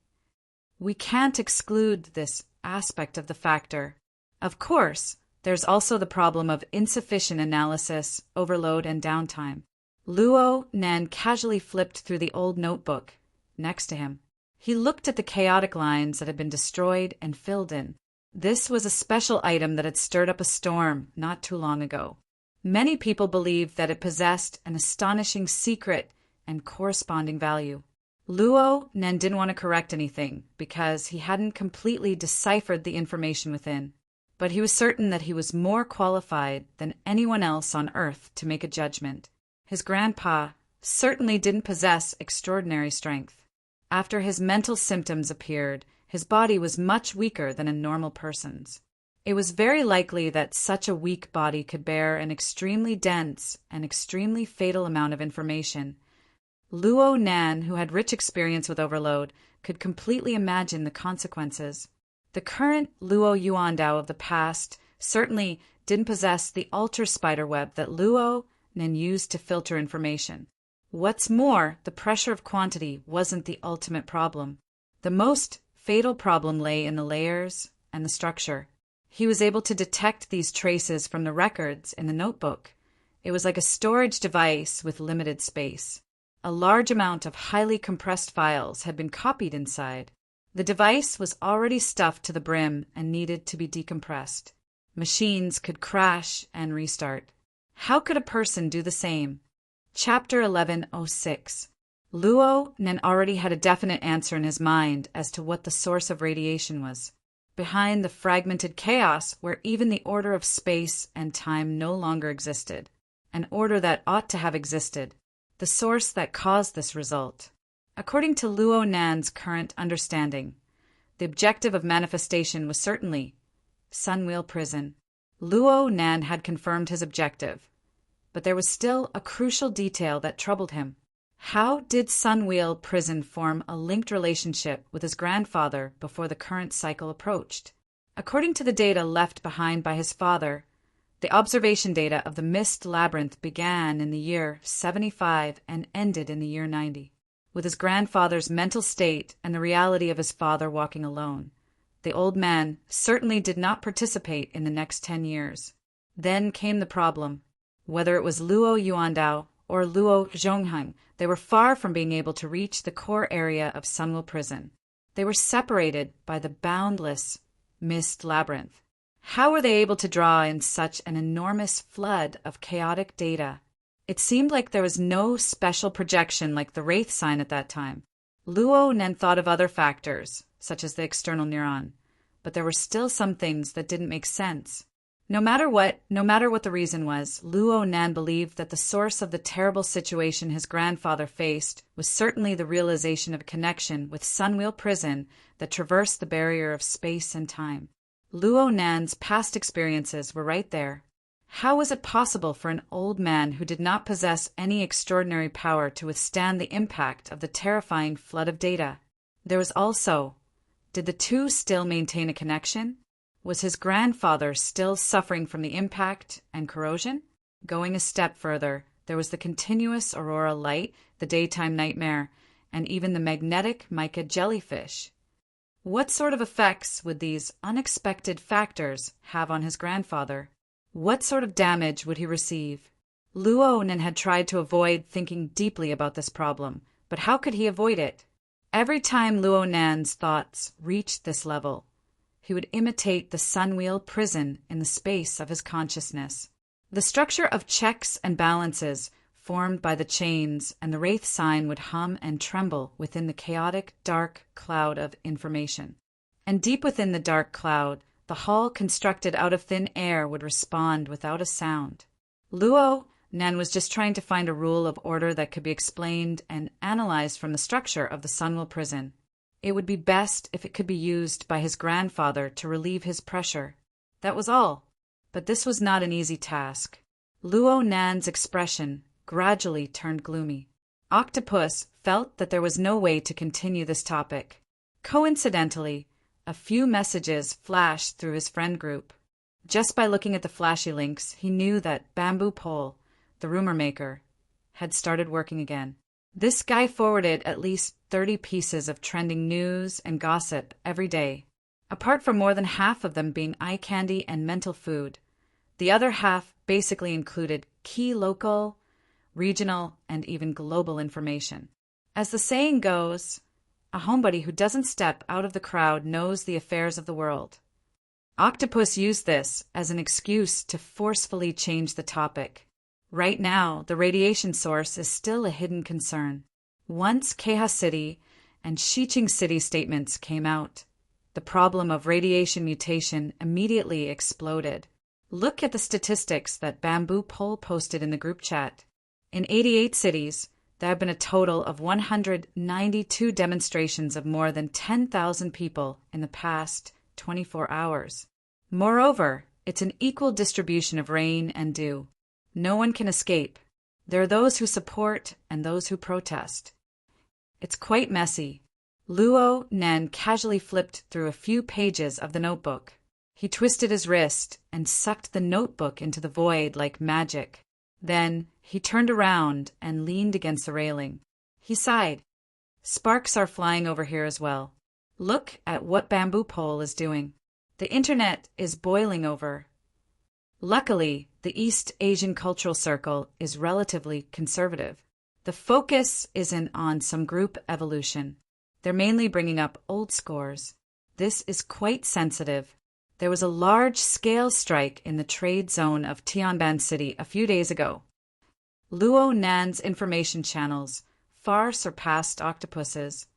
We can't exclude this aspect of the factor. Of course, there's also the problem of insufficient analysis, overload, and downtime. Luo Nan casually flipped through the old notebook next to him. He looked at the chaotic lines that had been destroyed and filled in. This was a special item that had stirred up a storm not too long ago. Many people believed that it possessed an astonishing secret and corresponding value. Luo Nan didn't want to correct anything because he hadn't completely deciphered the information within. But he was certain that he was more qualified than anyone else on Earth to make a judgment. His grandpa certainly didn't possess extraordinary strength. After his mental symptoms appeared, his body was much weaker than a normal person's. It was very likely that such a weak body could bear an extremely dense and extremely fatal amount of information. Luo Nan, who had rich experience with overload, could completely imagine the consequences. The current Luo Yuandao of the past certainly didn't possess the ultra-spider web that Luo Nan used to filter information. What's more, the pressure of quantity wasn't the ultimate problem. The most fatal problem lay in the layers and the structure. He was able to detect these traces from the records in the notebook. It was like a storage device with limited space. A large amount of highly compressed files had been copied inside. The device was already stuffed to the brim and needed to be decompressed. Machines could crash and restart. How could a person do the same? Chapter 1106. Luo Nan already had a definite answer in his mind as to what the source of radiation was. Behind the fragmented chaos where even the order of space and time no longer existed, an order that ought to have existed, the source that caused this result. According to Luo Nan's current understanding, the objective of manifestation was certainly Sunwheel Prison. Luo Nan had confirmed his objective, but there was still a crucial detail that troubled him. How did Sunwheel Prison form a linked relationship with his grandfather before the current cycle approached? According to the data left behind by his father, the observation data of the Mist Labyrinth began in the year 75 and ended in the year 90. With his grandfather's mental state and the reality of his father walking alone, the old man certainly did not participate in the next 10 years. Then came the problem. Whether it was Luo Yuandao or Luo Zhongheng, they were far from being able to reach the core area of Sunwheel Prison. They were separated by the boundless Mist Labyrinth. How were they able to draw in such an enormous flood of chaotic data? It seemed like there was no special projection like the Wraith sign at that time. Luo Nan thought of other factors, such as the external neuron, but there were still some things that didn't make sense. No matter what the reason was, Luo Nan believed that the source of the terrible situation his grandfather faced was certainly the realization of a connection with Sunwheel Prison that traversed the barrier of space and time. Luo Nan's past experiences were right there. How was it possible for an old man who did not possess any extraordinary power to withstand the impact of the terrifying flood of data? There was also, did the two still maintain a connection? Was his grandfather still suffering from the impact and corrosion? Going a step further, there was the continuous aurora light, the daytime nightmare, and even the magnetic mica jellyfish. What sort of effects would these unexpected factors have on his grandfather? What sort of damage would he receive? Luonan had tried to avoid thinking deeply about this problem, but how could he avoid it? Every time Luonan's thoughts reached this level, he would imitate the sunwheel prison in the space of his consciousness. The structure of checks and balances formed by the chains, and the wraith sign would hum and tremble within the chaotic, dark cloud of information. And deep within the dark cloud, the hall constructed out of thin air would respond without a sound. Luonan was just trying to find a rule of order that could be explained and analyzed from the structure of the Sunwell prison. It would be best if it could be used by his grandfather to relieve his pressure. That was all. But this was not an easy task. Luonan's expression gradually turned gloomy. Octopus felt that there was no way to continue this topic. Coincidentally, a few messages flashed through his friend group. Just by looking at the flashy links, he knew that Bamboo Pole, the rumor maker, had started working again. This guy forwarded at least 30 pieces of trending news and gossip every day. Apart from more than half of them being eye candy and mental food, the other half basically included key local, regional, and even global information. As the saying goes, a homebody who doesn't step out of the crowd knows the affairs of the world. Octopus used this as an excuse to forcefully change the topic. Right now, the radiation source is still a hidden concern. Once Keha City and Shiching City statements came out, the problem of radiation mutation immediately exploded. Look at the statistics that Bamboo Pole posted in the group chat. In 88 cities, there have been a total of 192 demonstrations of more than 10,000 people in the past 24 hours. Moreover, it's an equal distribution of rain and dew. No one can escape. There are those who support and those who protest. It's quite messy. Luonan casually flipped through a few pages of the notebook. He twisted his wrist and sucked the notebook into the void like magic. Then he turned around and leaned against the railing. He sighed. Sparks are flying over here as well. Look at what Bamboo Pole is doing. The internet is boiling over. Luckily, the East Asian Cultural Circle is relatively conservative. The focus isn't on some group evolution. They're mainly bringing up old scores. This is quite sensitive. There was a large-scale strike in the trade zone of Tianban City a few days ago. Luonan's information channels far surpassed Octopus's.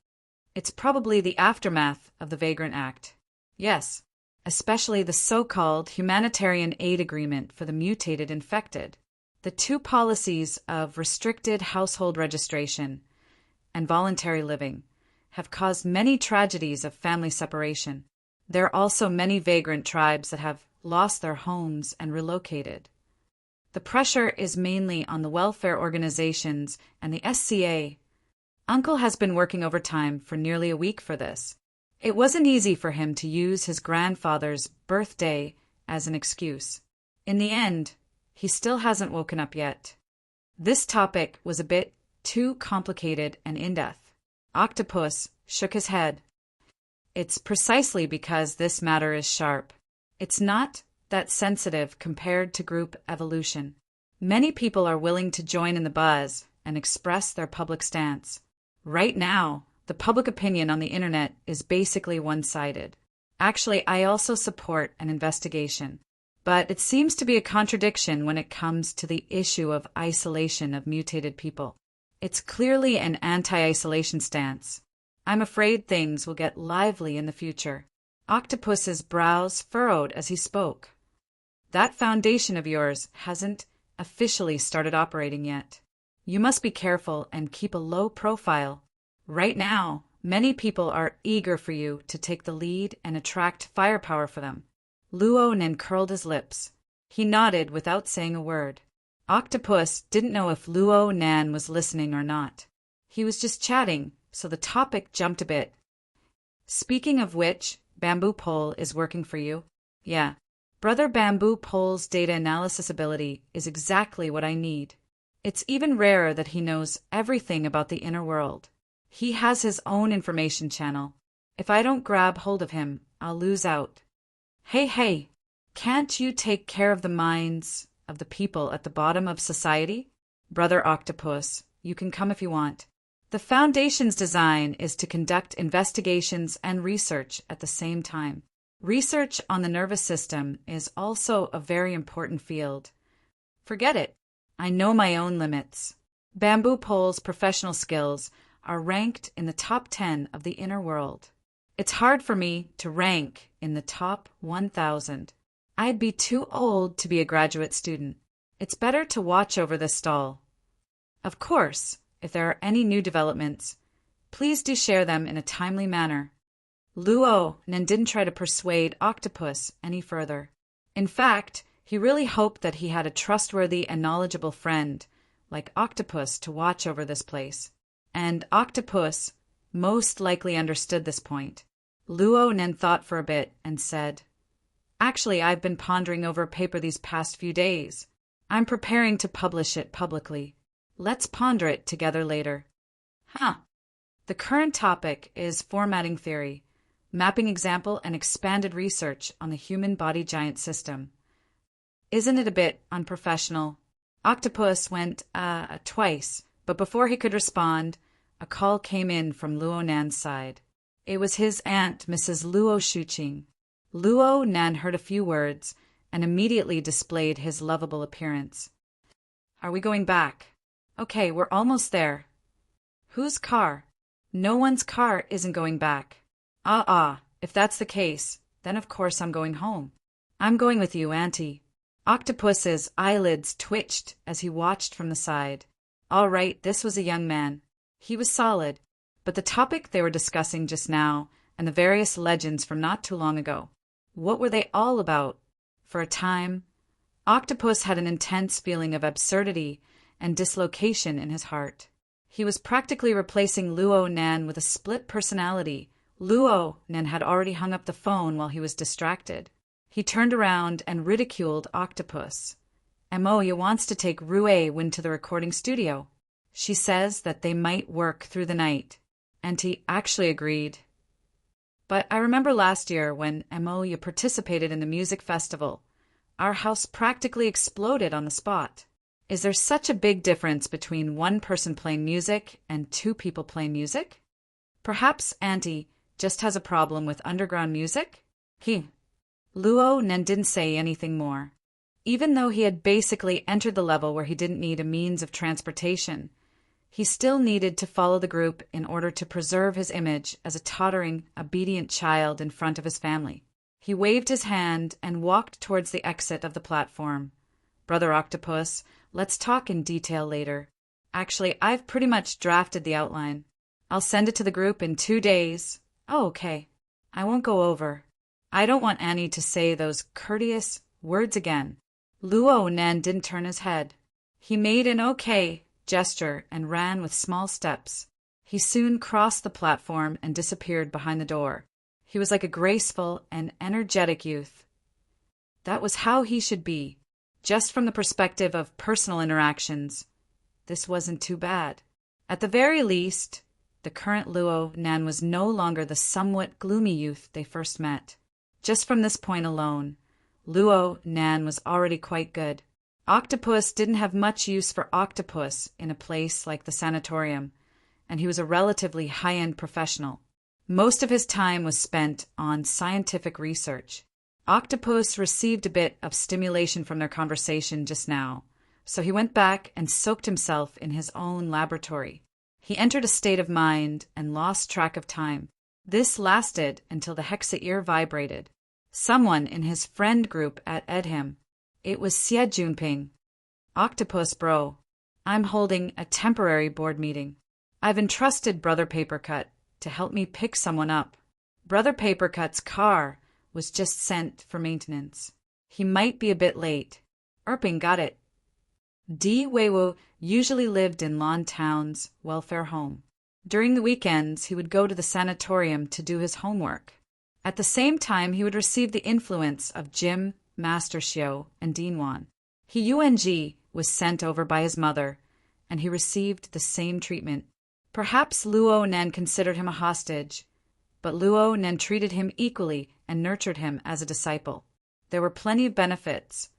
It's probably the aftermath of the Vagrant Act. Yes, especially the so-called humanitarian aid agreement for the mutated infected. The two policies of restricted household registration and voluntary living have caused many tragedies of family separation. There are also many vagrant tribes that have lost their homes and relocated. The pressure is mainly on the welfare organizations and the SCA. Uncle has been working overtime for nearly a week for this. It wasn't easy for him to use his grandfather's birthday as an excuse. In the end, he still hasn't woken up yet. This topic was a bit too complicated and in-depth. Octopus shook his head. It's precisely because this matter is sharp. It's not that sensitive compared to group evolution. Many people are willing to join in the buzz and express their public stance. Right now, the public opinion on the internet is basically one-sided. Actually, I also support an investigation. But it seems to be a contradiction when it comes to the issue of isolation of mutated people. It's clearly an anti-isolation stance. I'm afraid things will get lively in the future. Octopus's brows furrowed as he spoke. That foundation of yours hasn't officially started operating yet. You must be careful and keep a low profile. Right now, many people are eager for you to take the lead and attract firepower for them. Luonan curled his lips. He nodded without saying a word. Octopus didn't know if Luo Nan was listening or not. He was just chatting, so the topic jumped a bit. Speaking of which, Bamboo Pole is working for you? Yeah. Brother Bamboo Pole's data analysis ability is exactly what I need. It's even rarer that he knows everything about the inner world. He has his own information channel. If I don't grab hold of him, I'll lose out. Hey, can't you take care of the minds of the people at the bottom of society? Brother Octopus, you can come if you want. The Foundation's design is to conduct investigations and research at the same time. Research on the nervous system is also a very important field. Forget it. I know my own limits. Bamboo Pole's professional skills are ranked in the top 10 of the inner world. It's hard for me to rank in the top 1,000. I'd be too old to be a graduate student. It's better to watch over this stall. Of course, if there are any new developments, please do share them in a timely manner. Luo Nan didn't try to persuade Octopus any further. In fact, he really hoped that he had a trustworthy and knowledgeable friend like Octopus to watch over this place. And Octopus most likely understood this point. Luo Nan thought for a bit and said, Actually, I've been pondering over a paper these past few days. I'm preparing to publish it publicly. Let's ponder it together later. The current topic is formatting theory, mapping example and expanded research on the human body giant system. Isn't it a bit unprofessional? Octopus went, twice, but before he could respond, a call came in from Luo Nan's side. It was his aunt, Mrs. Luo Shuqing. Luo Nan heard a few words and immediately displayed his lovable appearance. Are we going back? Okay, we're almost there. Whose car? No one's car isn't going back. If that's the case, then of course I'm going home. I'm going with you, Auntie. Octopus's eyelids twitched as he watched from the side. All right, this was a young man. He was solid, but the topic they were discussing just now and the various legends from not too long ago, what were they all about? For a time, Octopus had an intense feeling of absurdity and dislocation in his heart. He was practically replacing Luo Nan with a split personality. Luo Nan had already hung up the phone while he was distracted. He turned around and ridiculed Octopus. Emoya wants to take Rue Win to the recording studio. She says that they might work through the night. And he actually agreed. But I remember last year when Emoya participated in the music festival. Our house practically exploded on the spot. Is there such a big difference between one person playing music and two people playing music? Perhaps Auntie just has a problem with underground music? Luo Nan didn't say anything more. Even though he had basically entered the level where he didn't need a means of transportation, he still needed to follow the group in order to preserve his image as a tottering, obedient child in front of his family. He waved his hand and walked towards the exit of the platform. Brother Octopus, let's talk in detail later. Actually, I've pretty much drafted the outline. I'll send it to the group in 2 days. Oh, okay. I won't go over. I don't want Annie to say those courteous words again. Luo Nan didn't turn his head. He made an okay gesture and ran with small steps. He soon crossed the platform and disappeared behind the door. He was like a graceful and energetic youth. That was how he should be. Just from the perspective of personal interactions, this wasn't too bad. At the very least, the current Luo Nan was no longer the somewhat gloomy youth they first met. Just from this point alone, Luo Nan was already quite good. Octopus didn't have much use for Octopus in a place like the sanatorium, and he was a relatively high-end professional. Most of his time was spent on scientific research. Octopus received a bit of stimulation from their conversation just now, so he went back and soaked himself in his own laboratory. He entered a state of mind and lost track of time. This lasted until the hexa ear vibrated. Someone in his friend group at Edham. It was Xie Junping. Octopus bro, I'm holding a temporary board meeting. I've entrusted Brother Papercut to help me pick someone up. Brother Papercut's car was just sent for maintenance. He might be a bit late. Erping got it. Di Weiwu usually lived in Lon Town's welfare home. During the weekends, he would go to the sanatorium to do his homework. At the same time, he would receive the influence of Jim, Master Xiao, and Dean Wan. Yung was sent over by his mother, and he received the same treatment. Perhaps Luo Nen considered him a hostage, but Luo Nen treated him equally and nurtured him as a disciple. There were plenty of benefits,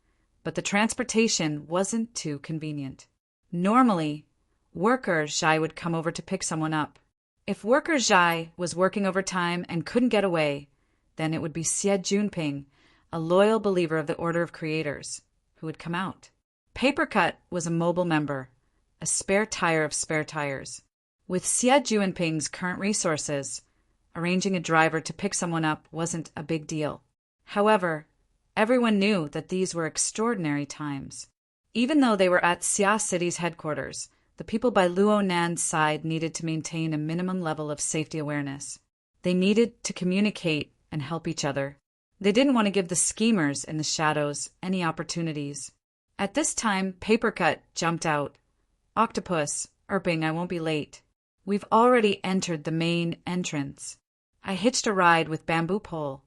but the transportation wasn't too convenient. Normally, worker Zhai would come over to pick someone up. If worker Zhai was working overtime and couldn't get away, then it would be Xie Junping, a loyal believer of the Order of Creators, who would come out. Papercut was a mobile member, a spare tire of spare tires. With Xie Junping's current resources, arranging a driver to pick someone up wasn't a big deal. However, everyone knew that these were extraordinary times. Even though they were at Xia City's headquarters, the people by Luo Nan's side needed to maintain a minimum level of safety awareness. They needed to communicate and help each other. They didn't want to give the schemers in the shadows any opportunities. At this time, Papercut jumped out. Octopus, Erping, I won't be late. We've already entered the main entrance. I hitched a ride with Bamboo Pole.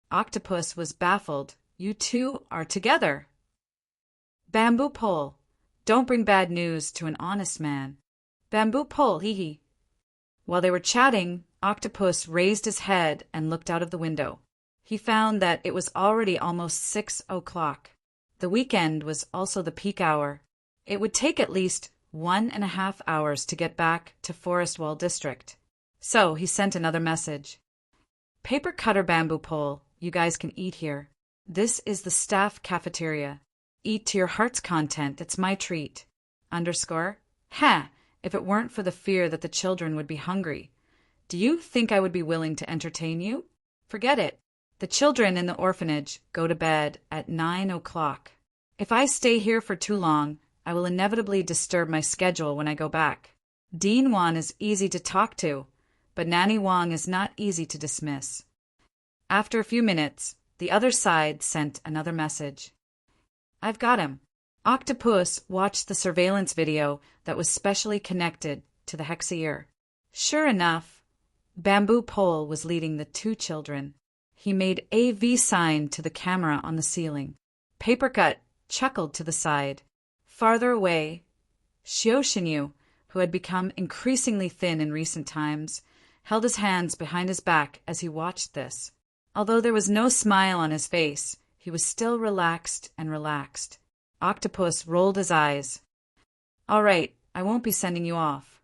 Octopus was baffled. You two are together. Bamboo Pole, don't bring bad news to an honest man. Bamboo Pole, hee. While they were chatting, Octopus raised his head and looked out of the window. He found that it was already almost 6 o'clock. The weekend was also the peak hour. It would take at least 1.5 hours to get back to Forest Wall District. So he sent another message. Paper cutter Bamboo Pole, you guys can eat here. This is the staff cafeteria. Eat to your heart's content, it's my treat. Ha! If it weren't for the fear that the children would be hungry. Do you think I would be willing to entertain you? Forget it. The children in the orphanage go to bed at 9 o'clock. If I stay here for too long, I will inevitably disturb my schedule when I go back. Dean Wan is easy to talk to, but Nanny Wang is not easy to dismiss. After a few minutes, the other side sent another message. I've got him. Octopus watched the surveillance video that was specially connected to the Hexier. Sure enough, Bamboo Pole was leading the two children. He made a V sign to the camera on the ceiling. Papercut chuckled to the side. Farther away, Xiao Xinyu, who had become increasingly thin in recent times, held his hands behind his back as he watched this. Although there was no smile on his face, he was still relaxed and relaxed. Octopus rolled his eyes. All right, I won't be sending you off.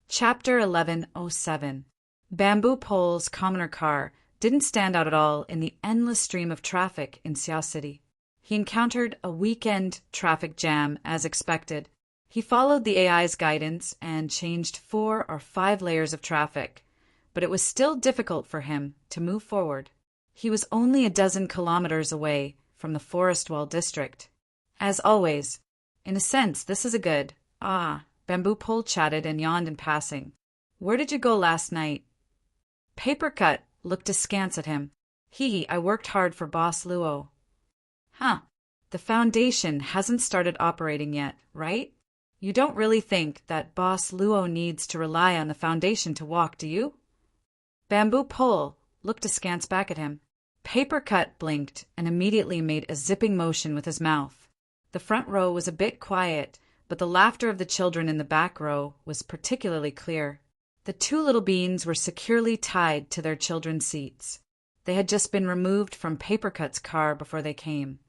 Chapter 1107. Bamboo Pole's commoner car didn't stand out at all in the endless stream of traffic in Xia City. He encountered a weekend traffic jam as expected. He followed the AI's guidance and changed 4 or 5 layers of traffic, but it was still difficult for him to move forward. He was only a dozen kilometers away from the Forest Wall District. As always, in a sense, this is a good, Bamboo Pole chatted and yawned in passing. Where did you go last night? Papercut looked askance at him. I worked hard for Boss Luo. The foundation hasn't started operating yet, right? You don't really think that Boss Luo needs to rely on the foundation to walk, do you? Bamboo Pole looked askance back at him. Papercut blinked and immediately made a zipping motion with his mouth. The front row was a bit quiet, but the laughter of the children in the back row was particularly clear. The 2 little beans were securely tied to their children's seats. They had just been removed from Papercut's car before they came.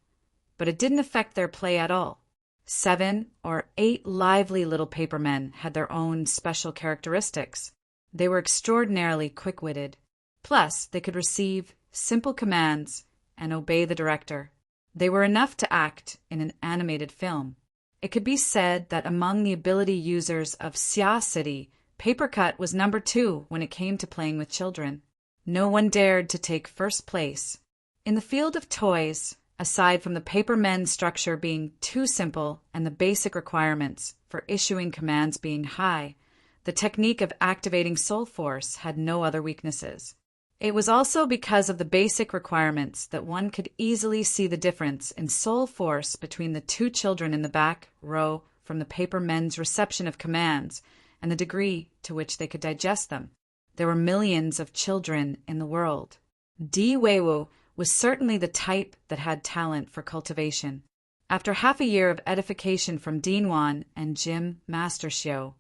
But it didn't affect their play at all. 7 or 8 lively little papermen had their own special characteristics. They were extraordinarily quick-witted. Plus, they could receive simple commands and obey the director. They were enough to act in an animated film. It could be said that among the ability users of Xia City, Papercut was number 2 when it came to playing with children. No one dared to take first place. In the field of toys, aside from the papermen structure being too simple and the basic requirements for issuing commands being high, the technique of activating soul force had no other weaknesses. It was also because of the basic requirements that one could easily see the difference in soul force between the two children in the back row from the paper men's reception of commands and the degree to which they could digest them. There were millions of children in the world. Di Weiwu was certainly the type that had talent for cultivation. After half a year of edification from Dean Wan and Jim Mastershio,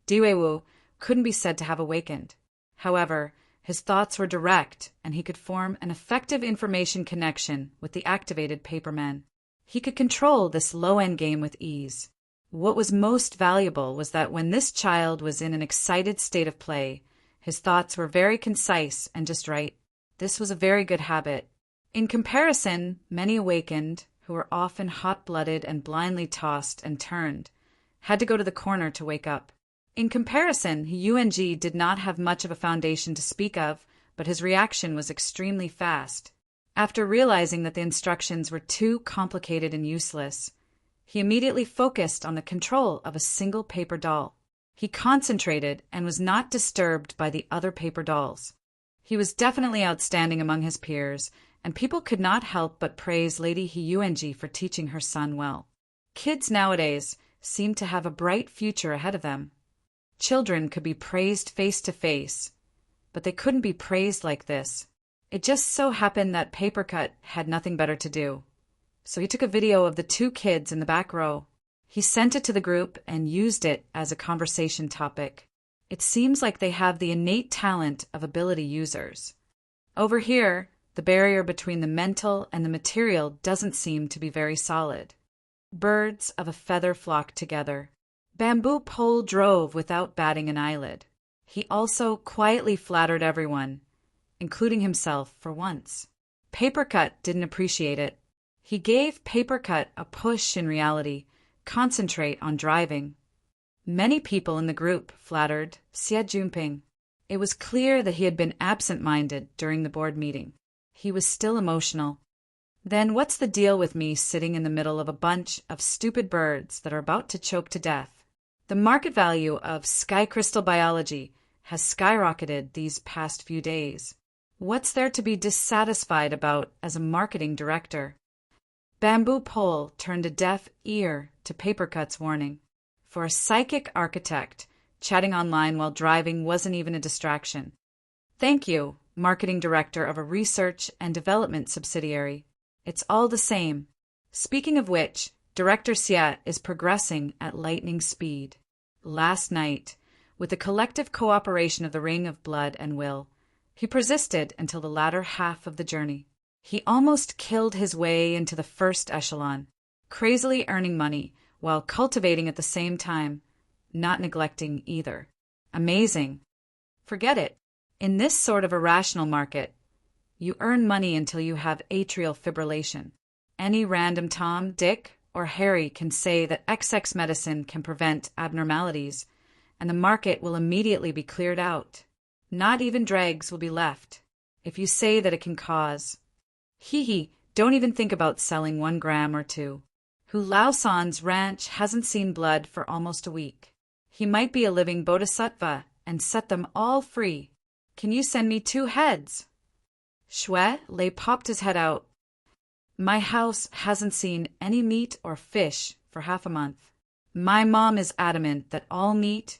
Di Weiwu couldn't be said to have awakened. However, his thoughts were direct, and he could form an effective information connection with the activated papermen. He could control this low-end game with ease. What was most valuable was that when this child was in an excited state of play, his thoughts were very concise and just right. This was a very good habit. In comparison, many awakened, who were often hot-blooded and blindly tossed and turned, had to go to the corner to wake up. In comparison, Yuan did not have much of a foundation to speak of, but his reaction was extremely fast. After realizing that the instructions were too complicated and useless, he immediately focused on the control of a single paper doll. He concentrated and was not disturbed by the other paper dolls. He was definitely outstanding among his peers, and people could not help but praise Lady Yuanji for teaching her son well. Kids nowadays seem to have a bright future ahead of them. Children could be praised face to face, but they couldn't be praised like this. It just so happened that Papercut had nothing better to do. So he took a video of the two kids in the back row. He sent it to the group and used it as a conversation topic. It seems like they have the innate talent of ability users. Over here, the barrier between the mental and the material doesn't seem to be very solid. Birds of a feather flock together. Bamboo Pole drove without batting an eyelid. He also quietly flattered everyone, including himself for once. Papercut didn't appreciate it. He gave Papercut a push in reality, concentrate on driving. Many people in the group flattered Xie Junping. It was clear that he had been absent-minded during the board meeting. He was still emotional. Then what's the deal with me sitting in the middle of a bunch of stupid birds that are about to choke to death? The market value of sky crystal biology has skyrocketed these past few days. What's there to be dissatisfied about as a marketing director? Bamboo Pole turned a deaf ear to Papercut's warning. For a psychic architect, chatting online while driving wasn't even a distraction. Thank you, marketing director of a research and development subsidiary. It's all the same. Speaking of which, Director Xie is progressing at lightning speed. Last night, with the collective cooperation of the Ring of Blood and Will, he persisted until the latter half of the journey. He almost killed his way into the first echelon, crazily earning money while cultivating at the same time, not neglecting either. Amazing. Forget it. In this sort of irrational market, you earn money until you have atrial fibrillation. Any random Tom, Dick, or Harry can say that XX medicine can prevent abnormalities, and the market will immediately be cleared out. Not even dregs will be left. If you say that it can cause. Don't even think about selling 1 gram or 2. Hu Laosan's ranch hasn't seen blood for almost a week. He might be a living bodhisattva and set them all free. Can you send me 2 heads? Shui Lei popped his head out. My house hasn't seen any meat or fish for half a month. My mom is adamant that all meat,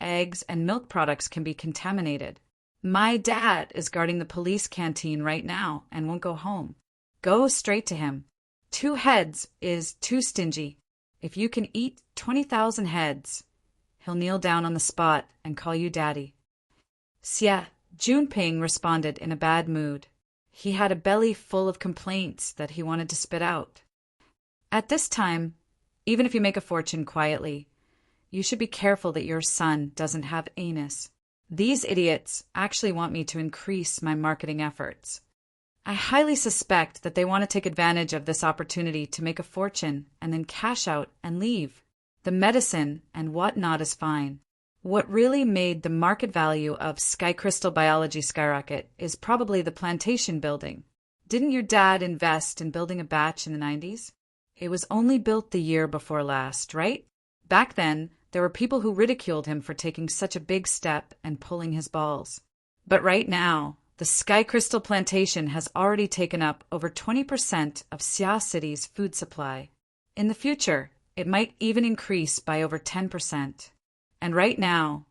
eggs, and milk products can be contaminated. My dad is guarding the police canteen right now and won't go home. Go straight to him. 2 heads is too stingy. If you can eat 20,000 heads, he'll kneel down on the spot and call you daddy. Xie Junping responded in a bad mood. He had a belly full of complaints that he wanted to spit out. At this time, even if you make a fortune quietly, you should be careful that your son doesn't have anus. These idiots actually want me to increase my marketing efforts. I highly suspect that they want to take advantage of this opportunity to make a fortune and then cash out and leave. The medicine and whatnot is fine. What really made the market value of sky crystal biology skyrocket is probably the plantation building. Didn't your dad invest in building a batch in the 90s? It was only built the year before last, right? Back then, there were people who ridiculed him for taking such a big step and pulling his balls. But right now, the The Sky Crystal plantation has already taken up over 20% of Xia City's food supply. In the future, it might even increase by over 10%. And right now,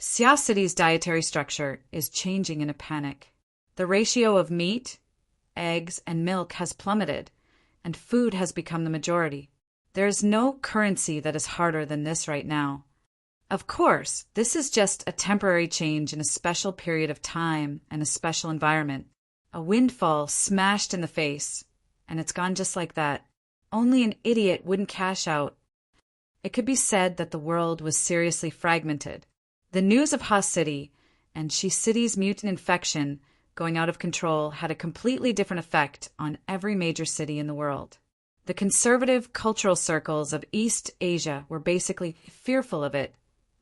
Xia City's dietary structure is changing in a panic. The ratio of meat, eggs, and milk has plummeted, and food has become the majority. There is no currency that is harder than this right now. Of course, this is just a temporary change in a special period of time and a special environment. A windfall smashed in the face, and it's gone just like that. Only an idiot wouldn't cash out. It could be said that the world was seriously fragmented. The news of Ha City and Shi City's mutant infection going out of control had a completely different effect on every major city in the world. The conservative cultural circles of East Asia were basically fearful of it,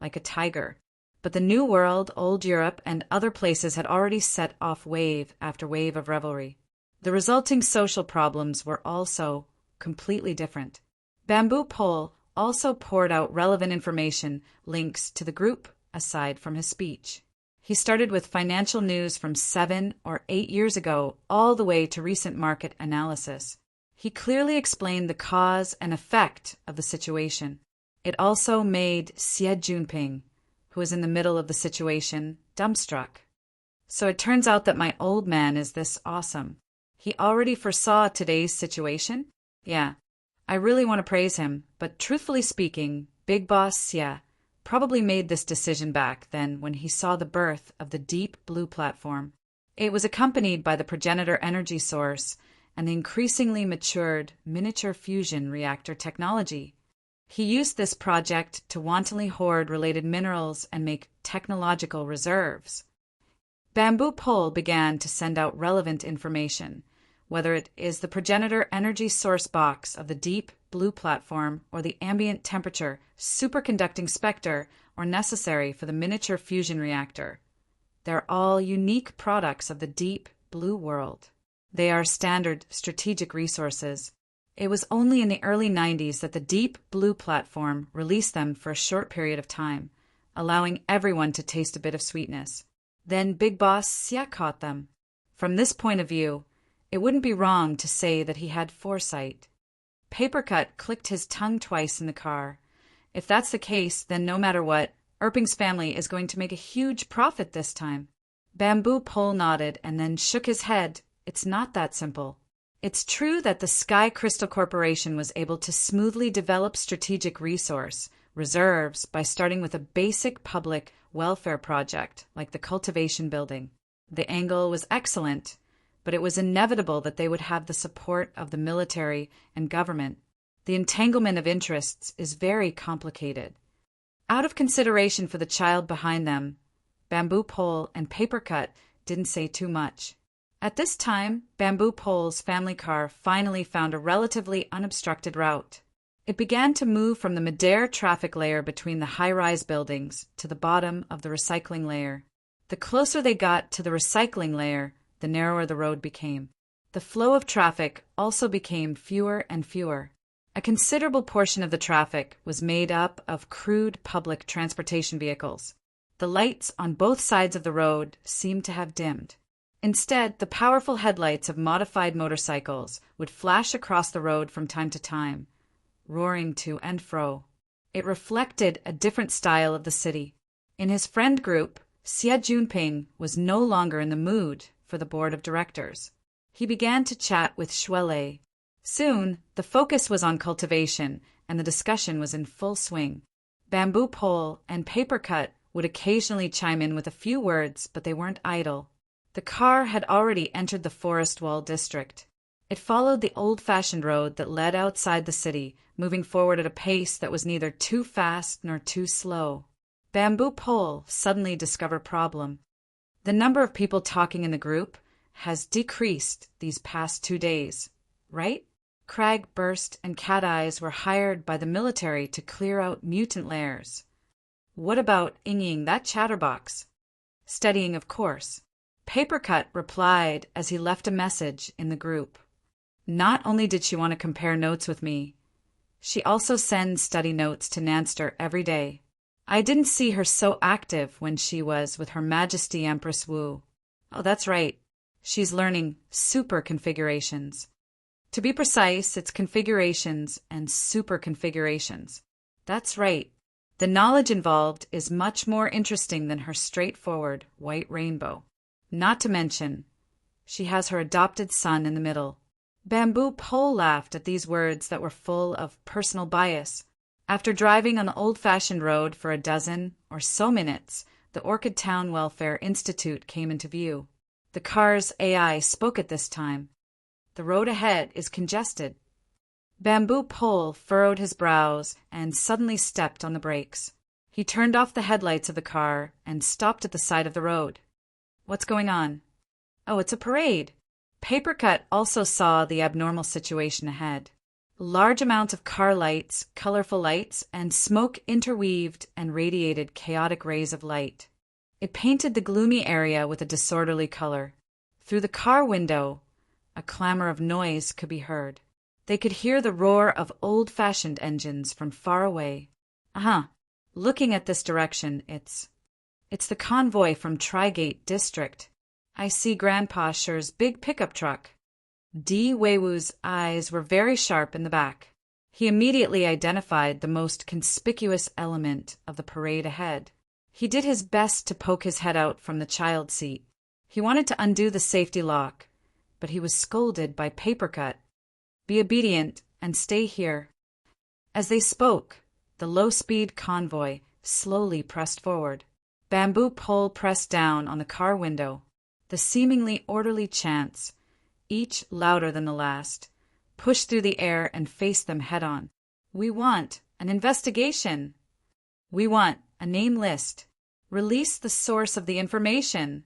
like a tiger. But the New World, Old Europe, and other places had already set off wave after wave of revelry. The resulting social problems were also completely different. Bamboo Pole also poured out relevant information links to the group aside from his speech. He started with financial news from 7 or 8 years ago all the way to recent market analysis. He clearly explained the cause and effect of the situation. It also made Xi Jinping, who was in the middle of the situation, dumbstruck. So it turns out that my old man is this awesome. He already foresaw today's situation? Yeah, I really want to praise him, but truthfully speaking, Big Boss Xia probably made this decision back then when he saw the birth of the Deep Blue platform. It was accompanied by the progenitor energy source and the increasingly matured miniature fusion reactor technology. He used this project to wantonly hoard related minerals and make technological reserves. Bamboo Pole began to send out relevant information, whether it is the progenitor energy source box of the Deep Blue platform or the ambient temperature superconducting specter or necessary for the miniature fusion reactor. They're all unique products of the Deep Blue world. They are standard strategic resources. It was only in the early 90s that the Deep Blue platform released them for a short period of time, allowing everyone to taste a bit of sweetness. Then Big Boss Xia caught them. From this point of view, it wouldn't be wrong to say that he had foresight. Papercut clicked his tongue twice in the car. If that's the case, then no matter what, Erping's family is going to make a huge profit this time. Bamboo Pole nodded and then shook his head. It's not that simple. It's true that the Sky Crystal Corporation was able to smoothly develop strategic reserves by starting with a basic public welfare project like the cultivation building. The angle was excellent, but it was inevitable that they would have the support of the military and government. The entanglement of interests is very complicated. Out of consideration for the child behind them, Bamboo Pole and Papercut didn't say too much. At this time, Bamboo Pole's family car finally found a relatively unobstructed route. It began to move from the midair traffic layer between the high-rise buildings to the bottom of the recycling layer. The closer they got to the recycling layer, the narrower the road became. The flow of traffic also became fewer and fewer. A considerable portion of the traffic was made up of crude public transportation vehicles. The lights on both sides of the road seemed to have dimmed. Instead, the powerful headlights of modified motorcycles would flash across the road from time to time, roaring to and fro. It reflected a different style of the city. In his friend group, Xi Jinping was no longer in the mood for the board of directors. He began to chat with Shuelei. Soon, the focus was on cultivation, and the discussion was in full swing. Bamboo Pole and Papercut would occasionally chime in with a few words, but they weren't idle. The car had already entered the Forest Wall district. It followed the old-fashioned road that led outside the city, moving forward at a pace that was neither too fast nor too slow. Bamboo Pole suddenly discovered problem. The number of people talking in the group has decreased these past 2 days, right? Crag Burst and Cat Eyes were hired by the military to clear out mutant lairs. What about inging that chatterbox? Studying, of course. Papercut replied as he left a message in the group. Not only did she want to compare notes with me, she also sends study notes to Nanster every day. I didn't see her so active when she was with Her Majesty Empress Wu. Oh, that's right. She's learning super configurations. To be precise, it's configurations and super configurations. That's right. The knowledge involved is much more interesting than her straightforward white rainbow. Not to mention, she has her adopted son in the middle. Bamboo Pole laughed at these words that were full of personal bias. After driving on the old-fashioned road for a dozen or so minutes, the Orchid Town Welfare Institute came into view. The car's AI spoke at this time. The road ahead is congested. Bamboo Pole furrowed his brows and suddenly stepped on the brakes. He turned off the headlights of the car and stopped at the side of the road. What's going on? Oh, it's a parade. Papercut also saw the abnormal situation ahead. Large amounts of car lights, colorful lights, and smoke interweaved and radiated chaotic rays of light. It painted the gloomy area with a disorderly color. Through the car window, a clamor of noise could be heard. They could hear the roar of old-fashioned engines from far away. Looking at this direction, it's the convoy from Trigate District. I see Grandpa Sher's big pickup truck. D. Weiwu's eyes were very sharp in the back. He immediately identified the most conspicuous element of the parade ahead. He did his best to poke his head out from the child seat. He wanted to undo the safety lock, but he was scolded by Papercut. Be obedient and stay here. As they spoke, the low-speed convoy slowly pressed forward. Bamboo Pole pressed down on the car window. The seemingly orderly chants, each louder than the last, pushed through the air and faced them head-on. We want an investigation. We want a name list. Release the source of the information.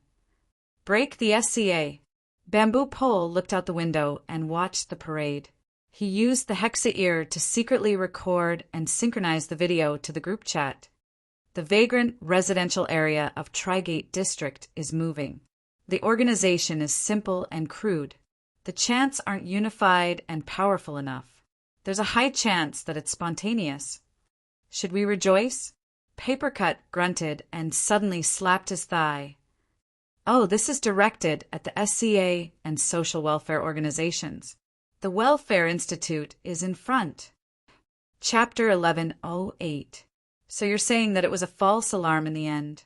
Break the SCA. Bamboo Pole looked out the window and watched the parade. He used the Hexa-ear to secretly record and synchronize the video to the group chat. The vagrant residential area of Trigate District is moving. The organization is simple and crude. The chants aren't unified and powerful enough. There's a high chance that it's spontaneous. Should we rejoice? Papercut grunted and suddenly slapped his thigh. Oh, this is directed at the SCA and social welfare organizations. The Welfare Institute is in front. Chapter 1108. So you're saying that it was a false alarm in the end.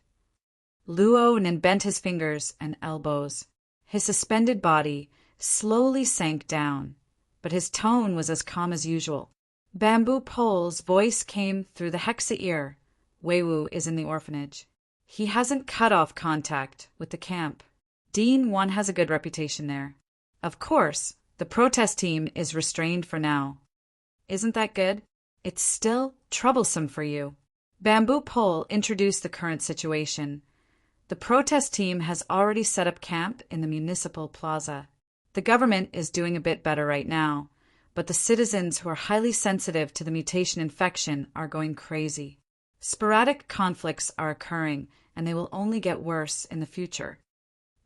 Luo bent his fingers and elbows. His suspended body slowly sank down, but his tone was as calm as usual. Bamboo Pole's voice came through the Hexa-ear. Weiwu is in the orphanage. He hasn't cut off contact with the camp. Dean 1 has a good reputation there. Of course, the protest team is restrained for now. Isn't that good? It's still troublesome for you. Bamboo Pole introduced the current situation. The protest team has already set up camp in the municipal plaza. The government is doing a bit better right now, but the citizens who are highly sensitive to the mutation infection are going crazy. Sporadic conflicts are occurring, and they will only get worse in the future.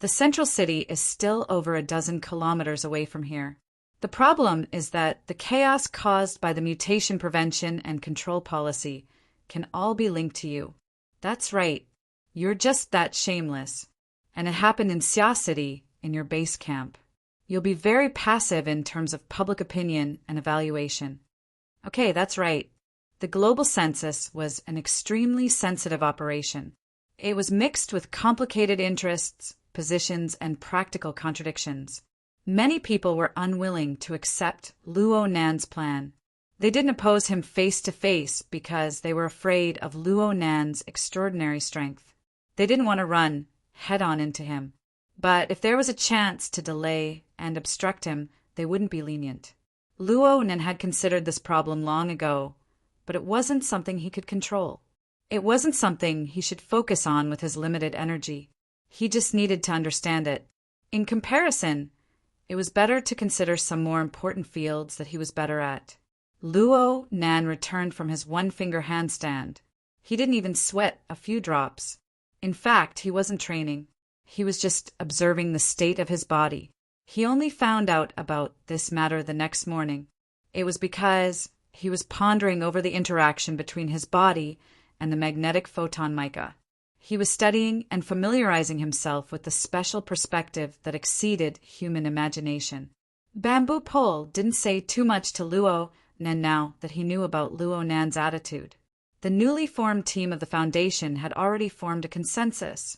The central city is still over a dozen kilometers away from here. The problem is that the chaos caused by the mutation prevention and control policy can all be linked to you. That's right. You're just that shameless. And it happened in Xia City, in your base camp. You'll be very passive in terms of public opinion and evaluation. Okay, that's right. The global census was an extremely sensitive operation. It was mixed with complicated interests, positions, and practical contradictions. Many people were unwilling to accept Luo Nan's plan. They didn't oppose him face to face because they were afraid of Luo Nan's extraordinary strength. They didn't want to run head-on into him. But if there was a chance to delay and obstruct him, they wouldn't be lenient. Luo Nan had considered this problem long ago, but it wasn't something he could control. It wasn't something he should focus on with his limited energy. He just needed to understand it. In comparison, it was better to consider some more important fields that he was better at. Luo Nan returned from his one-finger handstand. He didn't even sweat a few drops. In fact, he wasn't training. He was just observing the state of his body. He only found out about this matter the next morning. It was because he was pondering over the interaction between his body and the magnetic photon mica. He was studying and familiarizing himself with the special perspective that exceeded human imagination. Bamboo Pole didn't say too much to Luo Nan now that he knew about Luo Nan's attitude. The newly formed team of the Foundation had already formed a consensus.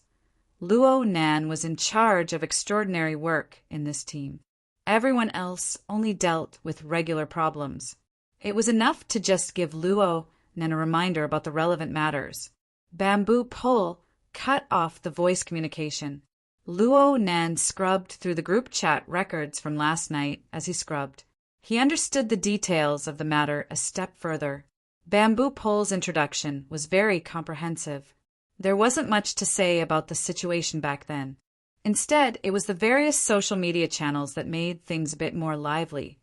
Luo Nan was in charge of extraordinary work in this team. Everyone else only dealt with regular problems. It was enough to just give Luo Nan a reminder about the relevant matters. Bamboo Pole cut off the voice communication. Luo Nan scrubbed through the group chat records from last night as he scrubbed. He understood the details of the matter a step further. Bamboo Pole's introduction was very comprehensive. There wasn't much to say about the situation back then. Instead, it was the various social media channels that made things a bit more lively.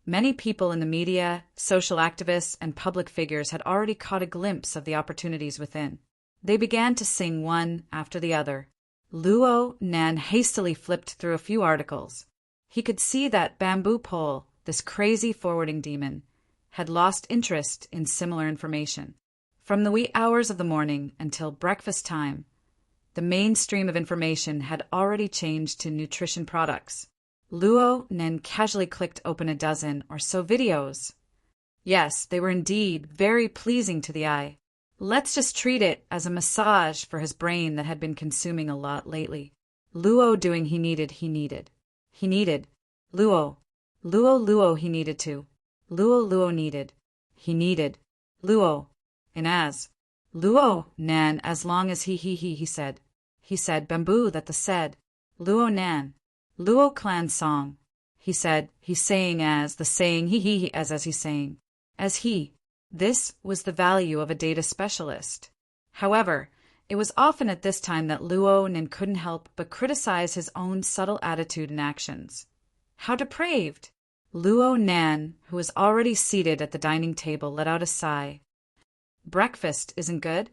Many people in the media, social activists, and public figures had already caught a glimpse of the opportunities within. They began to sing one after the other. Luo Nan hastily flipped through a few articles. He could see that Bamboo Pole, this crazy forwarding demon, had lost interest in similar information. From the wee hours of the morning until breakfast time, the mainstream of information had already changed to nutrition products. Luo Nan casually clicked open a dozen or so videos. Yes, they were indeed very pleasing to the eye. Let's just treat it as a massage for his brain that had been consuming a lot lately. Luo doing he needed. Luo. Luo he needed to. Luo needed. He needed. Luo. And as. Luo Nan as long as he said. He said bamboo that the said. Luo Nan. Luo clan song. He said he's saying as the saying he as he's saying. As he. This was the value of a data specialist. However, it was often at this time that Luo Nan couldn't help but criticize his own subtle attitude and actions. How depraved! Luo Nan, who was already seated at the dining table, let out a sigh. Breakfast isn't good?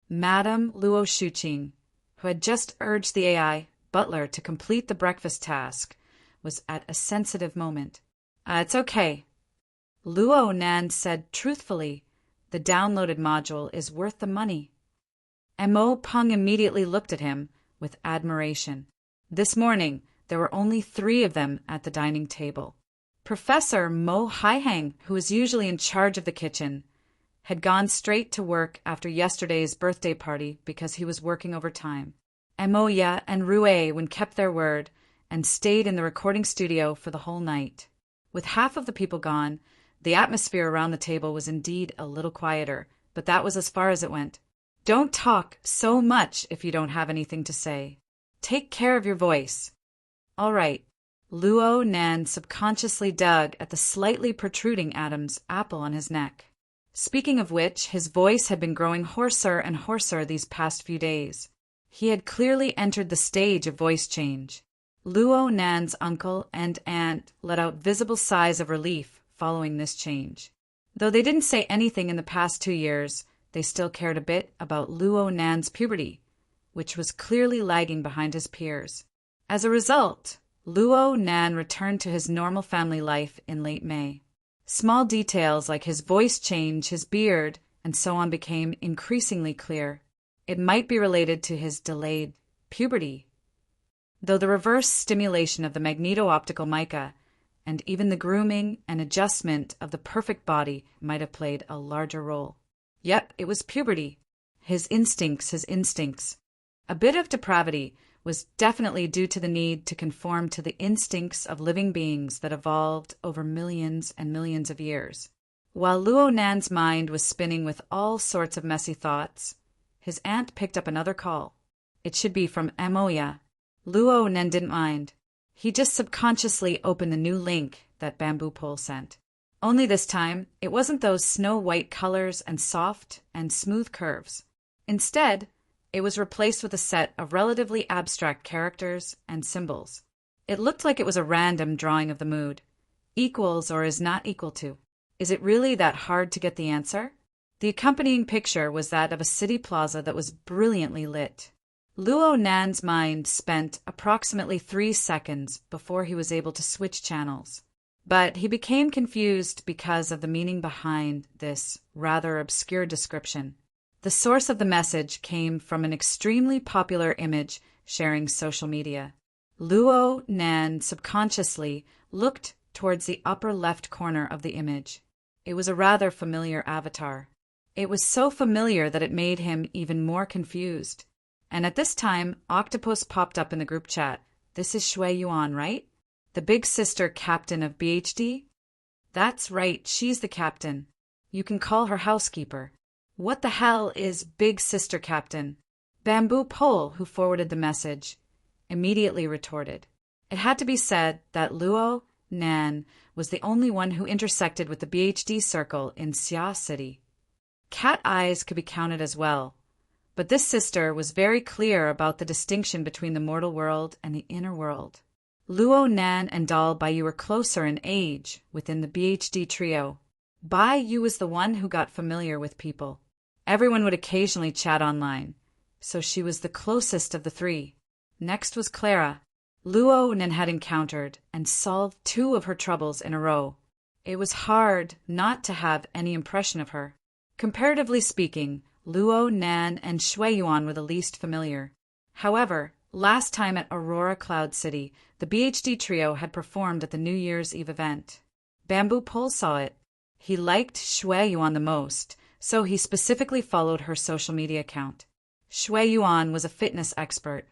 Madame Luo Shuqing, who had just urged the AI butler to complete the breakfast task, was at a sensitive moment. It's okay. Luo Nan said truthfully, the downloaded module is worth the money. Mo Peng immediately looked at him with admiration. This morning, there were only 3 of them at the dining table. Professor Mo Haihang, who was usually in charge of the kitchen, had gone straight to work after yesterday's birthday party because he was working overtime. Moya and Rue kept their word and stayed in the recording studio for the whole night. With half of the people gone, the atmosphere around the table was indeed a little quieter, but that was as far as it went. Don't talk so much if you don't have anything to say. Take care of your voice. All right. Luo Nan subconsciously dug at the slightly protruding Adam's apple on his neck. Speaking of which, his voice had been growing hoarser and hoarser these past few days. He had clearly entered the stage of voice change. Luo Nan's uncle and aunt let out visible sighs of relief following this change. Though they didn't say anything in the past 2 years, they still cared a bit about Luo Nan's puberty, which was clearly lagging behind his peers. As a result, Luo Nan returned to his normal family life in late May. Small details like his voice change, his beard, and so on became increasingly clear. It might be related to his delayed puberty, though the reverse stimulation of the magneto-optical mica and even the grooming and adjustment of the perfect body might have played a larger role. Yep, it was puberty. His instincts. A bit of depravity was definitely due to the need to conform to the instincts of living beings that evolved over millions and millions of years. While Luo Nan's mind was spinning with all sorts of messy thoughts, his aunt picked up another call. It should be from Moya. Luo Nan didn't mind. He just subconsciously opened the new link that Bamboo Pole sent. Only this time, it wasn't those snow-white colors and soft and smooth curves. Instead, it was replaced with a set of relatively abstract characters and symbols. It looked like it was a random drawing of the mood. Equals or is not equal to. Is it really that hard to get the answer? The accompanying picture was that of a city plaza that was brilliantly lit. Luo Nan's mind spent approximately 3 seconds before he was able to switch channels. But he became confused because of the meaning behind this rather obscure description. The source of the message came from an extremely popular image sharing social media. Luo Nan subconsciously looked towards the upper left corner of the image. It was a rather familiar avatar. It was so familiar that it made him even more confused. And at this time, Octopus popped up in the group chat. This is Shui Yuan, right? The big sister captain of BHD? That's right, she's the captain. You can call her housekeeper. What the hell is big sister captain? Bamboo Pole, who forwarded the message, immediately retorted. It had to be said that Luo Nan was the only one who intersected with the BHD circle in Xia City. Cat eyes could be counted as well, but this sister was very clear about the distinction between the mortal world and the inner world. Luo Nan and Dal Baiyu were closer in age within the BHD trio. Baiyu was the one who got familiar with people. Everyone would occasionally chat online, so she was the closest of the three. Next was Clara. Luo Nan had encountered and solved 2 of her troubles in a row. It was hard not to have any impression of her. Comparatively speaking, Luo Nan and Shui Yuan were the least familiar. However, last time at Aurora Cloud City, the BHD trio had performed at the New Year's Eve event. Bamboo Pole saw it. He liked Shui Yuan the most, so he specifically followed her social media account. Shui Yuan was a fitness expert.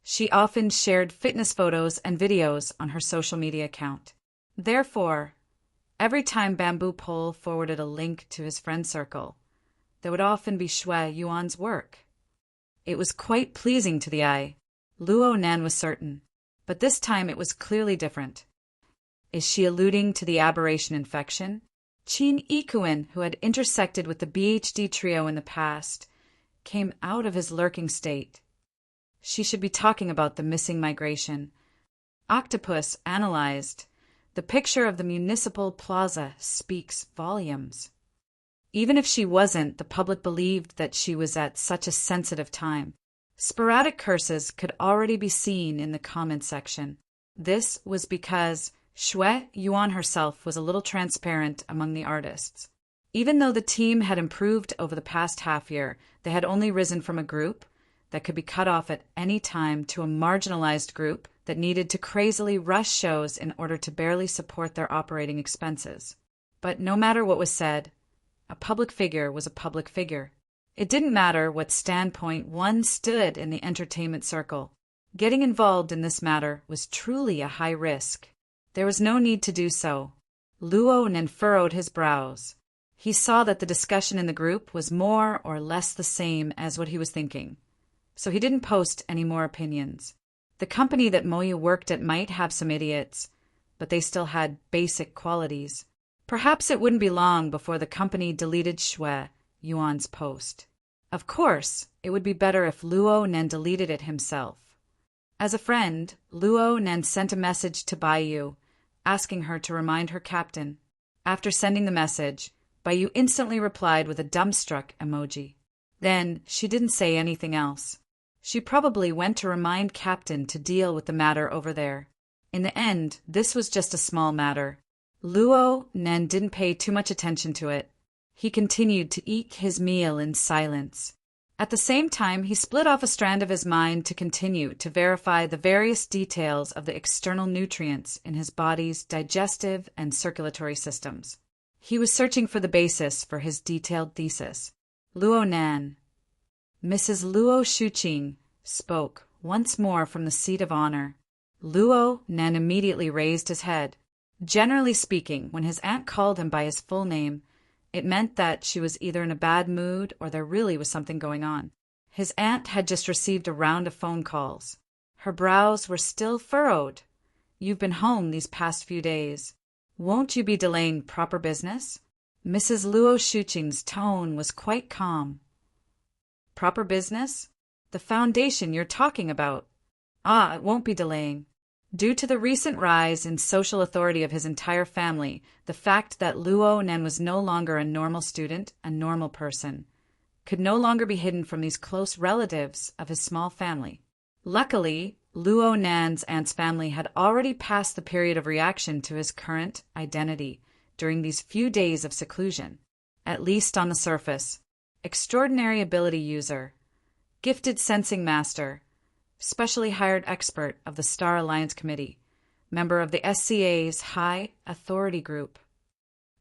She often shared fitness photos and videos on her social media account. Therefore, every time Bamboo Pole forwarded a link to his friend circle, there would often be Shui Yuan's work. It was quite pleasing to the eye. Luo Nan was certain, but this time it was clearly different. Is she alluding to the aberration infection? Qin Ikuin, who had intersected with the BHD trio in the past, came out of his lurking state. She should be talking about the missing migration. Octopus analyzed. The picture of the municipal plaza speaks volumes. Even if she wasn't, the public believed that she was at such a sensitive time. Sporadic curses could already be seen in the comment section. This was because Shui Yuan herself was a little transparent among the artists. Even though the team had improved over the past half year, they had only risen from a group that could be cut off at any time to a marginalized group that needed to crazily rush shows in order to barely support their operating expenses. But no matter what was said, a public figure was a public figure. It didn't matter what standpoint one stood in the entertainment circle. Getting involved in this matter was truly a high risk. There was no need to do so. Luo Nan furrowed his brows. He saw that the discussion in the group was more or less the same as what he was thinking, so he didn't post any more opinions. The company that Moyu worked at might have some idiots, but they still had basic qualities. Perhaps it wouldn't be long before the company deleted Shui Yuan's post. Of course, it would be better if Luo Nan deleted it himself. As a friend, Luo Nan sent a message to Baiyu, asking her to remind her captain. After sending the message, Baiyu instantly replied with a dumbstruck emoji. Then she didn't say anything else. She probably went to remind Captain to deal with the matter over there. In the end, this was just a small matter. Luo Nan didn't pay too much attention to it. He continued to eat his meal in silence. At the same time, he split off a strand of his mind to continue to verify the various details of the external nutrients in his body's digestive and circulatory systems. He was searching for the basis for his detailed thesis. Luo Nan. Mrs. Luo Shuqing spoke once more from the seat of honor. Luo Nan immediately raised his head. Generally speaking, when his aunt called him by his full name, it meant that she was either in a bad mood or there really was something going on. His aunt had just received a round of phone calls. Her brows were still furrowed. You've been home these past few days. Won't you be delaying proper business? Mrs. Luo Shuqing's tone was quite calm. Proper business? The foundation you're talking about. It won't be delaying. Due to the recent rise in social authority of his entire family, the fact that Luo Nan was no longer a normal student, a normal person, could no longer be hidden from these close relatives of his small family. Luckily, Luo Nan's aunt's family had already passed the period of reaction to his current identity during these few days of seclusion, at least on the surface. extraordinary ability user, gifted sensing master, specially hired expert of the Star Alliance Committee, member of the SCA's High Authority Group.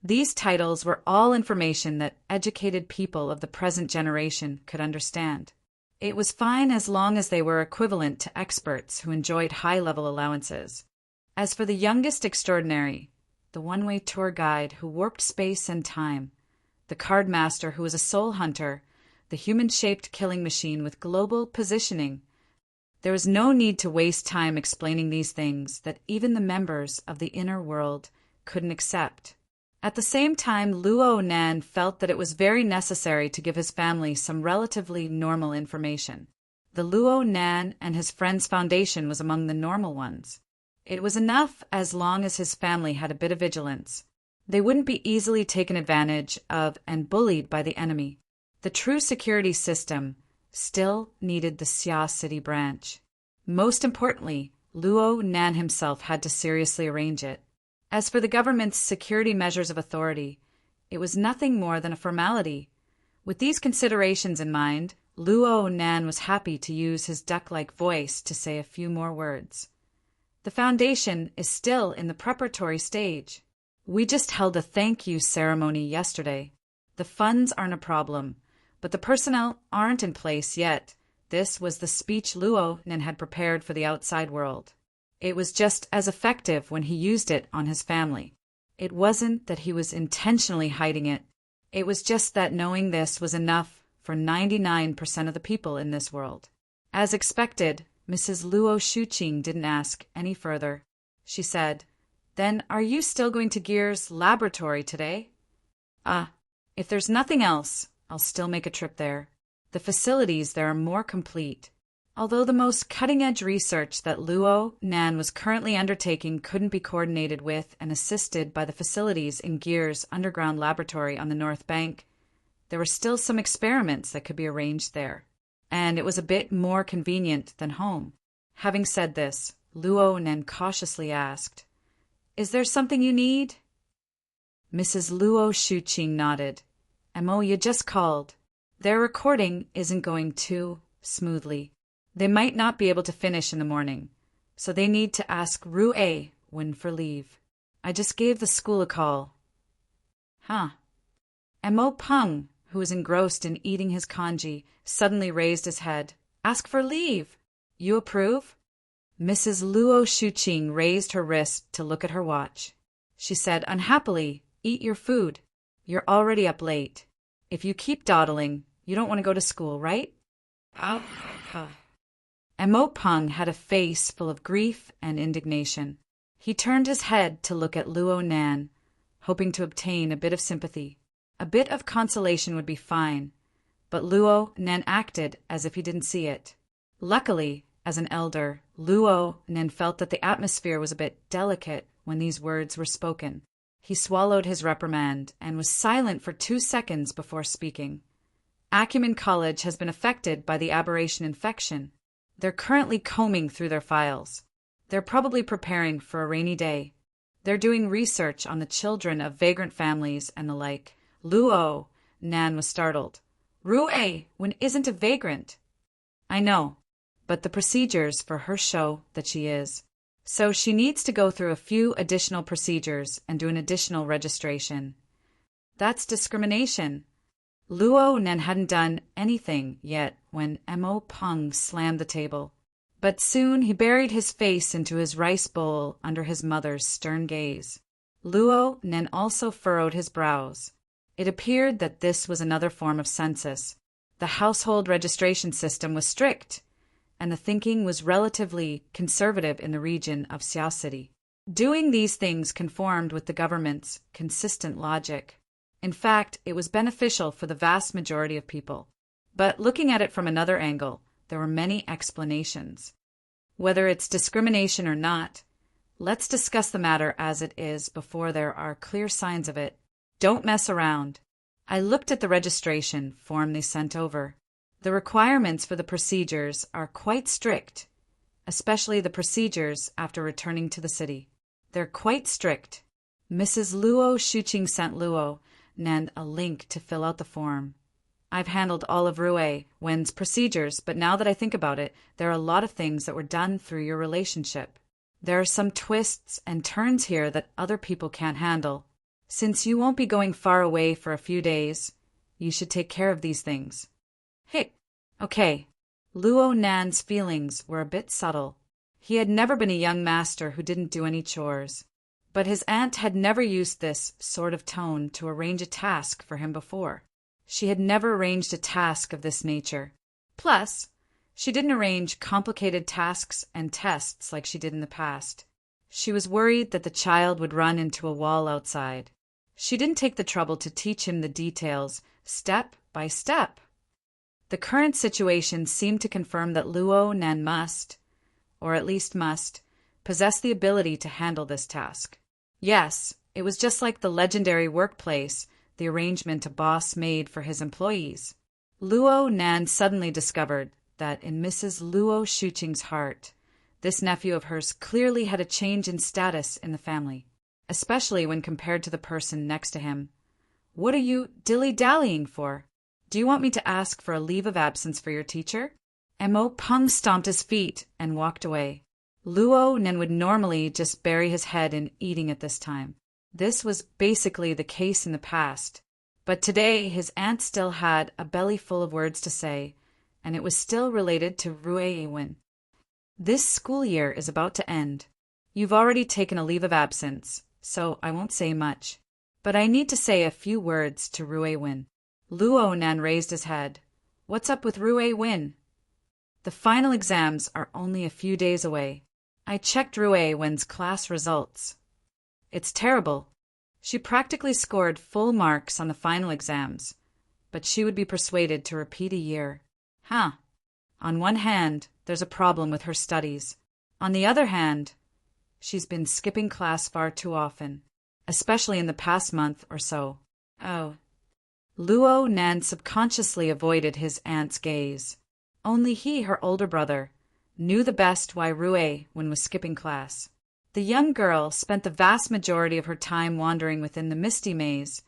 These titles were all information that educated people of the present generation could understand. It was fine as long as they were equivalent to experts who enjoyed high-level allowances. As for the youngest extraordinary, the one-way tour guide who warped space and time, the card master who was a soul hunter, the human-shaped killing machine with global positioning, there was no need to waste time explaining these things that even the members of the inner world couldn't accept. At the same time, Luo Nan felt that it was very necessary to give his family some relatively normal information. The Luo Nan and his friends' foundation was among the normal ones. It was enough as long as his family had a bit of vigilance. They wouldn't be easily taken advantage of and bullied by the enemy. The true security system still needed the Xia City branch. Most importantly, Luo Nan himself had to seriously arrange it. As for the government's security measures of authority, it was nothing more than a formality. With these considerations in mind, Luo Nan was happy to use his duck-like voice to say a few more words. The foundation is still in the preparatory stage. We just held a thank you ceremony yesterday. The funds aren't a problem, but the personnel aren't in place yet. This was the speech Luo Nan had prepared for the outside world. It was just as effective when he used it on his family. It wasn't that he was intentionally hiding it. It was just that knowing this was enough for 99% of the people in this world. As expected, Mrs. Luo Shuqing didn't ask any further. She said, "Then are you still going to Gear's laboratory today?" If there's nothing else, I'll still make a trip there. The facilities there are more complete. Although the most cutting-edge research that Luo Nan was currently undertaking couldn't be coordinated with and assisted by the facilities in Gear's underground laboratory on the North Bank, there were still some experiments that could be arranged there, and it was a bit more convenient than home. Having said this, Luo Nan cautiously asked, "Is there something you need?" Mrs. Luo Shuqing nodded. "Mo, you just called. Their recording isn't going too smoothly. They might not be able to finish in the morning, so they need to ask Rue when for leave. I just gave the school a call." Mo Peng, who was engrossed in eating his congee, suddenly raised his head. "Ask for leave. You approve?" Mrs. Luo Shuqing raised her wrist to look at her watch. She said unhappily, "Eat your food. You're already up late. If you keep dawdling, you don't want to go to school, right?" Mo Peng had a face full of grief and indignation. He turned his head to look at Luo Nan, hoping to obtain a bit of sympathy. A bit of consolation would be fine, but Luo Nan acted as if he didn't see it. Luckily, as an elder, Luo Nan felt that the atmosphere was a bit delicate when these words were spoken. He swallowed his reprimand and was silent for 2 seconds before speaking. Acumen College has been affected by the aberration infection. They're currently combing through their files. They're probably preparing for a rainy day. They're doing research on the children of vagrant families and the like. Luo Nan was startled. "Rue when isn't a vagrant." "I know, but the procedures for her show that she is. So she needs to go through a few additional procedures and do an additional registration." "That's discrimination." Luo Nan hadn't done anything yet when Mo Peng slammed the table. But soon he buried his face into his rice bowl under his mother's stern gaze. Luo Nan also furrowed his brows. It appeared that this was another form of census. The household registration system was strict, and the thinking was relatively conservative in the region of Xia City. Doing these things conformed with the government's consistent logic. In fact, it was beneficial for the vast majority of people. But looking at it from another angle, there were many explanations. Whether it's discrimination or not, let's discuss the matter as it is before there are clear signs of it. Don't mess around. I looked at the registration form they sent over. The requirements for the procedures are quite strict, especially the procedures after returning to the city. They're quite strict. Mrs. Luo Shuqing sent Luo Nan a link to fill out the form. I've handled all of Rue Wen's procedures, but now that I think about it, there are a lot of things that were done through your relationship. There are some twists and turns here that other people can't handle. Since you won't be going far away for a few days, you should take care of these things. Hey, okay. Luo Nan's feelings were a bit subtle. He had never been a young master who didn't do any chores. But his aunt had never used this sort of tone to arrange a task for him before. She had never arranged a task of this nature. Plus, she didn't arrange complicated tasks and tests like she did in the past. She was worried that the child would run into a wall outside. She didn't take the trouble to teach him the details, step by step. The current situation seemed to confirm that Luo Nan must, or at least must, possess the ability to handle this task. Yes, it was just like the legendary workplace, the arrangement a boss made for his employees. Luo Nan suddenly discovered that in Mrs. Luo Shuqing's heart, this nephew of hers clearly had a change in status in the family, especially when compared to the person next to him. What are you dilly-dallying for? Do you want me to ask for a leave of absence for your teacher? Mo Peng stomped his feet and walked away. Luo Nan would normally just bury his head in eating at this time. This was basically the case in the past, but today his aunt still had a belly full of words to say, and it was still related to Rue Wen. This school year is about to end. You've already taken a leave of absence, so I won't say much. But I need to say a few words to Rue Wen. Luo Nan raised his head. What's up with Rue Wen? The final exams are only a few days away. I checked Rue Wen's class results. It's terrible. She practically scored full marks on the final exams, but she would be persuaded to repeat a year. Huh. On one hand, there's a problem with her studies. On the other hand, she's been skipping class far too often, especially in the past month or so. Oh. Luo Nan subconsciously avoided his aunt's gaze. Only he, her older brother, knew the best why Rue Wen was skipping class. The young girl spent the vast majority of her time wandering within the misty maze,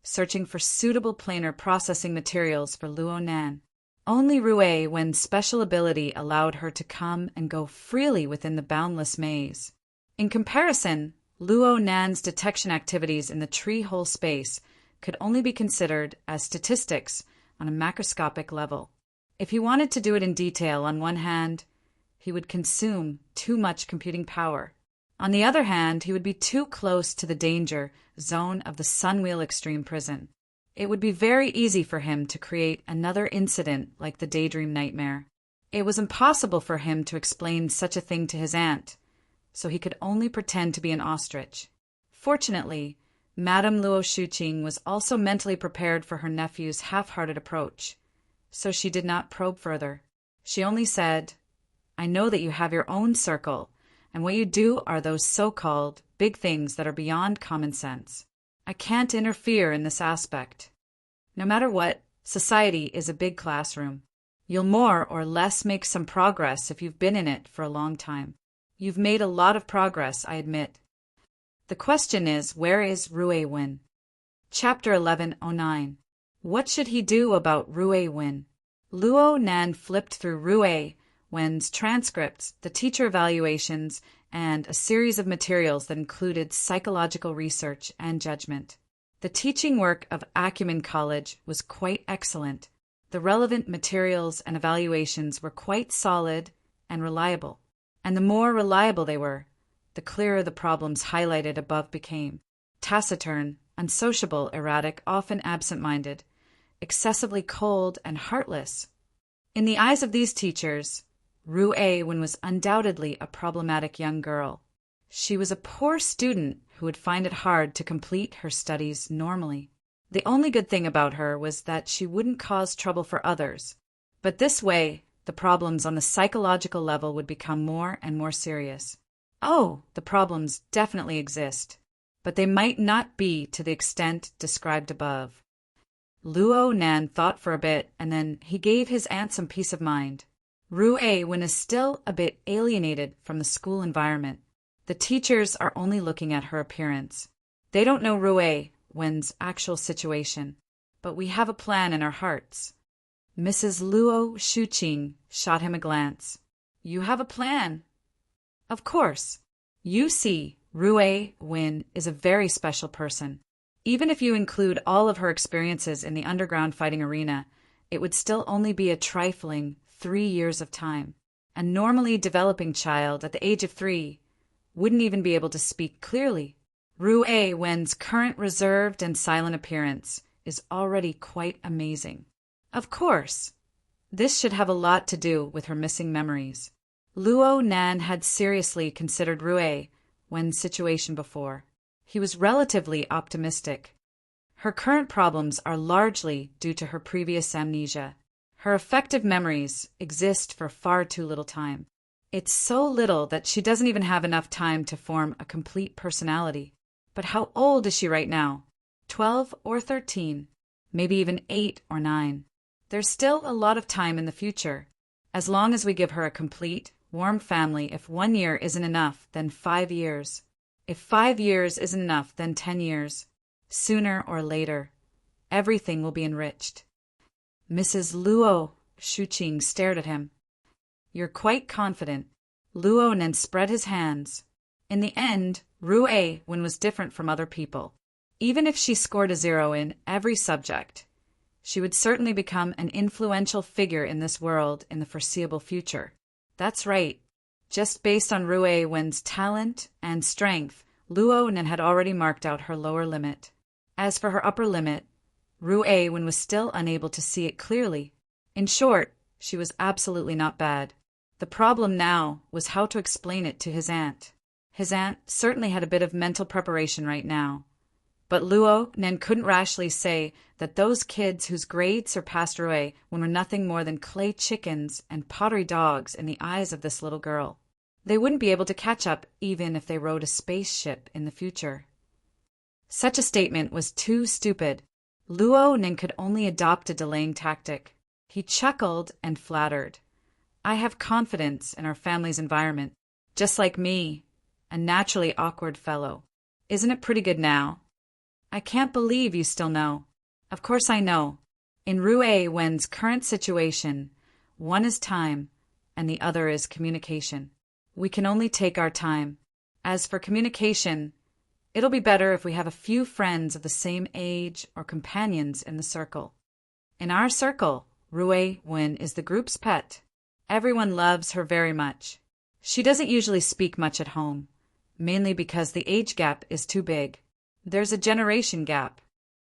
searching for suitable planar processing materials for Luo Nan. Only Rue Wen's special ability allowed her to come and go freely within the boundless maze. In comparison, Luo Nan's detection activities in the tree-hole space could only be considered as statistics on a macroscopic level. If he wanted to do it in detail, on one hand, he would consume too much computing power. On the other hand, he would be too close to the danger zone of the Sunwheel Extreme Prison. It would be very easy for him to create another incident like the Daydream Nightmare. It was impossible for him to explain such a thing to his aunt, so he could only pretend to be an ostrich. Fortunately, Madame Luo Shuqing was also mentally prepared for her nephew's half-hearted approach, so she did not probe further. She only said, I know that you have your own circle, and what you do are those so-called big things that are beyond common sense. I can't interfere in this aspect. No matter what, society is a big classroom. You'll more or less make some progress if you've been in it for a long time. You've made a lot of progress, I admit. The question is, where is Rue Wen? Chapter 1109. What should he do about Rue Wen? Luo Nan flipped through Rue Wen's transcripts, the teacher evaluations, and a series of materials that included psychological research and judgment. The teaching work of Acumen College was quite excellent. The relevant materials and evaluations were quite solid and reliable. And the more reliable they were, the clearer the problems highlighted above became. Taciturn, unsociable, erratic, often absent-minded, excessively cold and heartless. In the eyes of these teachers, Rue Wen was undoubtedly a problematic young girl. She was a poor student who would find it hard to complete her studies normally. The only good thing about her was that she wouldn't cause trouble for others. But this way, the problems on the psychological level would become more and more serious. Oh, the problems definitely exist, but they might not be to the extent described above. Luo Nan thought for a bit, and then he gave his aunt some peace of mind. Rue Wen is still a bit alienated from the school environment. The teachers are only looking at her appearance. They don't know Rue Wen's actual situation. but we have a plan in our hearts. Mrs. Luo Shuqing shot him a glance. You have a plan? Of course. You see, Rue Win is a very special person. Even if you include all of her experiences in the underground fighting arena, it would still only be a trifling 3 years of time. A normally developing child at the age of 3 wouldn't even be able to speak clearly. Rue Wen's current reserved and silent appearance is already quite amazing. Of course, this should have a lot to do with her missing memories. Luo Nan had seriously considered Rue Wen's situation before. He was relatively optimistic. Her current problems are largely due to her previous amnesia. Her effective memories exist for far too little time. It's so little that she doesn't even have enough time to form a complete personality. But how old is she right now? 12 or 13? Maybe even 8 or 9. There's still a lot of time in the future. As long as we give her a complete, warm family, if 1 year isn't enough, then 5 years. If 5 years isn't enough, then 10 years. Sooner or later, everything will be enriched. Mrs. Luo Shuqing stared at him. You're quite confident. Luo Nen spread his hands. In the end, Rue Wen was different from other people. Even if she scored a 0 in every subject, she would certainly become an influential figure in this world in the foreseeable future. That's right. Just based on Rue Wen's talent and strength, Luo Nen had already marked out her lower limit. As for her upper limit, Rue Wen was still unable to see it clearly. In short, she was absolutely not bad. The problem now was how to explain it to his aunt. His aunt certainly had a bit of mental preparation right now. But Luo Nen couldn't rashly say that those kids whose grades surpassed Rue Wen were nothing more than clay chickens and pottery dogs in the eyes of this little girl. They wouldn't be able to catch up even if they rode a spaceship in the future. Such a statement was too stupid. Luo Nen could only adopt a delaying tactic. He chuckled and flattered. I have confidence in our family's environment, just like me, a naturally awkward fellow. Isn't it pretty good now? I can't believe you still know. Of course I know. In Rue Wen's current situation, one is time and the other is communication. We can only take our time. As for communication, it'll be better if we have a few friends of the same age or companions in the circle. In our circle, Rue Wen is the group's pet. Everyone loves her very much. She doesn't usually speak much at home, mainly because the age gap is too big. There's a generation gap.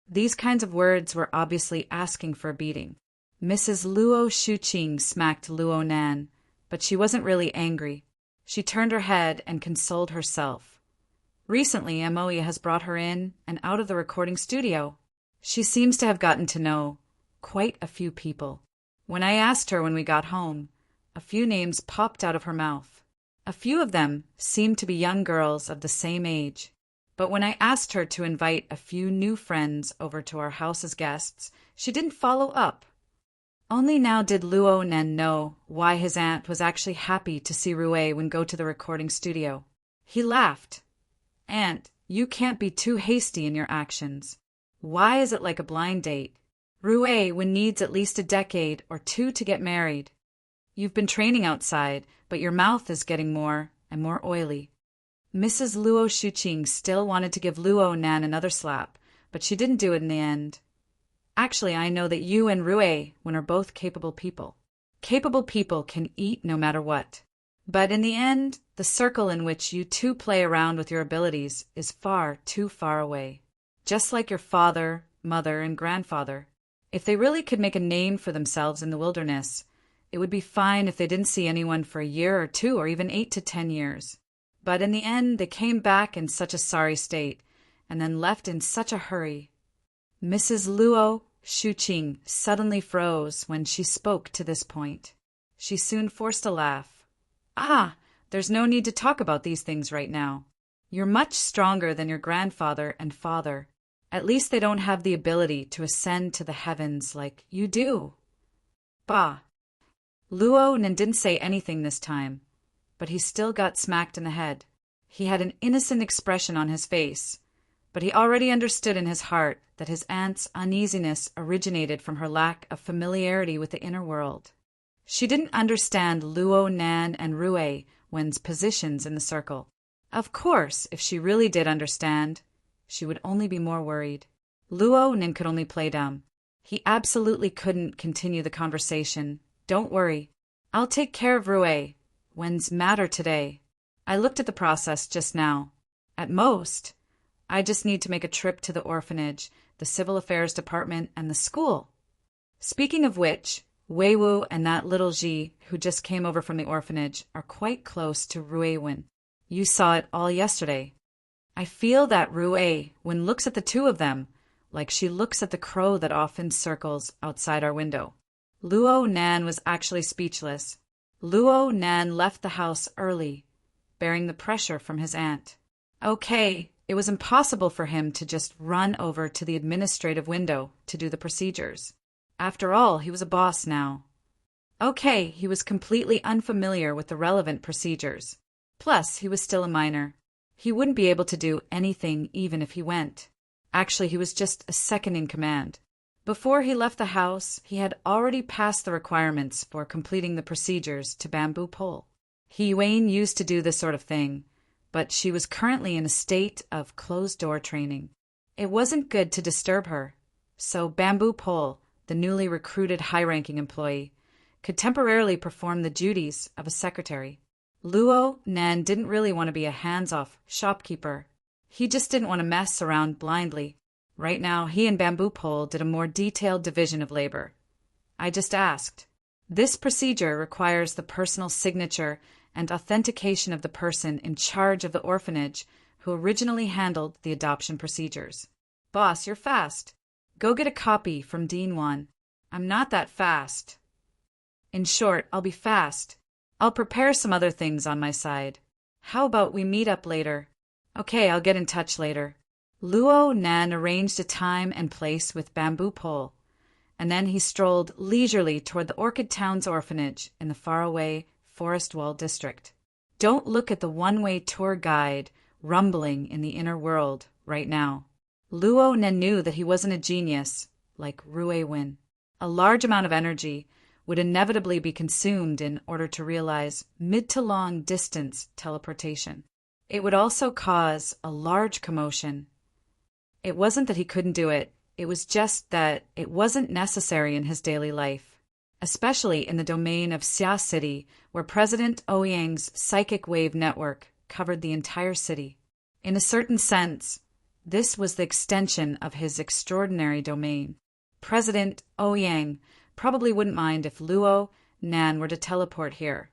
These kinds of words were obviously asking for a beating. Mrs. Luo Shuqing smacked Luo Nan, but she wasn't really angry. She turned her head and consoled herself. Recently, Amoya has brought her in and out of the recording studio. She seems to have gotten to know quite a few people. When I asked her when we got home, a few names popped out of her mouth. A few of them seemed to be young girls of the same age. But when I asked her to invite a few new friends over to our house as guests, she didn't follow up. Only now did Luo Nen know why his aunt was actually happy to see Rue Wen go to the recording studio. He laughed. Aunt, you can't be too hasty in your actions. Why is it like a blind date? Rue Wen needs at least a decade or 2 to get married. You've been training outside, but your mouth is getting more and more oily. Mrs. Luo Shuqing still wanted to give Luo Nan another slap, but she didn't do it in the end. Actually, I know that you and Rue Wen are both capable people. Capable people can eat no matter what. But in the end, the circle in which you two play around with your abilities is far too far away. Just like your father, mother, and grandfather. If they really could make a name for themselves in the wilderness, it would be fine if they didn't see anyone for a year or 2 or even 8 to 10 years. But in the end, they came back in such a sorry state, and then left in such a hurry. Mrs. Luo Shuqing suddenly froze when she spoke to this point. She soon forced a laugh. Ah, there's no need to talk about these things right now. You're much stronger than your grandfather and father. At least they don't have the ability to ascend to the heavens like you do. Bah! Luo Nen didn't say anything this time, but he still got smacked in the head. He had an innocent expression on his face, But he already understood in his heart that his aunt's uneasiness originated from her lack of familiarity with the inner world. She didn't understand Luo, Nan, and Rue Wen's positions in the circle. Of course, if she really did understand, she would only be more worried. Luo Nin could only play dumb. He absolutely couldn't continue the conversation. Don't worry. I'll take care of Rue Wen's matter today. I looked at the process just now. At most, I just need to make a trip to the orphanage, the civil affairs department, and the school. Speaking of which, Wei Wu and that little Ji, who just came over from the orphanage, are quite close to Rue Wen. You saw it all yesterday. I feel that Rue Wen looks at the two of them like she looks at the crow that often circles outside our window. Luo Nan was actually speechless. Luo Nan left the house early, bearing the pressure from his aunt. Okay, it was impossible for him to just run over to the administrative window to do the procedures. After all, he was a boss now. Okay, he was completely unfamiliar with the relevant procedures. Plus, he was still a minor. He wouldn't be able to do anything even if he went. Actually, he was just a second in command. Before he left the house, he had already passed the requirements for completing the procedures to Bamboo Pole. Wayne used to do this sort of thing, but she was currently in a state of closed-door training. It wasn't good to disturb her, so Bamboo Pole, the newly recruited high-ranking employee, could temporarily perform the duties of a secretary. Luo Nan didn't really want to be a hands-off shopkeeper. He just didn't want to mess around blindly. Right now, he and Bamboo Pole did a more detailed division of labor. I just asked. This procedure requires the personal signature and authentication of the person in charge of the orphanage who originally handled the adoption procedures. Boss, you're fast. Go get a copy from Dean Wan. I'm not that fast. In short, I'll be fast. I'll prepare some other things on my side. How about we meet up later? Okay, I'll get in touch later. Luo Nan arranged a time and place with Bamboo Pole, and then he strolled leisurely toward the Orchid Town's orphanage in the faraway Forest Wall district. Don't look at the one-way tour guide rumbling in the inner world right now. Luo Nan knew that he wasn't a genius like Rue Wen. A large amount of energy would inevitably be consumed in order to realize mid to long distance teleportation. It would also cause a large commotion. It wasn't that he couldn't do it, it was just that it wasn't necessary in his daily life, especially in the domain of Xia City, where President Ouyang's psychic wave network covered the entire city. In a certain sense, this was the extension of his extraordinary domain. President Ouyang probably wouldn't mind if Luo Nan were to teleport here,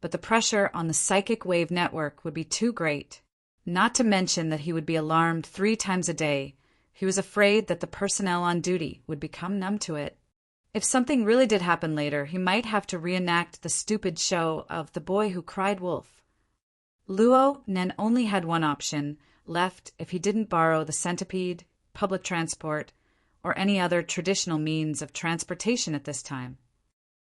but the pressure on the psychic wave network would be too great. Not to mention that he would be alarmed 3 times a day. He was afraid that the personnel on duty would become numb to it. If something really did happen later, he might have to reenact the stupid show of The Boy Who Cried Wolf. Luo Nan only had one option left if he didn't borrow the centipede, public transport, or any other traditional means of transportation at this time.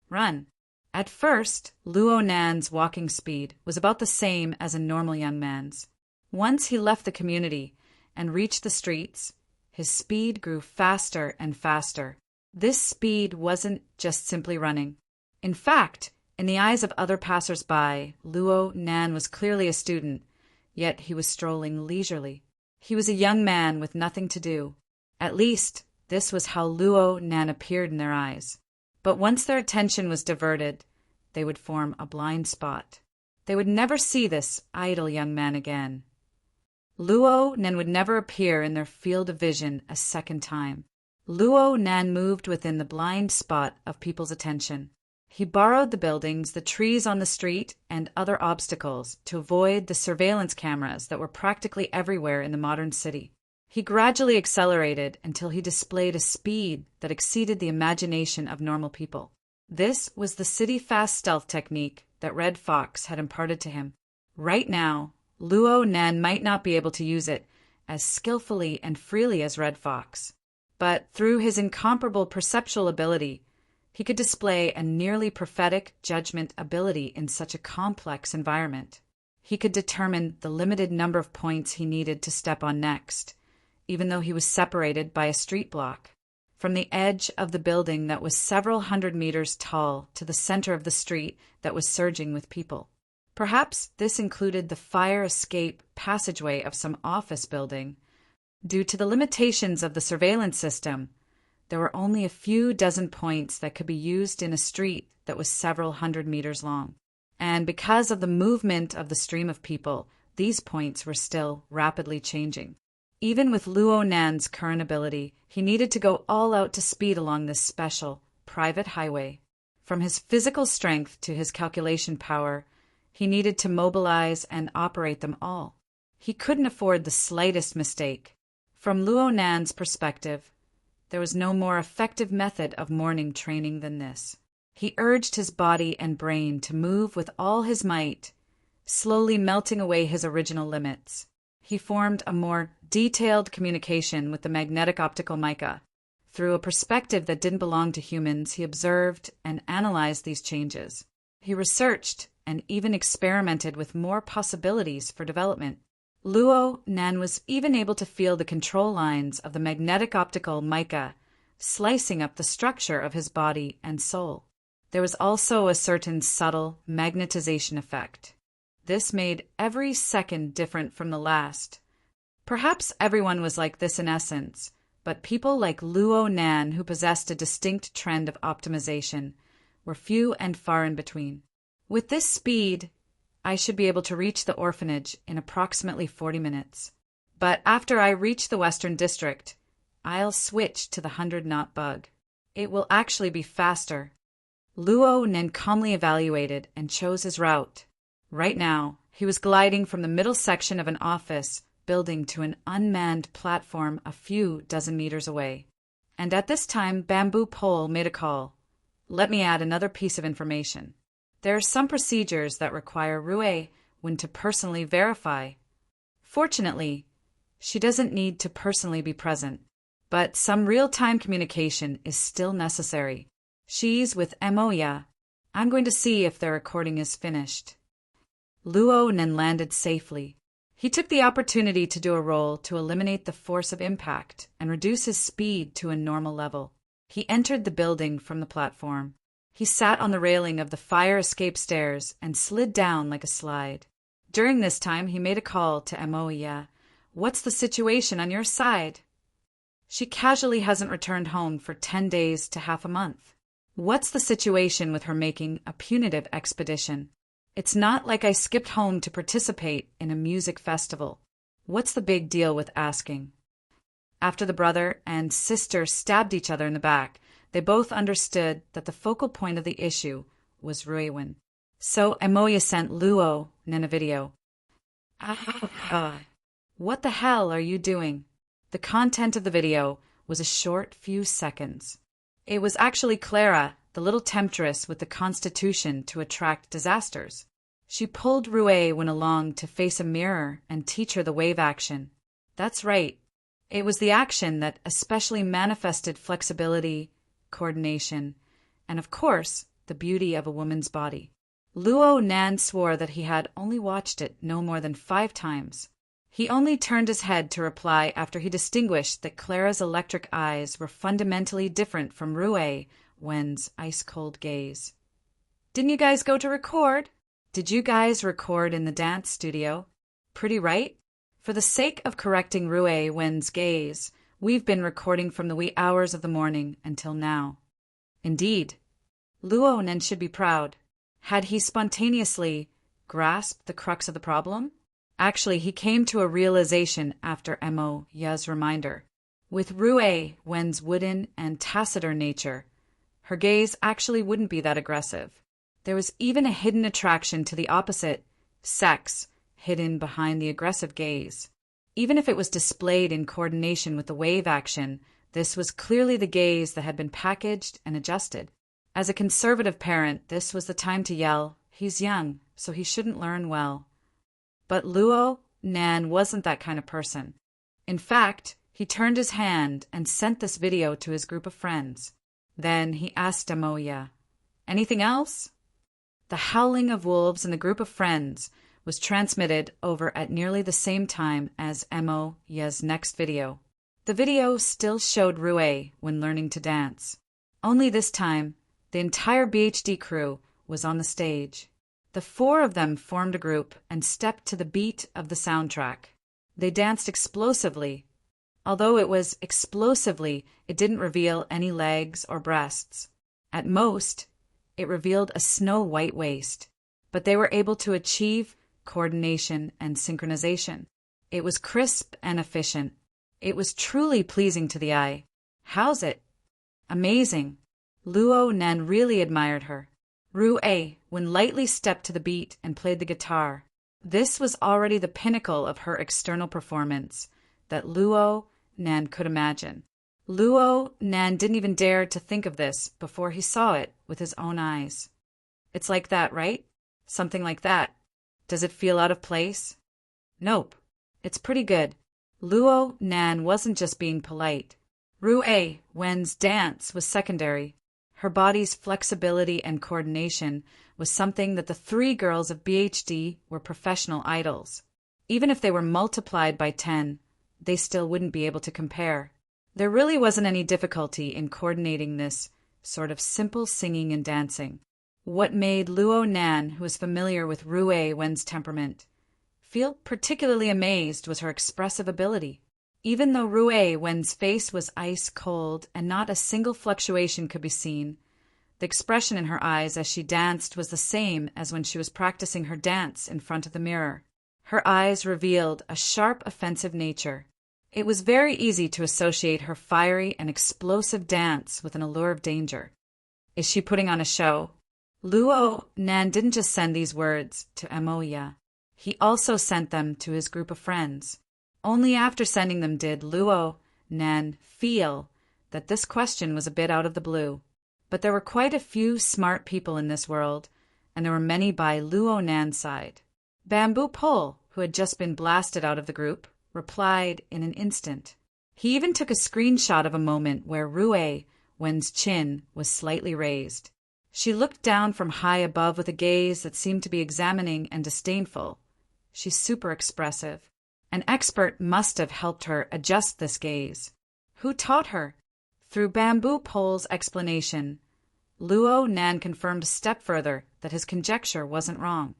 Run. At first, Luo Nan's walking speed was about the same as a normal young man's. Once he left the community and reached the streets, his speed grew faster and faster. This speed wasn't just simply running. In fact, in the eyes of other passers-by, Luo Nan was clearly a student, yet he was strolling leisurely. He was a young man with nothing to do. At least, this was how Luo Nan appeared in their eyes. But once their attention was diverted, they would form a blind spot. They would never see this idle young man again. Luo Nan would never appear in their field of vision a second time. Luo Nan moved within the blind spot of people's attention. He borrowed the buildings, the trees on the street, and other obstacles to avoid the surveillance cameras that were practically everywhere in the modern city. He gradually accelerated until he displayed a speed that exceeded the imagination of normal people. This was the city-fast stealth technique that Red Fox had imparted to him. Right now, Luo Nan might not be able to use it as skillfully and freely as Red Fox, but through his incomparable perceptual ability, he could display a nearly prophetic judgment ability in such a complex environment. He could determine the limited number of points he needed to step on next, even though he was separated by a street block. From the edge of the building that was several hundred meters tall to the center of the street that was surging with people. Perhaps this included the fire escape passageway of some office building. Due to the limitations of the surveillance system, there were only a few dozen points that could be used in a street that was several hundred meters long. And because of the movement of the stream of people, these points were still rapidly changing. Even with Luo Nan's current ability, he needed to go all out to speed along this special, private highway. From his physical strength to his calculation power, he needed to mobilize and operate them all. He couldn't afford the slightest mistake. From Luo Nan's perspective, there was no more effective method of morning training than this. He urged his body and brain to move with all his might, slowly melting away his original limits. He formed a more detailed communication with the magnetic optical mica. Through a perspective that didn't belong to humans, he observed and analyzed these changes. He researched and even experimented with more possibilities for development. Luo Nan was even able to feel the control lines of the magnetic optical mica slicing up the structure of his body and soul. There was also a certain subtle magnetization effect. This made every second different from the last. Perhaps everyone was like this in essence, but people like Luo Nan, who possessed a distinct trend of optimization, were few and far in between. With this speed, I should be able to reach the orphanage in approximately 40 minutes. But after I reach the Western District, I'll switch to the 100-knot bug. It will actually be faster. Luo Nan calmly evaluated and chose his route. Right now, he was gliding from the middle section of an office building to an unmanned platform a few dozen meters away. And at this time, Bamboo Pole made a call. Let me add another piece of information. There are some procedures that require Rue Wen to personally verify. Fortunately, she doesn't need to personally be present, but some real-time communication is still necessary. She's with Moya. I'm going to see if their recording is finished. Luo Nan landed safely. He took the opportunity to do a roll to eliminate the force of impact and reduce his speed to a normal level. He entered the building from the platform. He sat on the railing of the fire escape stairs and slid down like a slide. During this time, he made a call to Moya. What's the situation on your side? She casually hasn't returned home for 10 days to half a month. What's the situation with her making a punitive expedition? It's not like I skipped home to participate in a music festival. What's the big deal with asking? After the brother and sister stabbed each other in the back, they both understood that the focal point of the issue was Rue Wen. So Moya sent Luo Nan a video. What the hell are you doing? The content of the video was a short few seconds. It was actually Clara, the little temptress with the constitution to attract disasters. She pulled Rue Wen along to face a mirror and teach her the wave action. That's right. It was the action that especially manifested flexibility, coordination, and of course, the beauty of a woman's body. Luo Nan swore that he had only watched it no more than 5 times. He only turned his head to reply after he distinguished that Clara's electric eyes were fundamentally different from Rue Wen's ice-cold gaze. Didn't you guys go to record? Did you guys record in the dance studio? Pretty right? For the sake of correcting Rue Wen's gaze, we've been recording from the wee hours of the morning until now. Indeed. Luo Nan should be proud. Had he spontaneously grasped the crux of the problem? Actually, he came to a realization after Moya's reminder. With Rue Wen's wooden and taciturn nature, her gaze actually wouldn't be that aggressive. There was even a hidden attraction to the opposite sex hidden behind the aggressive gaze. Even if it was displayed in coordination with the wave action, this was clearly the gaze that had been packaged and adjusted. As a conservative parent, this was the time to yell, "He's young, so he shouldn't learn well." But Luo Nan wasn't that kind of person. In fact, he turned his hand and sent this video to his group of friends. Then he asked Moya, "Anything else?" The howling of wolves in the group of friends was transmitted over at nearly the same time as Moya's next video. The video still showed Rue when learning to dance. Only this time, the entire BHD crew was on the stage. The four of them formed a group and stepped to the beat of the soundtrack. They danced explosively. Although it was explosively, it didn't reveal any legs or breasts. At most, it revealed a snow-white waist. But they were able to achieve coordination and synchronization. It was crisp and efficient. It was truly pleasing to the eye. How's it? Amazing. Luo Nen really admired her. Rue, when lightly stepped to the beat and played the guitar. This was already the pinnacle of her external performance that Luo Nan could imagine. Luo Nan didn't even dare to think of this before he saw it with his own eyes. It's like that, right? Something like that. Does it feel out of place? Nope. It's pretty good. Luo Nan wasn't just being polite. Rue Wen's dance was secondary. Her body's flexibility and coordination was something that the three girls of BHD were professional idols. Even if they were multiplied by 10, they still wouldn't be able to compare. There really wasn't any difficulty in coordinating this sort of simple singing and dancing. What made Luo Nan, who was familiar with Rue Wen's temperament, feel particularly amazed was her expressive ability. Even though Rue Wen's face was ice cold and not a single fluctuation could be seen, the expression in her eyes as she danced was the same as when she was practicing her dance in front of the mirror. Her eyes revealed a sharp, offensive nature. It was very easy to associate her fiery and explosive dance with an allure of danger. Is she putting on a show? Luo Nan didn't just send these words to Amoya. He also sent them to his group of friends. Only after sending them did Luo Nan feel that this question was a bit out of the blue. But there were quite a few smart people in this world, and there were many by Luo Nan's side. Bamboo Pole, who had just been blasted out of the group, replied in an instant. He even took a screenshot of a moment where Rue Wen's chin was slightly raised. She looked down from high above with a gaze that seemed to be examining and disdainful. She's super expressive. An expert must have helped her adjust this gaze. Who taught her? Through Bamboo Pole's explanation, Luo Nan confirmed a step further that his conjecture wasn't wrong.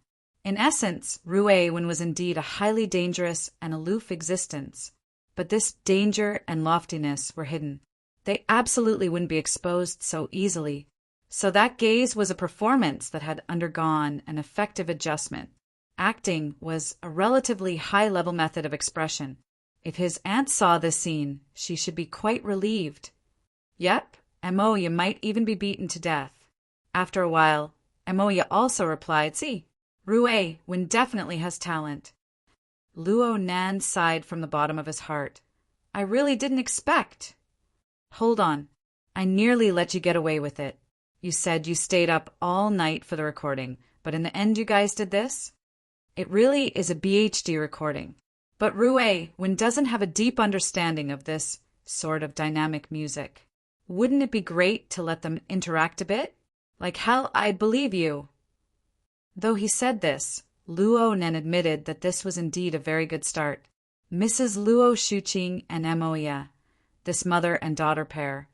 In essence, Rue Wen was indeed a highly dangerous and aloof existence. But this danger and loftiness were hidden. They absolutely wouldn't be exposed so easily. So that gaze was a performance that had undergone an effective adjustment. Acting was a relatively high-level method of expression. If his aunt saw this scene, she should be quite relieved. Yep, Amoya might even be beaten to death. After a while, Amoya also replied, see, Rue Wen definitely has talent. Luo Nan sighed from the bottom of his heart. I really didn't expect. Hold on. I nearly let you get away with it. You said you stayed up all night for the recording, but in the end you guys did this? It really is a BHD recording. But Rue Wen doesn't have a deep understanding of this sort of dynamic music. Wouldn't it be great to let them interact a bit? Like hell, I'd believe you. Though he said this, Luo Nen admitted that this was indeed a very good start. Mrs. Luo Shuqing and Amoya, this mother and daughter pair,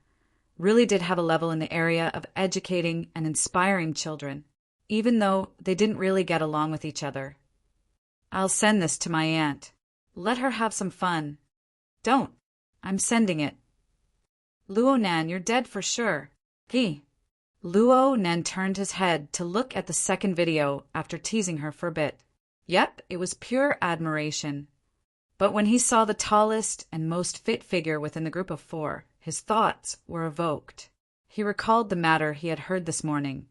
really did have a level in the area of educating and inspiring children, even though they didn't really get along with each other. I'll send this to my aunt. Let her have some fun. Don't. I'm sending it. Luo Nan, you're dead for sure. Gee. Luo Nen turned his head to look at the second video after teasing her for a bit. Yep, it was pure admiration. But when he saw the tallest and most fit figure within the group of four, his thoughts were evoked. He recalled the matter he had heard this morning.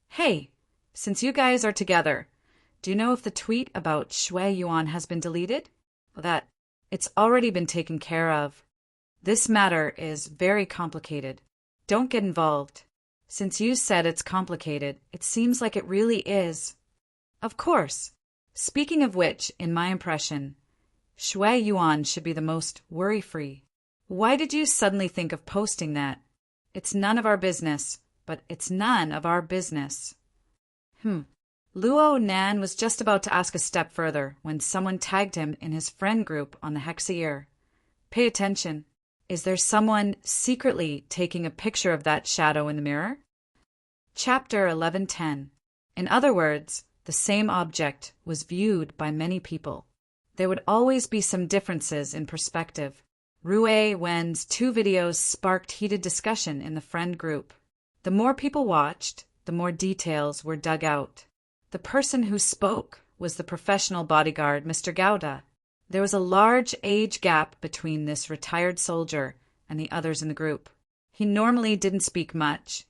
Hey, since you guys are together, do you know if the tweet about Shui Yuan has been deleted? Well, it's already been taken care of. This matter is very complicated. Don't get involved. Since you said it's complicated, it seems like it really is. Of course. Speaking of which, in my impression, Shui Yuan should be the most worry-free. Why did you suddenly think of posting that? It's none of our business, but it's none of our business. Luo Nan was just about to ask a step further when someone tagged him in his friend group on the Hexier. Pay attention. Is there someone secretly taking a picture of that shadow in the mirror? Chapter 11:10. In other words, the same object was viewed by many people. There would always be some differences in perspective. Rue Wen's 2 videos sparked heated discussion in the friend group. The more people watched, the more details were dug out. The person who spoke was the professional bodyguard, Mr. Gouda. There was a large age gap between this retired soldier and the others in the group. He normally didn't speak much,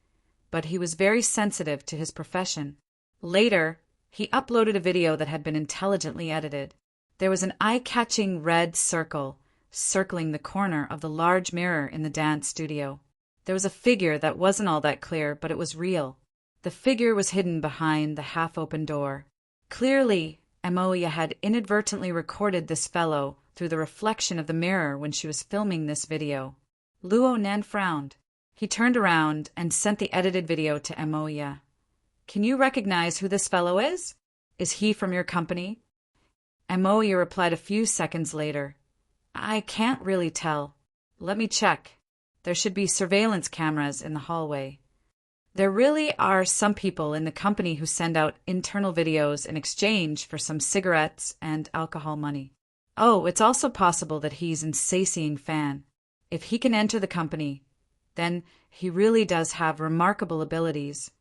but he was very sensitive to his profession. Later, he uploaded a video that had been intelligently edited. There was an eye-catching red circle circling the corner of the large mirror in the dance studio. There was a figure that wasn't all that clear, but it was real. The figure was hidden behind the half-open door. Clearly, Amoya had inadvertently recorded this fellow through the reflection of the mirror when she was filming this video. Luo Nan frowned. He turned around and sent the edited video to Amoya. Can you recognize who this fellow is? Is he from your company? Amoya replied a few seconds later. I can't really tell. Let me check. There should be surveillance cameras in the hallway. There really are some people in the company who send out internal videos in exchange for some cigarettes and alcohol money. Oh, it's also possible that he's an Saising fan. If he can enter the company, then he really does have remarkable abilities.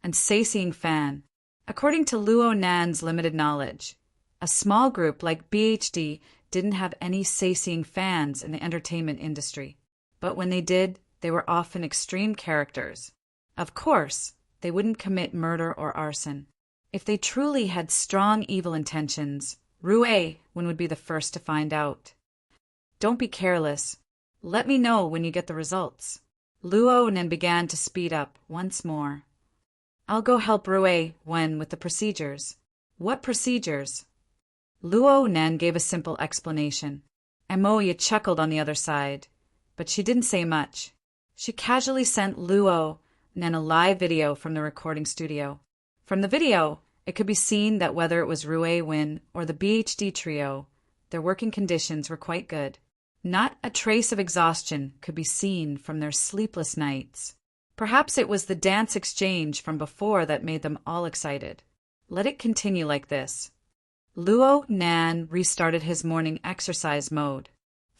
And Saising fan. According to Luo Nan's limited knowledge, a small group like BHD didn't have any Saising fans in the entertainment industry. But when they did, they were often extreme characters. Of course, they wouldn't commit murder or arson. If they truly had strong evil intentions, Rue would be the first to find out. Don't be careless. Let me know when you get the results. Luo Nan began to speed up once more. I'll go help Rue Wen with the procedures. What procedures? Luo Nan gave a simple explanation. Amoya chuckled on the other side, but she didn't say much. She casually sent Luo Nan a live video from the recording studio. From the video, it could be seen that whether it was Rue Wen or the BHD trio, their working conditions were quite good. Not a trace of exhaustion could be seen from their sleepless nights. Perhaps it was the dance exchange from before that made them all excited. Let it continue like this. Luo Nan restarted his morning exercise mode.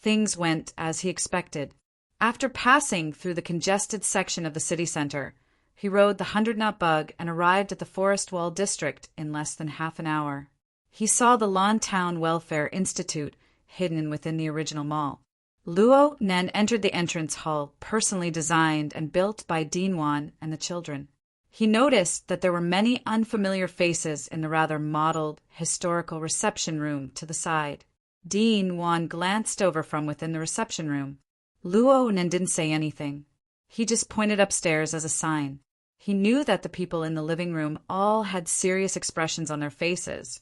Things went as he expected. After passing through the congested section of the city center, he rode the 100-knot bug and arrived at the Forest Wall district in less than half an hour. He saw the Lawn Town Welfare Institute hidden within the original mall. Luo Nan entered the entrance hall, personally designed and built by Dean Wan and the children. He noticed that there were many unfamiliar faces in the rather modeled, historical reception room to the side. Dean Wan glanced over from within the reception room. Luo Nan didn't say anything. He just pointed upstairs as a sign. He knew that the people in the living room all had serious expressions on their faces,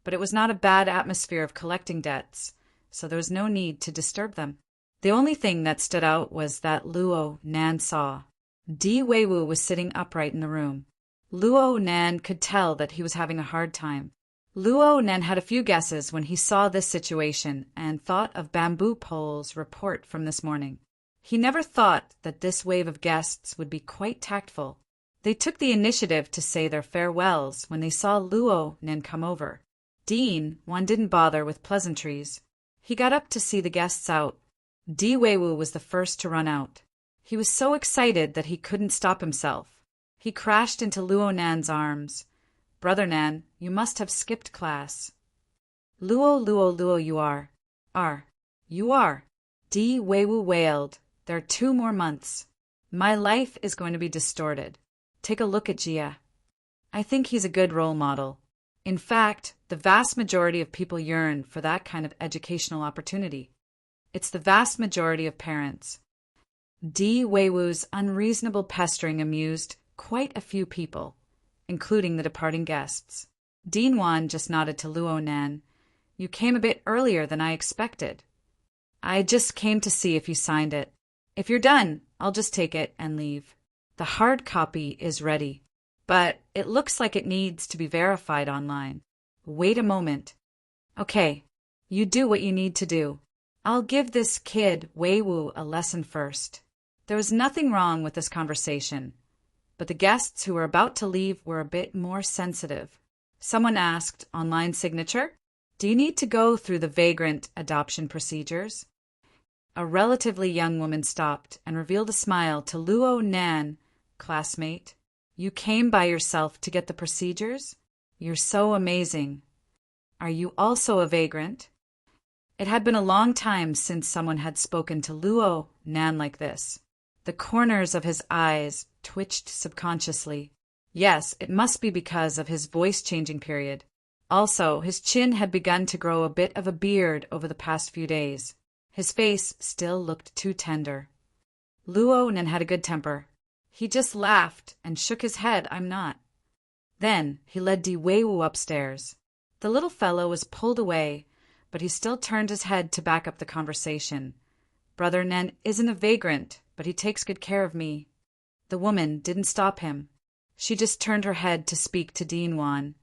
but it was not a bad atmosphere of collecting debts, so there was no need to disturb them. The only thing that stood out was that Luo Nan saw. Di Weiwu was sitting upright in the room. Luo Nan could tell that he was having a hard time. Luo Nan had a few guesses when he saw this situation and thought of Bamboo Pole's report from this morning. He never thought that this wave of guests would be quite tactful. They took the initiative to say their farewells when they saw Luo Nan come over. Dean Wan didn't bother with pleasantries. He got up to see the guests out. Di Weiwu was the first to run out. He was so excited that he couldn't stop himself. He crashed into Luo Nan's arms. Brother Nan, you must have skipped class. Luo, you are. You are. Di Weiwu wailed. There are 2 more months. My life is going to be distorted. Take a look at Jia. I think he's a good role model. In fact, the vast majority of people yearn for that kind of educational opportunity. It's the vast majority of parents. Di Weiwu's unreasonable pestering amused quite a few people, including the departing guests. Dean Wan just nodded to Luo Nan. You came a bit earlier than I expected. I just came to see if you signed it. If you're done, I'll just take it and leave. The hard copy is ready, but it looks like it needs to be verified online. Wait a moment. Okay, you do what you need to do. I'll give this kid Weiwu a lesson first. There was nothing wrong with this conversation, but the guests who were about to leave were a bit more sensitive. Someone asked, online signature? Do you need to go through the vagrant adoption procedures? A relatively young woman stopped and revealed a smile to Luo Nan, classmate. You came by yourself to get the procedures? You're so amazing. Are you also a vagrant? It had been a long time since someone had spoken to Luo Nan like this. The corners of his eyes twitched subconsciously. Yes, it must be because of his voice-changing period. Also, his chin had begun to grow a bit of a beard over the past few days. His face still looked too tender. Luo Nan had a good temper. He just laughed and shook his head, I'm not. Then he led Di Weiwu upstairs. The little fellow was pulled away, but he still turned his head to back up the conversation. Brother Nen isn't a vagrant, but he takes good care of me. The woman didn't stop him. She just turned her head to speak to Dean Wan.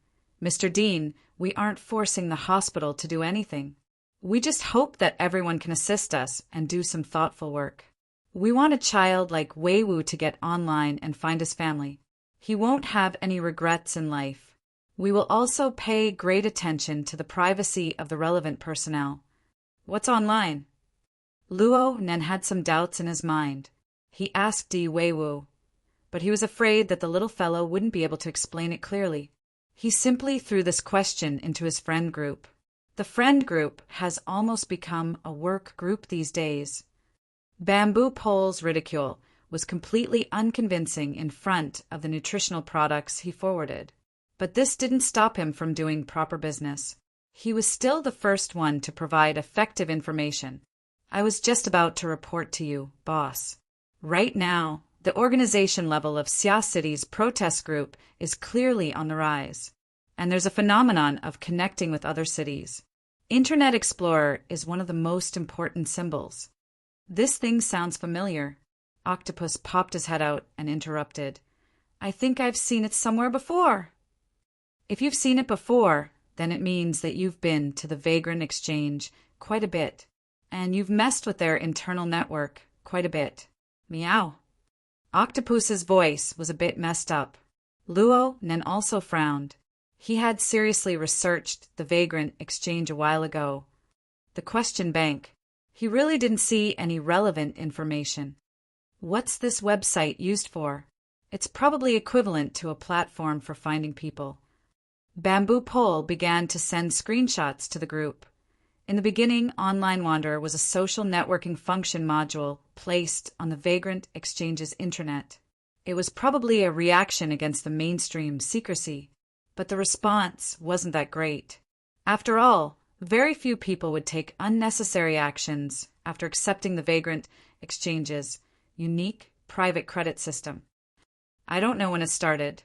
Mr. Dean, we aren't forcing the hospital to do anything. We just hope that everyone can assist us and do some thoughtful work. We want a child like Weiwu to get online and find his family. He won't have any regrets in life. We will also pay great attention to the privacy of the relevant personnel. What's online? Luo Nen had some doubts in his mind. He asked Di Weiwu, but he was afraid that the little fellow wouldn't be able to explain it clearly. He simply threw this question into his friend group. The friend group has almost become a work group these days. Bamboo Pole's ridicule was completely unconvincing in front of the nutritional products he forwarded. But this didn't stop him from doing proper business. He was still the first one to provide effective information. I was just about to report to you, boss. Right now, the organization level of Xia City's protest group is clearly on the rise, and there's a phenomenon of connecting with other cities. Internet Explorer is one of the most important symbols. This thing sounds familiar. Octopus popped his head out and interrupted. I think I've seen it somewhere before. If you've seen it before, then it means that you've been to the Vagrant Exchange quite a bit, and you've messed with their internal network quite a bit. Meow. Octopus's voice was a bit messed up. Luo Nen also frowned. He had seriously researched the Vagrant Exchange a while ago. The question bank. He really didn't see any relevant information. What's this website used for? It's probably equivalent to a platform for finding people. Bamboo Pole began to send screenshots to the group. In the beginning, Online Wanderer was a social networking function module placed on the Vagrant Exchange's intranet. It was probably a reaction against the mainstream secrecy, but the response wasn't that great. After all, very few people would take unnecessary actions after accepting the Vagrant Exchange's unique private credit system. I don't know when it started,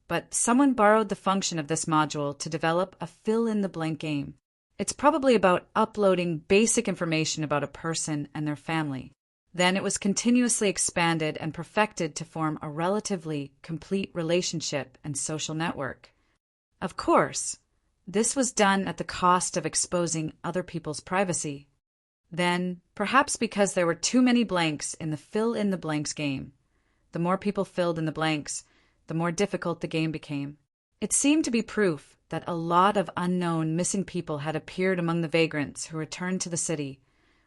but someone borrowed the function of this module to develop a fill-in-the-blank game. It's probably about uploading basic information about a person and their family. Then it was continuously expanded and perfected to form a relatively complete relationship and social network. Of course, this was done at the cost of exposing other people's privacy. Then, perhaps because there were too many blanks in the fill-in-the-blanks game, the more people filled in the blanks, the more difficult the game became. It seemed to be proof that a lot of unknown missing people had appeared among the vagrants who returned to the city,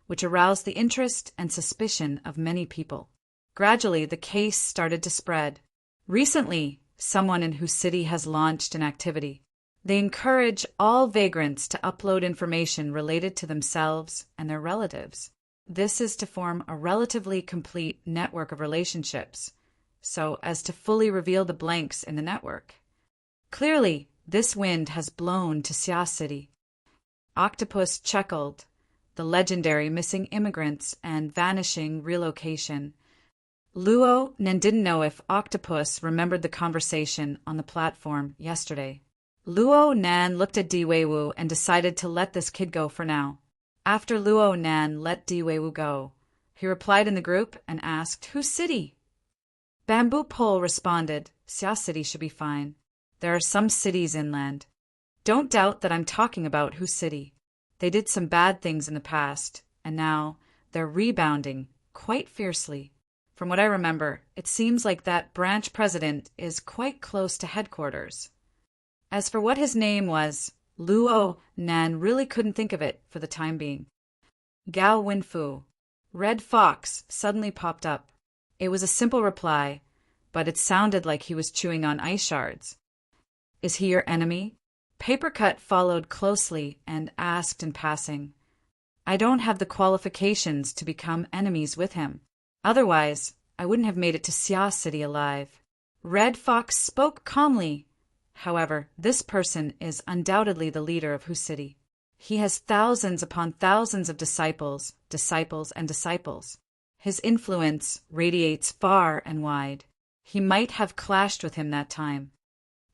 which aroused the interest and suspicion of many people. Gradually, the case started to spread. Recently, someone in whose city has launched an activity. They encourage all vagrants to upload information related to themselves and their relatives. This is to form a relatively complete network of relationships, so as to fully reveal the blanks in the network. Clearly, this wind has blown to Xia City. Octopus chuckled. The legendary missing immigrants and vanishing relocation. Luo Nen didn't know if Octopus remembered the conversation on the platform yesterday. Luo Nan looked at Di Weiwu and decided to let this kid go for now. After Luo Nan let Di Weiwu go, he replied in the group and asked, "Whose city?" Bamboo Pole responded, "Xia City should be fine. There are some cities inland. Don't doubt that I'm talking about whose city. They did some bad things in the past, and now they're rebounding quite fiercely. From what I remember, it seems like that branch president is quite close to headquarters. As for what his name was, Luo Nan really couldn't think of it for the time being. Gao Winfu. Red Fox suddenly popped up. It was a simple reply, but it sounded like he was chewing on ice shards. Is he your enemy? Papercut followed closely and asked in passing. I don't have the qualifications to become enemies with him. Otherwise, I wouldn't have made it to Xia City alive. Red Fox spoke calmly. However, this person is undoubtedly the leader of Hu City. He has thousands upon thousands of disciples, and disciples. His influence radiates far and wide. He might have clashed with him that time.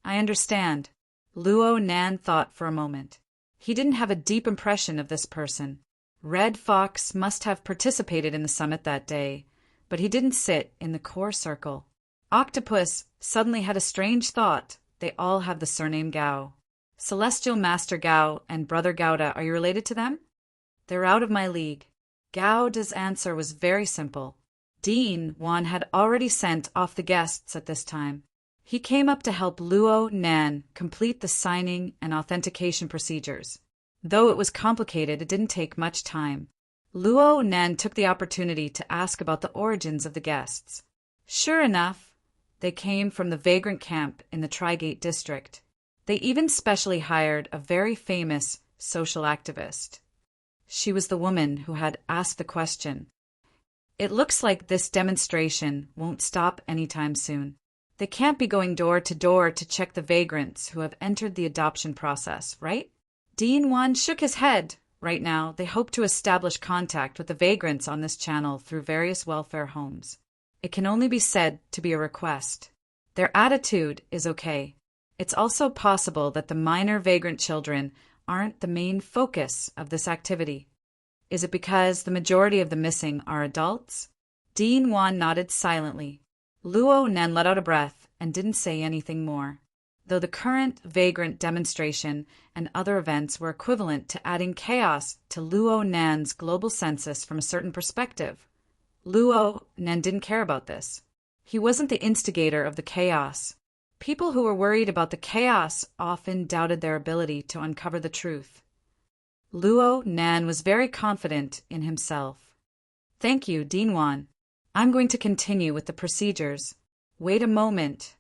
I understand. Luo Nan thought for a moment. He didn't have a deep impression of this person. Red Fox must have participated in the summit that day, but he didn't sit in the core circle. Octopus suddenly had a strange thought. They all have the surname Gao. Celestial Master Gao and Brother Gauda, are you related to them? They're out of my league. Gauda's answer was very simple. Dean Wan had already sent off the guests at this time. He came up to help Luo Nan complete the signing and authentication procedures. Though it was complicated, it didn't take much time. Luo Nan took the opportunity to ask about the origins of the guests. Sure enough, they came from the vagrant camp in the Trigate district. They even specially hired a very famous social activist. She was the woman who had asked the question. It looks like this demonstration won't stop anytime soon. They can't be going door to check the vagrants who have entered the adoption process, right? Dean Wan shook his head. Right now, they hope to establish contact with the vagrants on this channel through various welfare homes. It can only be said to be a request. Their attitude is okay. It's also possible that the minor vagrant children aren't the main focus of this activity. Is it because the majority of the missing are adults? Dean Wan nodded silently. Luo Nan let out a breath and didn't say anything more. Though the current vagrant demonstration and other events were equivalent to adding chaos to Luo Nan's global census from a certain perspective, Luo Nan didn't care about this. He wasn't the instigator of the chaos. People who were worried about the chaos often doubted their ability to uncover the truth. Luo Nan was very confident in himself. Thank you, Dean Wan. I'm going to continue with the procedures. Wait a moment.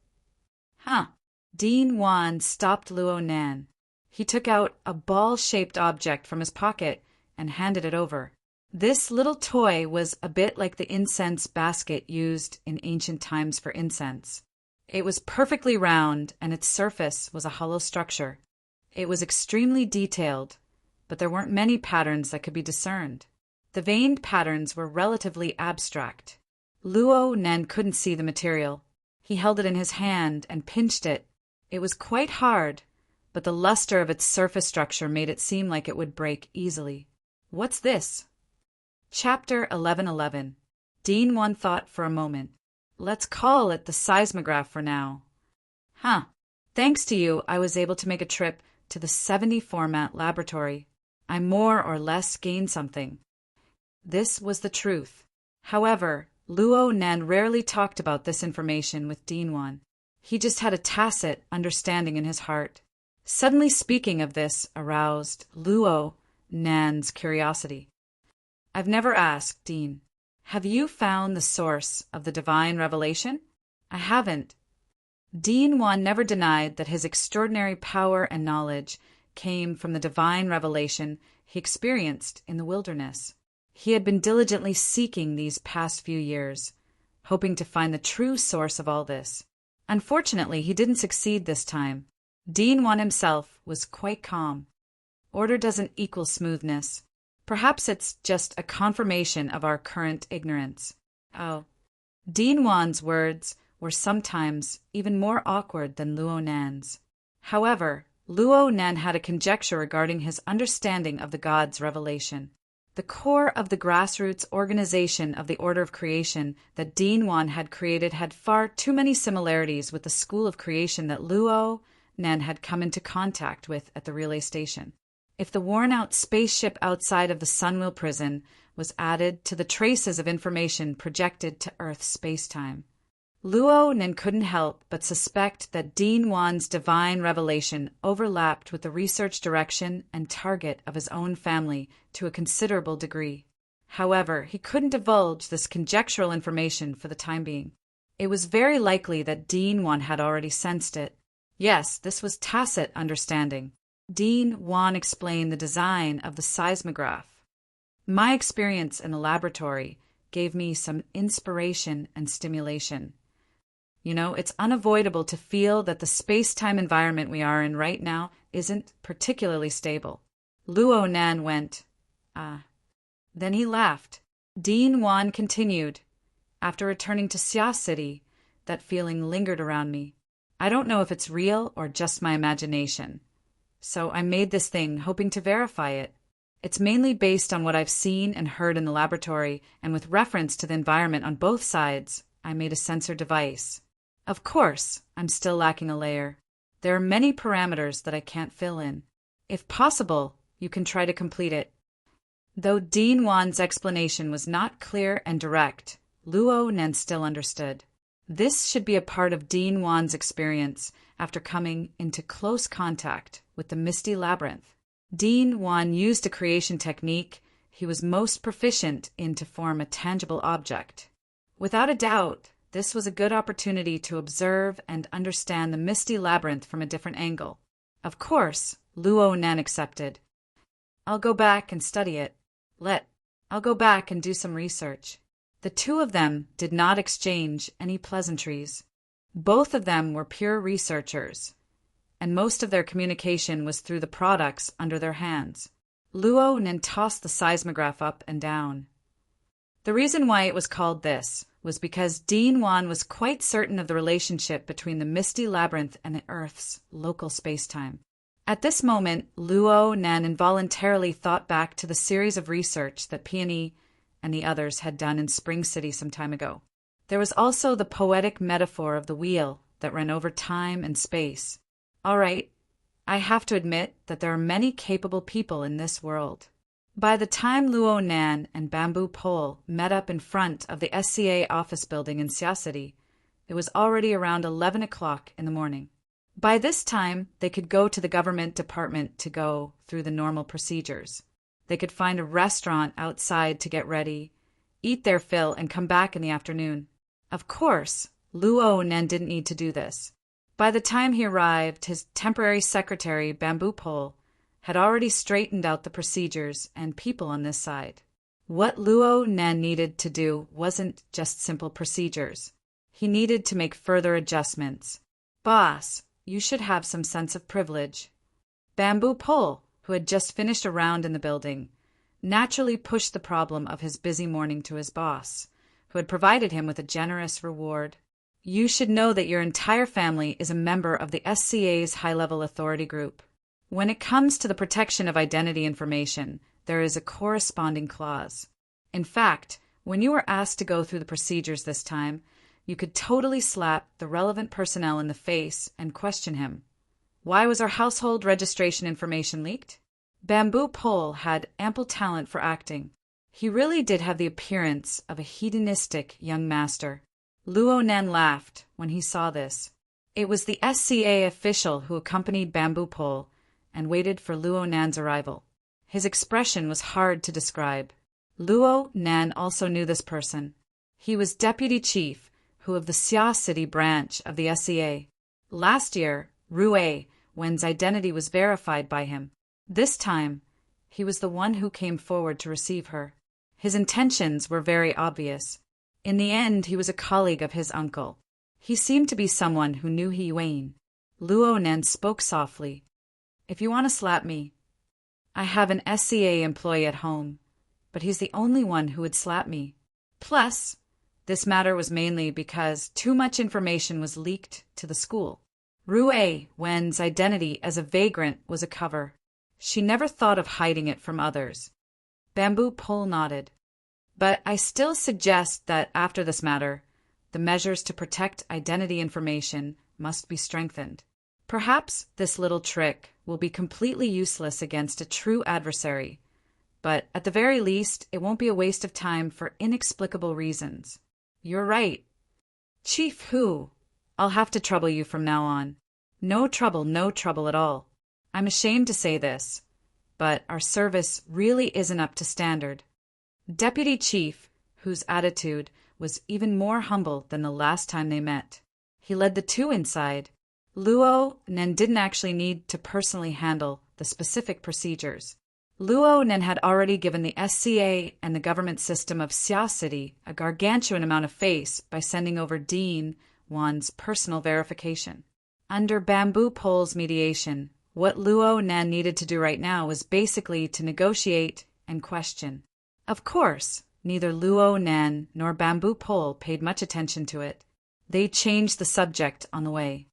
Dean Wan stopped Luo Nan. He took out a ball-shaped object from his pocket and handed it over. This little toy was a bit like the incense basket used in ancient times for incense. It was perfectly round, and its surface was a hollow structure. It was extremely detailed, but there weren't many patterns that could be discerned. The veined patterns were relatively abstract. Luo Nan couldn't see the material. He held it in his hand and pinched it. It was quite hard, but the luster of its surface structure made it seem like it would break easily. What's this? Chapter 1111. Dean Wan thought for a moment. Let's call it the seismograph for now. Thanks to you, I was able to make a trip to the 70 format laboratory. I more or less gained something. This was the truth. However, Luo Nan rarely talked about this information with Dean Wan. He just had a tacit understanding in his heart. Suddenly speaking of this aroused Luo Nan's curiosity. I've never asked, Dean. Have you found the source of the divine revelation? I haven't. Dean Wan never denied that his extraordinary power and knowledge came from the divine revelation he experienced in the wilderness. He had been diligently seeking these past few years, hoping to find the true source of all this. Unfortunately, he didn't succeed this time. Dean Wan himself was quite calm. Order doesn't equal smoothness. Perhaps it's just a confirmation of our current ignorance. Oh. Dean Wan's words were sometimes even more awkward than Luo Nan's. However, Luo Nan had a conjecture regarding his understanding of the God's revelation. The core of the grassroots organization of the order of creation that Dean Wan had created had far too many similarities with the school of creation that Luo Nan had come into contact with at the relay station. If the worn-out spaceship outside of the Sunwheel prison was added to the traces of information projected to Earth's spacetime. Luo Nen couldn't help but suspect that Dean Wan's divine revelation overlapped with the research direction and target of his own family to a considerable degree. However, he couldn't divulge this conjectural information for the time being. It was very likely that Dean Wan had already sensed it. Yes, this was tacit understanding. Dean Wan explained the design of the seismograph. My experience in the laboratory gave me some inspiration and stimulation. It's unavoidable to feel that the space-time environment we are in right now isn't particularly stable. Luo Nan went, Then he laughed. Dean Wan continued, After returning to Xia City, that feeling lingered around me. I don't know if it's real or just my imagination. So I made this thing, hoping to verify it. It's mainly based on what I've seen and heard in the laboratory, and with reference to the environment on both sides, I made a sensor device. Of course, I'm still lacking a layer. There are many parameters that I can't fill in. If possible, you can try to complete it. Though Dean Wan's explanation was not clear and direct, Luo Nen still understood. This should be a part of Dean Wan's experience after coming into close contact with the Misty Labyrinth. Dean Wan used a creation technique he was most proficient in to form a tangible object. Without a doubt, this was a good opportunity to observe and understand the Misty Labyrinth from a different angle. Of course, Luo Nen accepted. I'll go back and study it. I'll go back and do some research. The two of them did not exchange any pleasantries. Both of them were pure researchers, and most of their communication was through the products under their hands. Luo Nen tossed the seismograph up and down. The reason why it was called this was because Dean Wan was quite certain of the relationship between the Misty Labyrinth and the Earth's local spacetime. At this moment, Luo Nen involuntarily thought back to the series of research that Peony and the others had done in Spring City some time ago. There was also the poetic metaphor of the wheel that ran over time and space. All right, I have to admit that there are many capable people in this world. By the time Luo Nan and Bamboo Pole met up in front of the SCA office building in Xia City, it was already around 11 o'clock in the morning. By this time, they could go to the government department to go through the normal procedures. They could find a restaurant outside to get ready, eat their fill, and come back in the afternoon. Of course, Luo Nan didn't need to do this. By the time he arrived, his temporary secretary, Bamboo Pole, had already straightened out the procedures and people on this side. What Luo Nan needed to do wasn't just simple procedures. He needed to make further adjustments. Boss, you should have some sense of privilege. Bamboo Pole, who had just finished a round in the building, naturally pushed the problem of his busy morning to his boss, who had provided him with a generous reward. You should know that your entire family is a member of the SCA's high-level authority group. When it comes to the protection of identity information, there is a corresponding clause. In fact, when you were asked to go through the procedures this time, you could totally slap the relevant personnel in the face and question him. Why was our household registration information leaked? Bamboo Pole had ample talent for acting. He really did have the appearance of a hedonistic young master. Luo Nan laughed when he saw this. It was the SCA official who accompanied Bamboo Pole and waited for Luo Nan's arrival. His expression was hard to describe. Luo Nan also knew this person. He was deputy chief of the Xia City branch of the SCA. Last year, Rue Wen's identity was verified by him. This time, he was the one who came forward to receive her. His intentions were very obvious. In the end, he was a colleague of his uncle. He seemed to be someone who knew He Wayne. Luo Nan spoke softly. If you want to slap me, I have an SCA employee at home, but he's the only one who would slap me. Plus, this matter was mainly because too much information was leaked to the school. Rue Wen's identity as a vagrant was a cover. She never thought of hiding it from others. Bamboo Pole nodded. But I still suggest that after this matter, the measures to protect identity information must be strengthened. Perhaps this little trick will be completely useless against a true adversary, but at the very least, it won't be a waste of time for inexplicable reasons. You're right. Chief who? I'll have to trouble you from now on. No trouble at all. I'm ashamed to say this, but our service really isn't up to standard. Deputy Chief, whose attitude was even more humble than the last time they met. He led the two inside. Luo Nen didn't actually need to personally handle the specific procedures. Luo Nen had already given the SCA and the government system of Xia City a gargantuan amount of face by sending over Dean Wan's personal verification. Under Bamboo Pole's mediation, what Luo Nen needed to do right now was basically to negotiate and question. Of course, neither Luo Nen nor Bamboo Pole paid much attention to it. They changed the subject on the way.